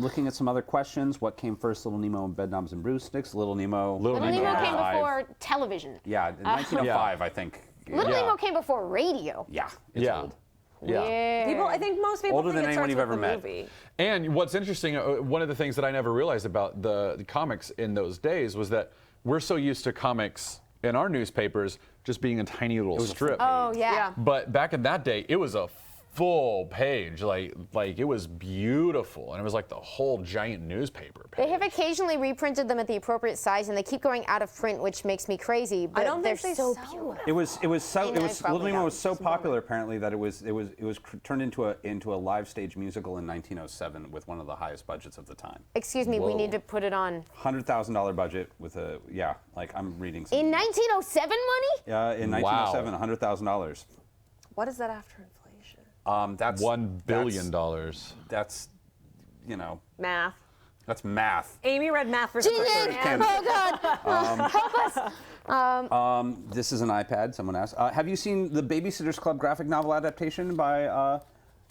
Looking at some other questions. What came first, Little Nemo and Bedknobs and Broomsticks? Little Nemo. Little Little Nemo came 1905. before television. Yeah, in 1905, I think. Little Yeah. Nemo came before radio. Yeah, it's Yeah. old. Yeah. People, I think most people Older think than it anyone starts you've with ever the met. movie. And what's interesting, one of the things that I never realized about the comics in those days was that we're so used to comics in our newspapers just being a tiny little strip. Oh, yeah. But back in that day, it was a full page, like it was beautiful, and it was like the whole giant newspaper page. They have occasionally reprinted them at the appropriate size, and they keep going out of print, which makes me crazy. But I don't they're think they so sell beautiful. them. It was I know, Little probably Nemo not. was so popular apparently that it was turned into a live stage musical in 1907 with one of the highest budgets of the time. Excuse me, we Whoa. need to put it on. $100,000 budget with a like I'm reading. In 1907 money? In 1907, $100,000. What is that after inflation? That's $1 billion. That's Math. that's math. Amy read math for Gene the first Yang, time. oh God, help us. This is an iPad. Someone asked. Have you seen the Babysitter's Club graphic novel adaptation by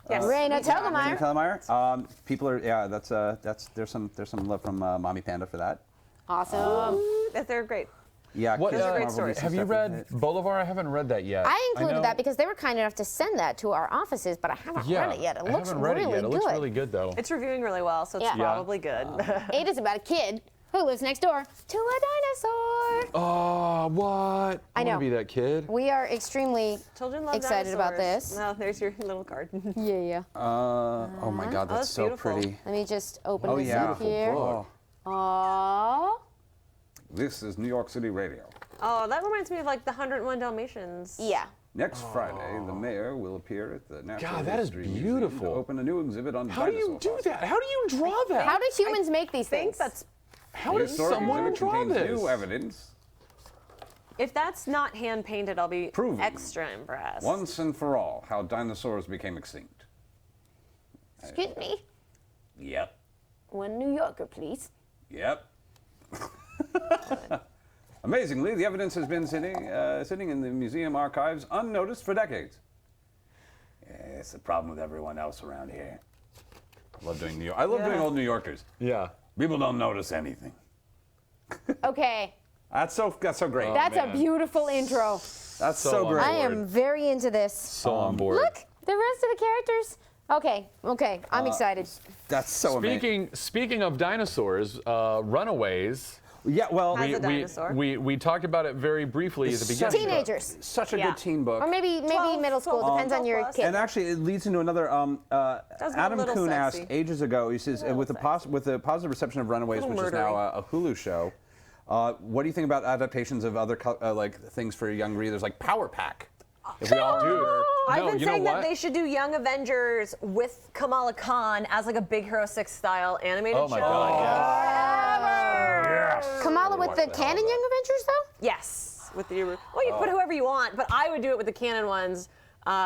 Yes. Raina Raina Telgemeier. Telgemeier? People are that's there's some love from Mommy Panda for that. Awesome. They're great. Yeah. What, kids are great Marvel stories. DC have you stuff. read Bolivar? I haven't read that yet. I included know- that because they were kind enough to send that to our offices, but I haven't yeah, read it yet. It I looks haven't read really it yet. It good. looks really good though. It's reviewing really well, so it's Yeah. probably good. It is about a kid who lives next door to a dinosaur. Oh, what? I know. want to be that kid. We are extremely Children love excited about dinosaurs. this. No, there's your little card. Yeah. Oh my God, that's that's so beautiful. pretty. Let me just open Oh this yeah. up here. Oh. Aww. This is New York City Radio. Oh, that reminds me of like the 101 Dalmatians. Yeah. Next Friday, the mayor will appear at the Natural God, that is History Museum beautiful. to open a new exhibit on How do you dinosaur do fossils. that? How do you draw that? How do humans make these I think things? that's How The does historic someone exhibit draw contains this? new evidence, if that's not hand painted, I'll be Proven. extra impressed. once and for all, how dinosaurs became extinct. Excuse me. Yep. One New Yorker, please. Yep. Amazingly, the evidence has been sitting in the museum archives unnoticed for decades. Yeah, it's the problem with everyone else around here. I love doing doing old New Yorkers. Yeah. People don't notice anything. Okay. That's so great. That's a man. beautiful intro. That's so so on great. I am very into this. So on board. Look, the rest of the characters. Okay. I'm excited. That's so amazing. Speaking of dinosaurs, Runaways. Yeah, well, Has a dinosaur. We talked about it very briefly at the beginning. Teenagers. such a Yeah. good teen book. Or maybe 12, middle school. 12, Depends on your 12 plus. kid. And actually, it leads into another. Does get a Adam little Kuhn sexy. asked ages ago. He says, with the positive reception of Runaways, Little which is now murdery. a Hulu show, What do you think about adaptations of other like things for young readers, like Power Pack? If we all do. I've No, been you know saying that what? they should do Young Avengers with Kamala Khan as like a Big Hero 6 style animated Oh my show. God, Yes. Kamala with the canon Young Avengers, though? Yes, with the well, you can put whoever you want, but I would do it with the canon ones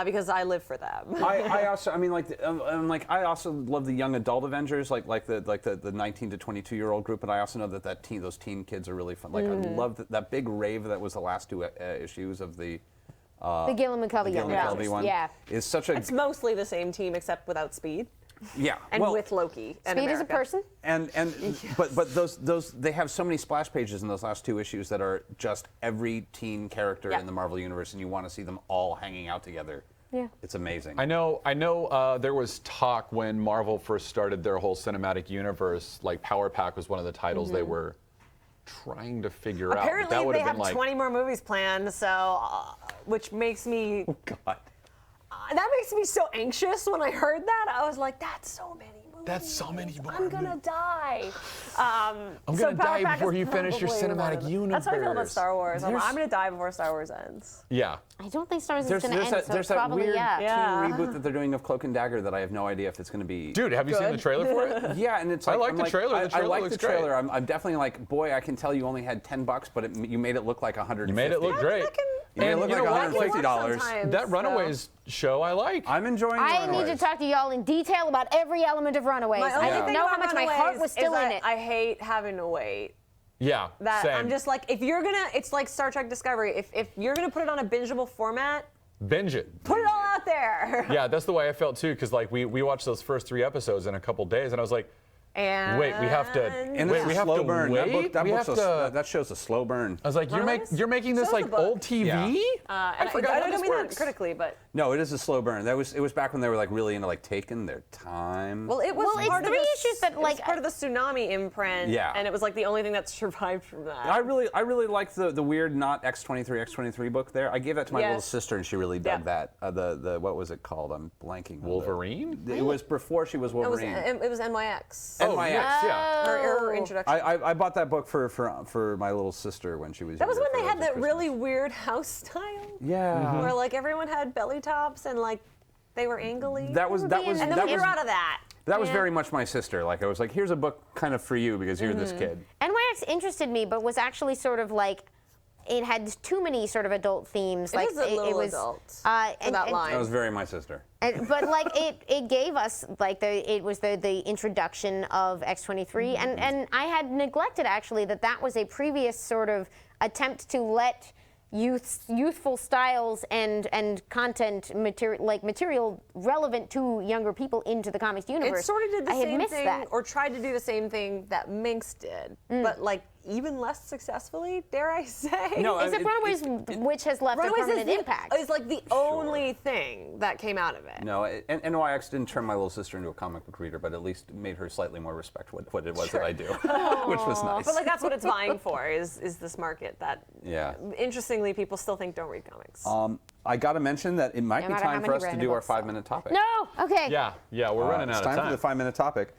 because I live for them. I also, I mean, I also love the young adult Avengers, like the 19 to 22-year-old group, and I also know that those teen kids are really fun. Like I love that big rave that was the last two issues of the The Gillen McCovey Young Gillen Avengers. McCovey one. Yeah. Is such a It's mostly the same team except without Speed yeah and well, with Loki and Speed is a America. person. and but those they have so many splash pages in those last two issues that are just every teen character Yeah. in the Marvel universe, and you want to see them all hanging out together. Yeah. It's amazing. I know. There was talk when Marvel first started their whole cinematic universe. Like Power Pack was one of the titles they were trying to figure out. Apparently, That would they have have been like 20 more movies planned, so which makes me God. that makes me so anxious when I heard that. I was like, that's so many movies. That's so many more I'm gonna die. I'm so gonna Power die Pack before is you finish your probably one cinematic of them. universe. That's how I feel about Star Wars. I'm There's- gonna die before Star Wars ends. Yeah. I don't think Star Wars is There's, going to there's end, that, so there's it's that probably, weird yeah. Yeah. teen reboot that they're doing of Cloak and Dagger that I have no idea if it's going to be. Dude, have you seen the Good. trailer for it? Yeah, and it's I like, like I'm the like, trailer. The I trailer like looks the trailer. great. I'm definitely like, boy, I can tell you only had $10, but you made it look like $150. You made it look great. You made it And look you know like what? $150. Sometimes, That so- Runaways show I like. I'm enjoying. I need to Runaways. talk to y'all in detail about every element of Runaways. My I only didn't thing know about how much my heart Runaways was still is in it. I hate having to wait. Yeah. That same. I'm just like, if you're gonna, it's like Star Trek Discovery. If you're gonna put it on a bingeable format, binge it. put it all out there. Yeah, that's the way I felt too. Because like we watched those first 3 episodes in a couple days, and I was like, And wait, we have to. And wait, it's we a have slow to burn. wait. That we have book's to. that show's a slow burn. I was like, Runaways? you're making this So is like the book. old TV. and I forgot how I this don't mean works. that critically, but No, it is a slow burn. It was back when they were like really into like taking their time. well, it was Well, it's part of 3 the, issues that, it was like, part of the tsunami imprint. Yeah. And it was like the only thing that survived from that. I really liked the weird not X23 book there. I gave that to my Yes. little sister and she really dug Yeah. that. The what was it called? I'm blanking. on the- Wolverine? It was before she was it was Wolverine. it was NYX. Oh NYX. yes, yeah. Her introduction. I bought that book for my little sister when she was. That was younger when they for had that Christmas. really weird house style. Yeah. Where like everyone had belly tops and like they were angly. That was And then and then that we was grew out of that. that was Yeah. very much my sister. Like I was like, here's a book kind of for you because you're this kid. NYX interested me, but was actually sort of like, it had too many sort of adult themes. It like is a little was, adult and, that and- line. That was very my sister. but like it gave us like it was the introduction of X23, and I had neglected actually that was a previous sort of attempt to let youthful styles and content material relevant to younger people into the comics universe. It sort of did the I had same missed thing, that. or tried to do the same thing that Minx did, but like even less successfully, dare I say? No, Except Runaways, which has left a Runaways permanent is impact. Is like the only thing that came out of it. No, and NYX didn't turn my little sister into a comic book reader, but at least made her slightly more respect what it was that I do, which was nice. But like that's what it's vying for is this market that Yeah. interestingly people still think don't read comics. I got to mention that it might No be matter how time for many us to random do our books sell. 5-minute topic. No, okay. Yeah, we're running It's out time of for the time. 5-minute topic.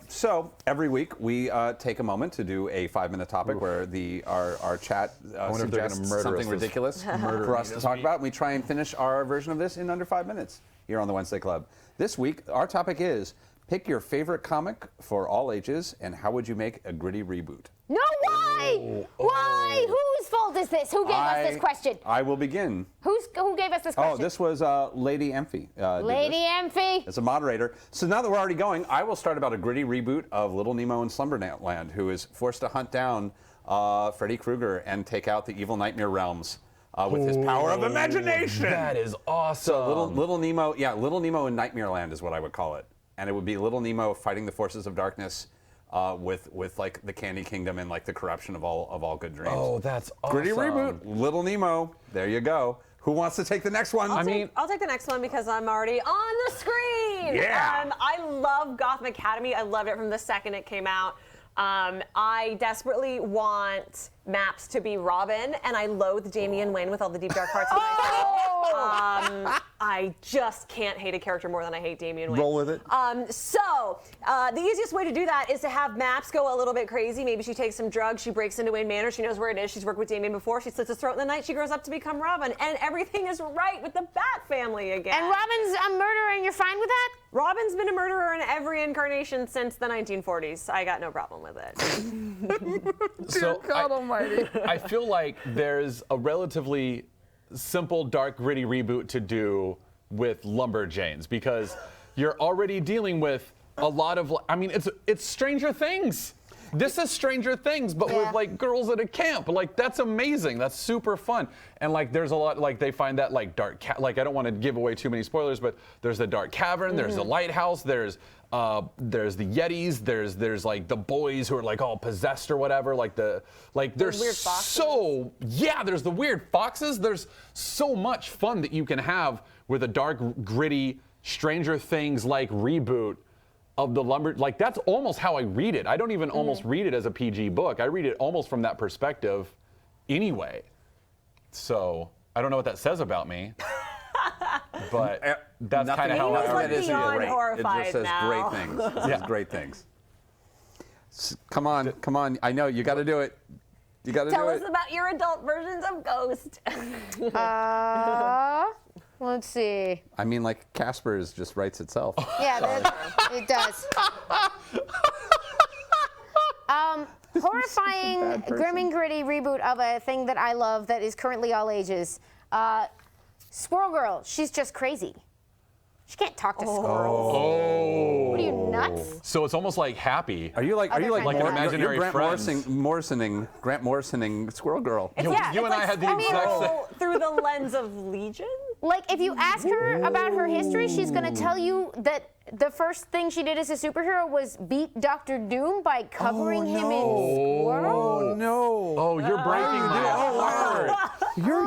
So every week we take a moment to do a 5-minute topic where our chat wonder if they're gonna suggests murder something us this- ridiculous murder for me us to this talk week. about. And we try and finish our version of this in under 5 minutes here on the Wednesday Club. This week our topic is pick your favorite comic for all ages and how would you make a gritty reboot? No, why? Why? Whose fault is this? Who gave us this question? I will begin. Who gave us this question? Oh, this was Lady Emphy. Lady Emphy. As a moderator. So now that we're already going, I will start about a gritty reboot of Little Nemo in Slumberland, who is forced to hunt down Freddy Krueger and take out the evil nightmare realms with his power of imagination. That is awesome. So Little Nemo, Little Nemo in Nightmare Land is what I would call it, and it would be Little Nemo fighting the forces of darkness with like the Candy Kingdom and like the corruption of all good dreams. Oh, that's awesome. Gritty reboot, Little Nemo. There you go. Who wants to take the next one? I'll take the next one because I'm already on the screen. Yeah. I love Gotham Academy. I loved it from the second it came out. I desperately want Maps to be Robin, and I loathe Damian Wayne with all the deep dark parts of my soul. I just can't hate a character more than I hate Damian Wayne. Roll with it. The easiest way to do that is to have Maps go a little bit crazy. Maybe she takes some drugs, she breaks into Wayne Manor, she knows where it is, she's worked with Damian before, she slits his throat in the night, she grows up to become Robin, and everything is right with the Bat family again. And Robin's a murderer, and you're fine with that? Robin's been a murderer in every incarnation since the 1940s. I got no problem with it. So God Almighty. I feel like there's a relatively simple, dark, gritty reboot to do with Lumberjanes because you're already dealing with a lot of. I mean, it's Stranger Things. This is Stranger Things, but with like girls at a camp. Like that's amazing. That's super fun. And like there's a lot. Like they find that like like I don't want to give away too many spoilers, but there's the dark cavern. There's the lighthouse. There's the Yetis. There's like the boys who are like all possessed or whatever. Like there's weird foxes. There's the weird foxes. There's so much fun that you can have with a dark, gritty Stranger Things like reboot of the like that's almost how I read it. I don't even almost read it as a PG book. I read it almost from that perspective anyway. So I don't know what that says about me. But that's kind of how He's I like read it. beyond It horrified just says now. great things. It says great things. Come on. I know you got to do it. You got to Tell do us it. about your adult versions of Ghost. Let's see. I mean, like Casper just writes itself. Yeah, it does. Horrifying, grim and gritty reboot of a thing that I love that is currently all ages. Squirrel Girl, she's just crazy. She can't talk to squirrels. Oh. What are you, nuts? So it's almost like Happy. Are you like Other like kinds an of imaginary Grant friends? Morrisoning Squirrel Girl? You and I had the exact same. Through the lens of Legion? Like, if you ask her about her history, she's going to tell you that the first thing she did as a superhero was beat Dr. Doom by covering him in squirrels. No. Oh, you're breaking my heart. You're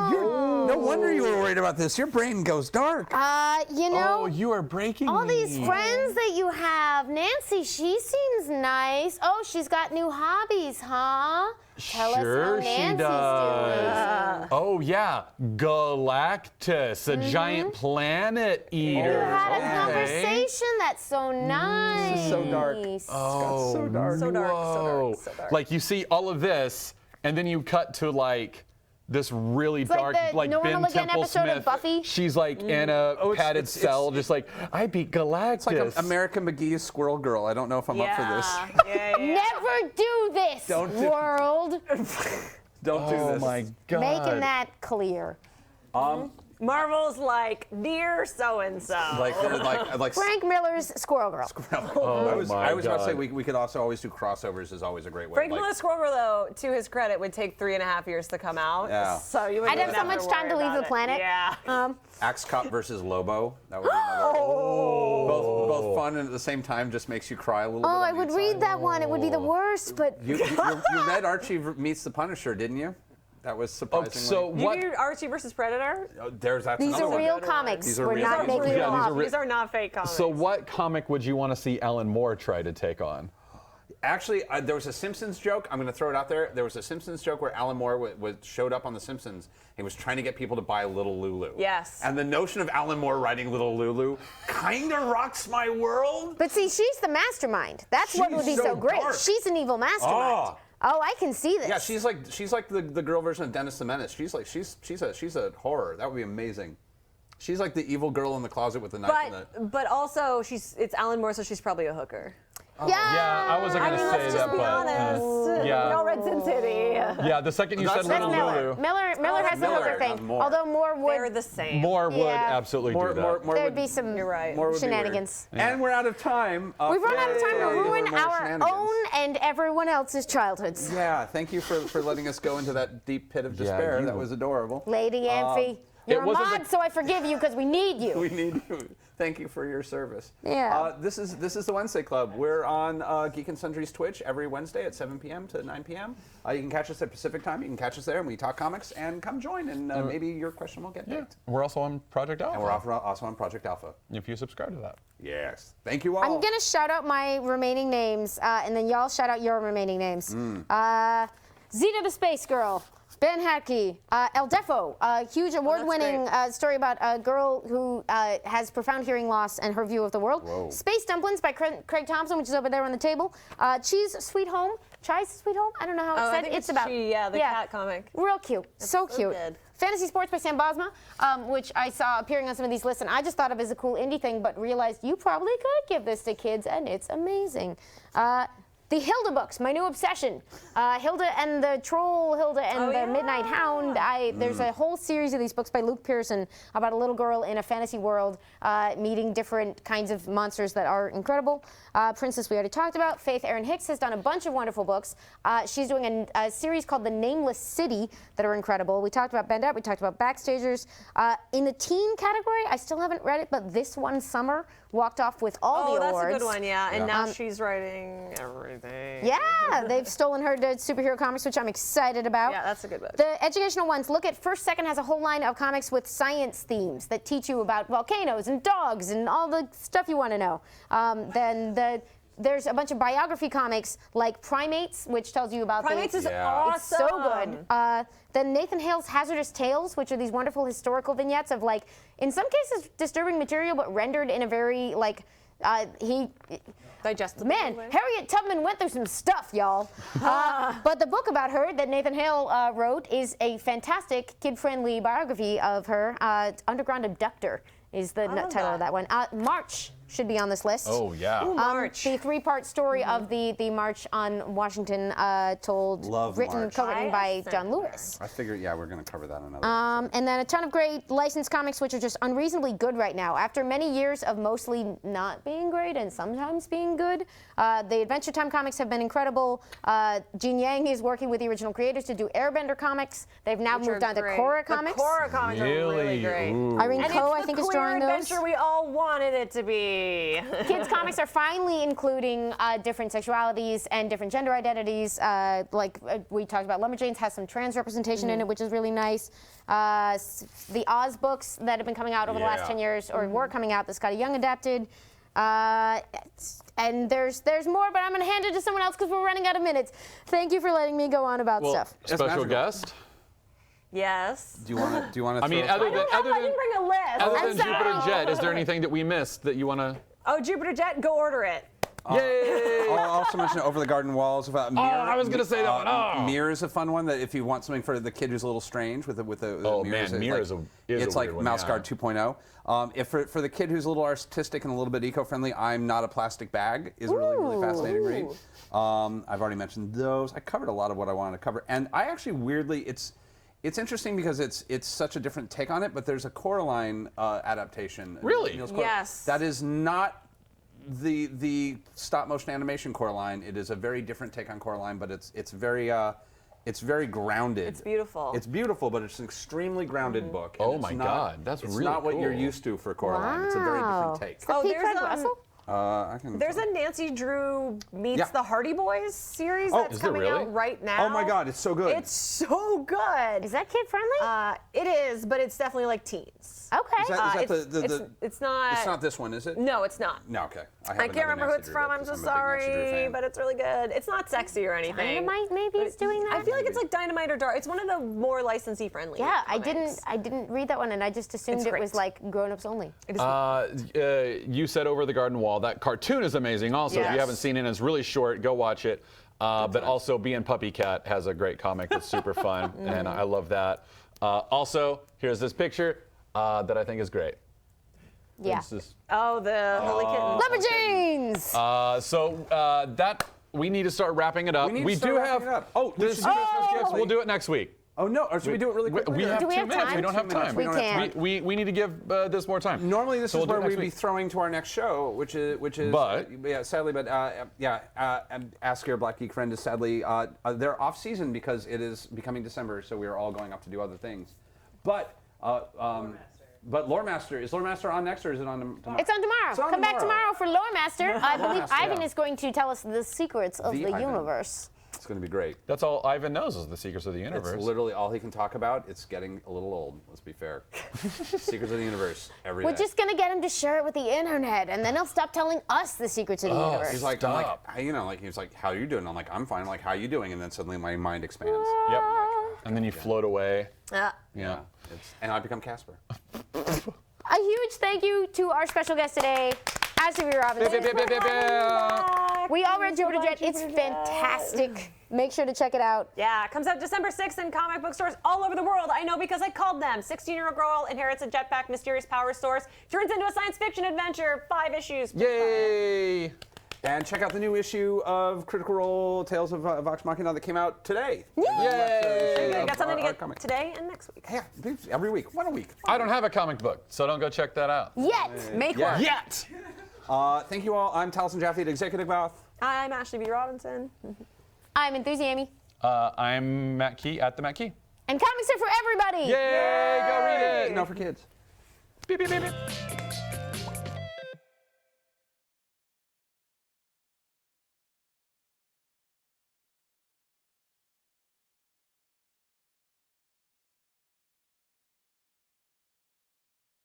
no wonder you were worried about this. Your brain goes dark. You know, Oh, you are breaking all me. these friends that you have, Nancy, she seems nice. Oh, she's got new hobbies, huh? Tell Sure us how she Nancy's does. Oh yeah, Galactus, a giant planet eater. doing. You had a Okay. conversation that's so nice. is so dark. Oh, so dark. So dark, so whoa. dark, so dark. Like you see all of this, and then you cut to like this really like dark, the like Norma Ben Again Temple episode of Smith. Buffy. She's like in a padded it's- cell, just like I beat Galactus. It's like American McGee's Squirrel Girl. I don't know if I'm up for this. Yeah. Never do this, Don't do- world. Don't do Oh this. my God. Making that clear. Marvel's like, dear so-and-so. Like Frank Miller's Squirrel Girl. I was my about to say God. we could also always do crossovers. Is always a great way. Frank like, Miller's Squirrel Girl, though, to his credit, would take 3.5 years to come out. Yeah. So you would I'd have so never much time to worry leave about the it. planet. Yeah. Axe Cop versus Lobo. That would be another. Both fun and at the same time just makes you cry a little bit. Oh, on I the would inside. read that one. It would be the worst, but You read Archie meets the Punisher, didn't you? That was Oh, surprisingly. so You what? read Archie versus Predator? That's these another are one. real comics. These are We're real not comics. making Yeah, them these up. are These are not fake comics. So what comic would you want to see Alan Moore try to take on? Actually, there was a Simpsons joke. I'm going to throw it out there. There was a Simpsons joke where Alan Moore showed up on The Simpsons. He was trying to get people to buy Little Lulu. Yes. And the notion of Alan Moore writing Little Lulu kind of rocks my world. But see, she's the mastermind. That's what She's would be so so great. dark. She's an evil mastermind. Oh, I can see this. Yeah, she's like the girl version of Dennis the Menace. She's a horror. That would be amazing. She's like the evil girl in the closet with the knife in it. But also, it's Alan Moore, so she's probably a hooker. Yeah, I wasn't I gonna mean, say let's that, just be but honest. yeah. We all read Sin City. Yeah, the second you That's said That's Little Miller. Lulu, Miller has the Miller, hooker thing. not Moore. Although Moore They're would, the same. Moore would Yeah. absolutely do that. there'd would be some You're right. More would be weird. shenanigans. And we're out of time. We've run out of time to Yay. ruin More our shenanigans. own and everyone else's childhoods. Yeah, thank you for letting us go into that deep pit of despair. you- That was adorable. Lady Amphi, you're a wasn't mod, the- so I forgive you because we need you. We need you. Thank you for your service. Yeah. This is the Wednesday Club. We're on Geek and Sundry's Twitch every Wednesday at 7 p.m. to 9 p.m. You can catch us at Pacific Time. You can catch us there, and we talk comics. And come join, and maybe your question will get picked. We're also on Project Alpha. And we're also on Project Alpha. If you subscribe to that. Yes. Thank you all. I'm going to shout out my remaining names, and then y'all shout out your remaining names. Zeta the Space Girl, Ben Hackey, El Defo, a huge award-winning story about a girl who has profound hearing loss and her view of the world. Whoa. Space Dumplings by Craig Thompson, which is over there on the table. Cheese Sweet Home, Chai's Sweet Home. I don't know how it's Oh, said. I think it's about Chi, the cat comic. Real cute, so cute. good. Fantasy Sports by Sam Bosma, which I saw appearing on some of these lists, and I just thought of as a cool indie thing, but realized you probably could give this to kids, and it's amazing. The Hilda books, my new obsession. Hilda and the Troll, Hilda and the Midnight Hound. There's a whole series of these books by Luke Pearson about a little girl in a fantasy world meeting different kinds of monsters that are incredible. Princess we already talked about. Faith Erin Hicks has done a bunch of wonderful books. She's doing a series called The Nameless City that are incredible. We talked about Bend Up, we talked about Backstagers. In the teen category, I still haven't read it, but This One Summer walked off with all the awards. Oh, that's a good one, yeah. And now she's writing everything. Yeah, they've stolen her to superhero comics, which I'm excited about. Yeah, that's a good book. The educational ones, look at First Second has a whole line of comics with science themes that teach you about volcanoes and dogs and all the stuff you want to know. There's a bunch of biography comics like Primates, which tells you about Primates is Yeah. awesome. It's so good. Then Nathan Hale's Hazardous Tales, which are these wonderful historical vignettes of, like, in some cases disturbing material, but rendered in a very, like, Digestible. Man, Harriet Tubman went through some stuff, y'all. But the book about her that Nathan Hale wrote is a fantastic kid-friendly biography of her. Underground Abductor is the title of that one. March should be on this list. Oh, yeah. Ooh, March. The three-part story of the March on Washington, co-written by John Lewis. I figured, yeah, we're going to cover that another. And then a ton of great licensed comics, which are just unreasonably good right now. After many years of mostly not being great and sometimes being good, the Adventure Time comics have been incredible. Gene Yang is working with the original creators to do Airbender comics. They've now moved on to Korra comics. The Korra comics are really great. Irene And Coe, it's I think, the is queer drawing those. adventure we all wanted it to be. Kids comics are finally including different sexualities and different gender identities. We talked about Lumberjanes has some trans representation in it, which is really nice. The Oz books that have been coming out over the last 10 years, or were coming out, that Scotty Young adapted. And there's more, but I'm going to hand it to someone else because we're running out of minutes. Thank you for letting me go on about stuff. Special magical. guest. Yes. Do you want to? I mean, I didn't bring a list. other than Jupiter Jet, is there anything that we missed that you want to? Oh, Jupiter Jet, go order it. Yay! I'll also mention Over the Garden Walls about Mirror. I was gonna say that one. Oh. Mirror is a fun one that if you want something for the kid who's a little strange with the Oh, mirrors, man, Mirror like, is a it's like weird one, Mouse yeah. Guard 2.0. If for the kid who's a little artistic and a little bit eco-friendly, I'm Not a Plastic Bag is a really fascinating read. I've already mentioned those. I covered a lot of what I wanted to cover, and I actually weirdly it's interesting because it's such a different take on it. But there's a Coraline adaptation. Really? Niels Coraline, Yes. That is not the stop motion animation Coraline. It is a very different take on Coraline, but it's very grounded. It's beautiful. It's beautiful, but it's an extremely grounded book. and Oh it's my not- God, that's it's really not what you're cool. used to for Coraline. It's a very different take. Oh, Pete there's Craig Russell? I can. There's a Nancy Drew meets Yeah. the Hardy Boys series Oh, that's is there coming really? out right now. Oh my God, it's so good. It's so good. Is that kid friendly? It is, but it's definitely like teens. Okay. Is that It's not. It's not this one, is it? No, it's not. No, okay. I can't remember who it's from. I'm so sorry, but it's really good. It's not sexy or anything. Dynamite maybe is doing that? I feel like it's like Dynamite or Dark. It's one of the more licensee friendly. Yeah, comics. I didn't read that one, and I just assumed It's it great. was like grown-ups only. It is You said Over the Garden Wall. That cartoon is amazing. Also, if you Yes. haven't seen it, it's really short. Go watch it. But also, Being Puppy Cat has a great comic that's super fun, and I love that. Also, here's this picture that I think is great. Yeah. This is- the Holy Kitten. Lumberjanes! So that we need to start wrapping it up. We need to We start do wrapping have it up. Oh, we this should do this Christmas gifts. quickly. We'll do it next week. Oh no! Or should we do it really quickly? We have Do we 2 have minutes. time? We don't have 2 minutes. time. We don't have time. We need to give this more time. Normally, this So is we'll do where it next we'd be week. throwing to our next show, which is. But- yeah, sadly, but Ask Your Black Geek Friend is sadly they're off season because it is becoming December, so we are all going off to do other things. But Lore Master is Lore Master on next or is it on tomorrow? It's on tomorrow. It's on Come back tomorrow for Lore Master. I believe Master, Ivan yeah. is going to tell us the secrets of The the Ivan. universe. It's going to be great. That's all Ivan knows is the secrets of the It's universe. literally all he can talk about. It's getting a little old. Let's be fair. Secrets of the universe every day. We're just gonna get him to share it with the internet, and then he'll stop telling us the secrets of the universe. He's like, Stop. he's like, how you doing? I'm like, I'm fine. I'm like, how you doing? And then suddenly my mind expands. Yep. And then you float away. Yeah. Yeah. And I become Casper. A huge thank you to our special guest today, Ashley Robinson. We all read Jupiter Jet. It's fantastic. Make sure to check it out. Yeah, it comes out December 6th in comic book stores all over the world. I know because I called them. 16-year-old girl inherits a jetpack, mysterious power source, turns into a science fiction adventure. 5 issues. Yay! And check out the new issue of Critical Role Tales of Vox Machina that came out today. Yay! Got something to get today and next week. Yeah, every week, one a week. I don't have a comic book, so don't go check that out. Yet. Make one. Yet! Thank you all. I'm Taliesin Jaffe at Executive Mouth. I'm Ashley B. Robinson. I'm Enthusiamy. I'm Matt Key at the Matt Key. And comics are for everybody. Yay! Go read it! No, for kids. Beep, beep, beep, beep.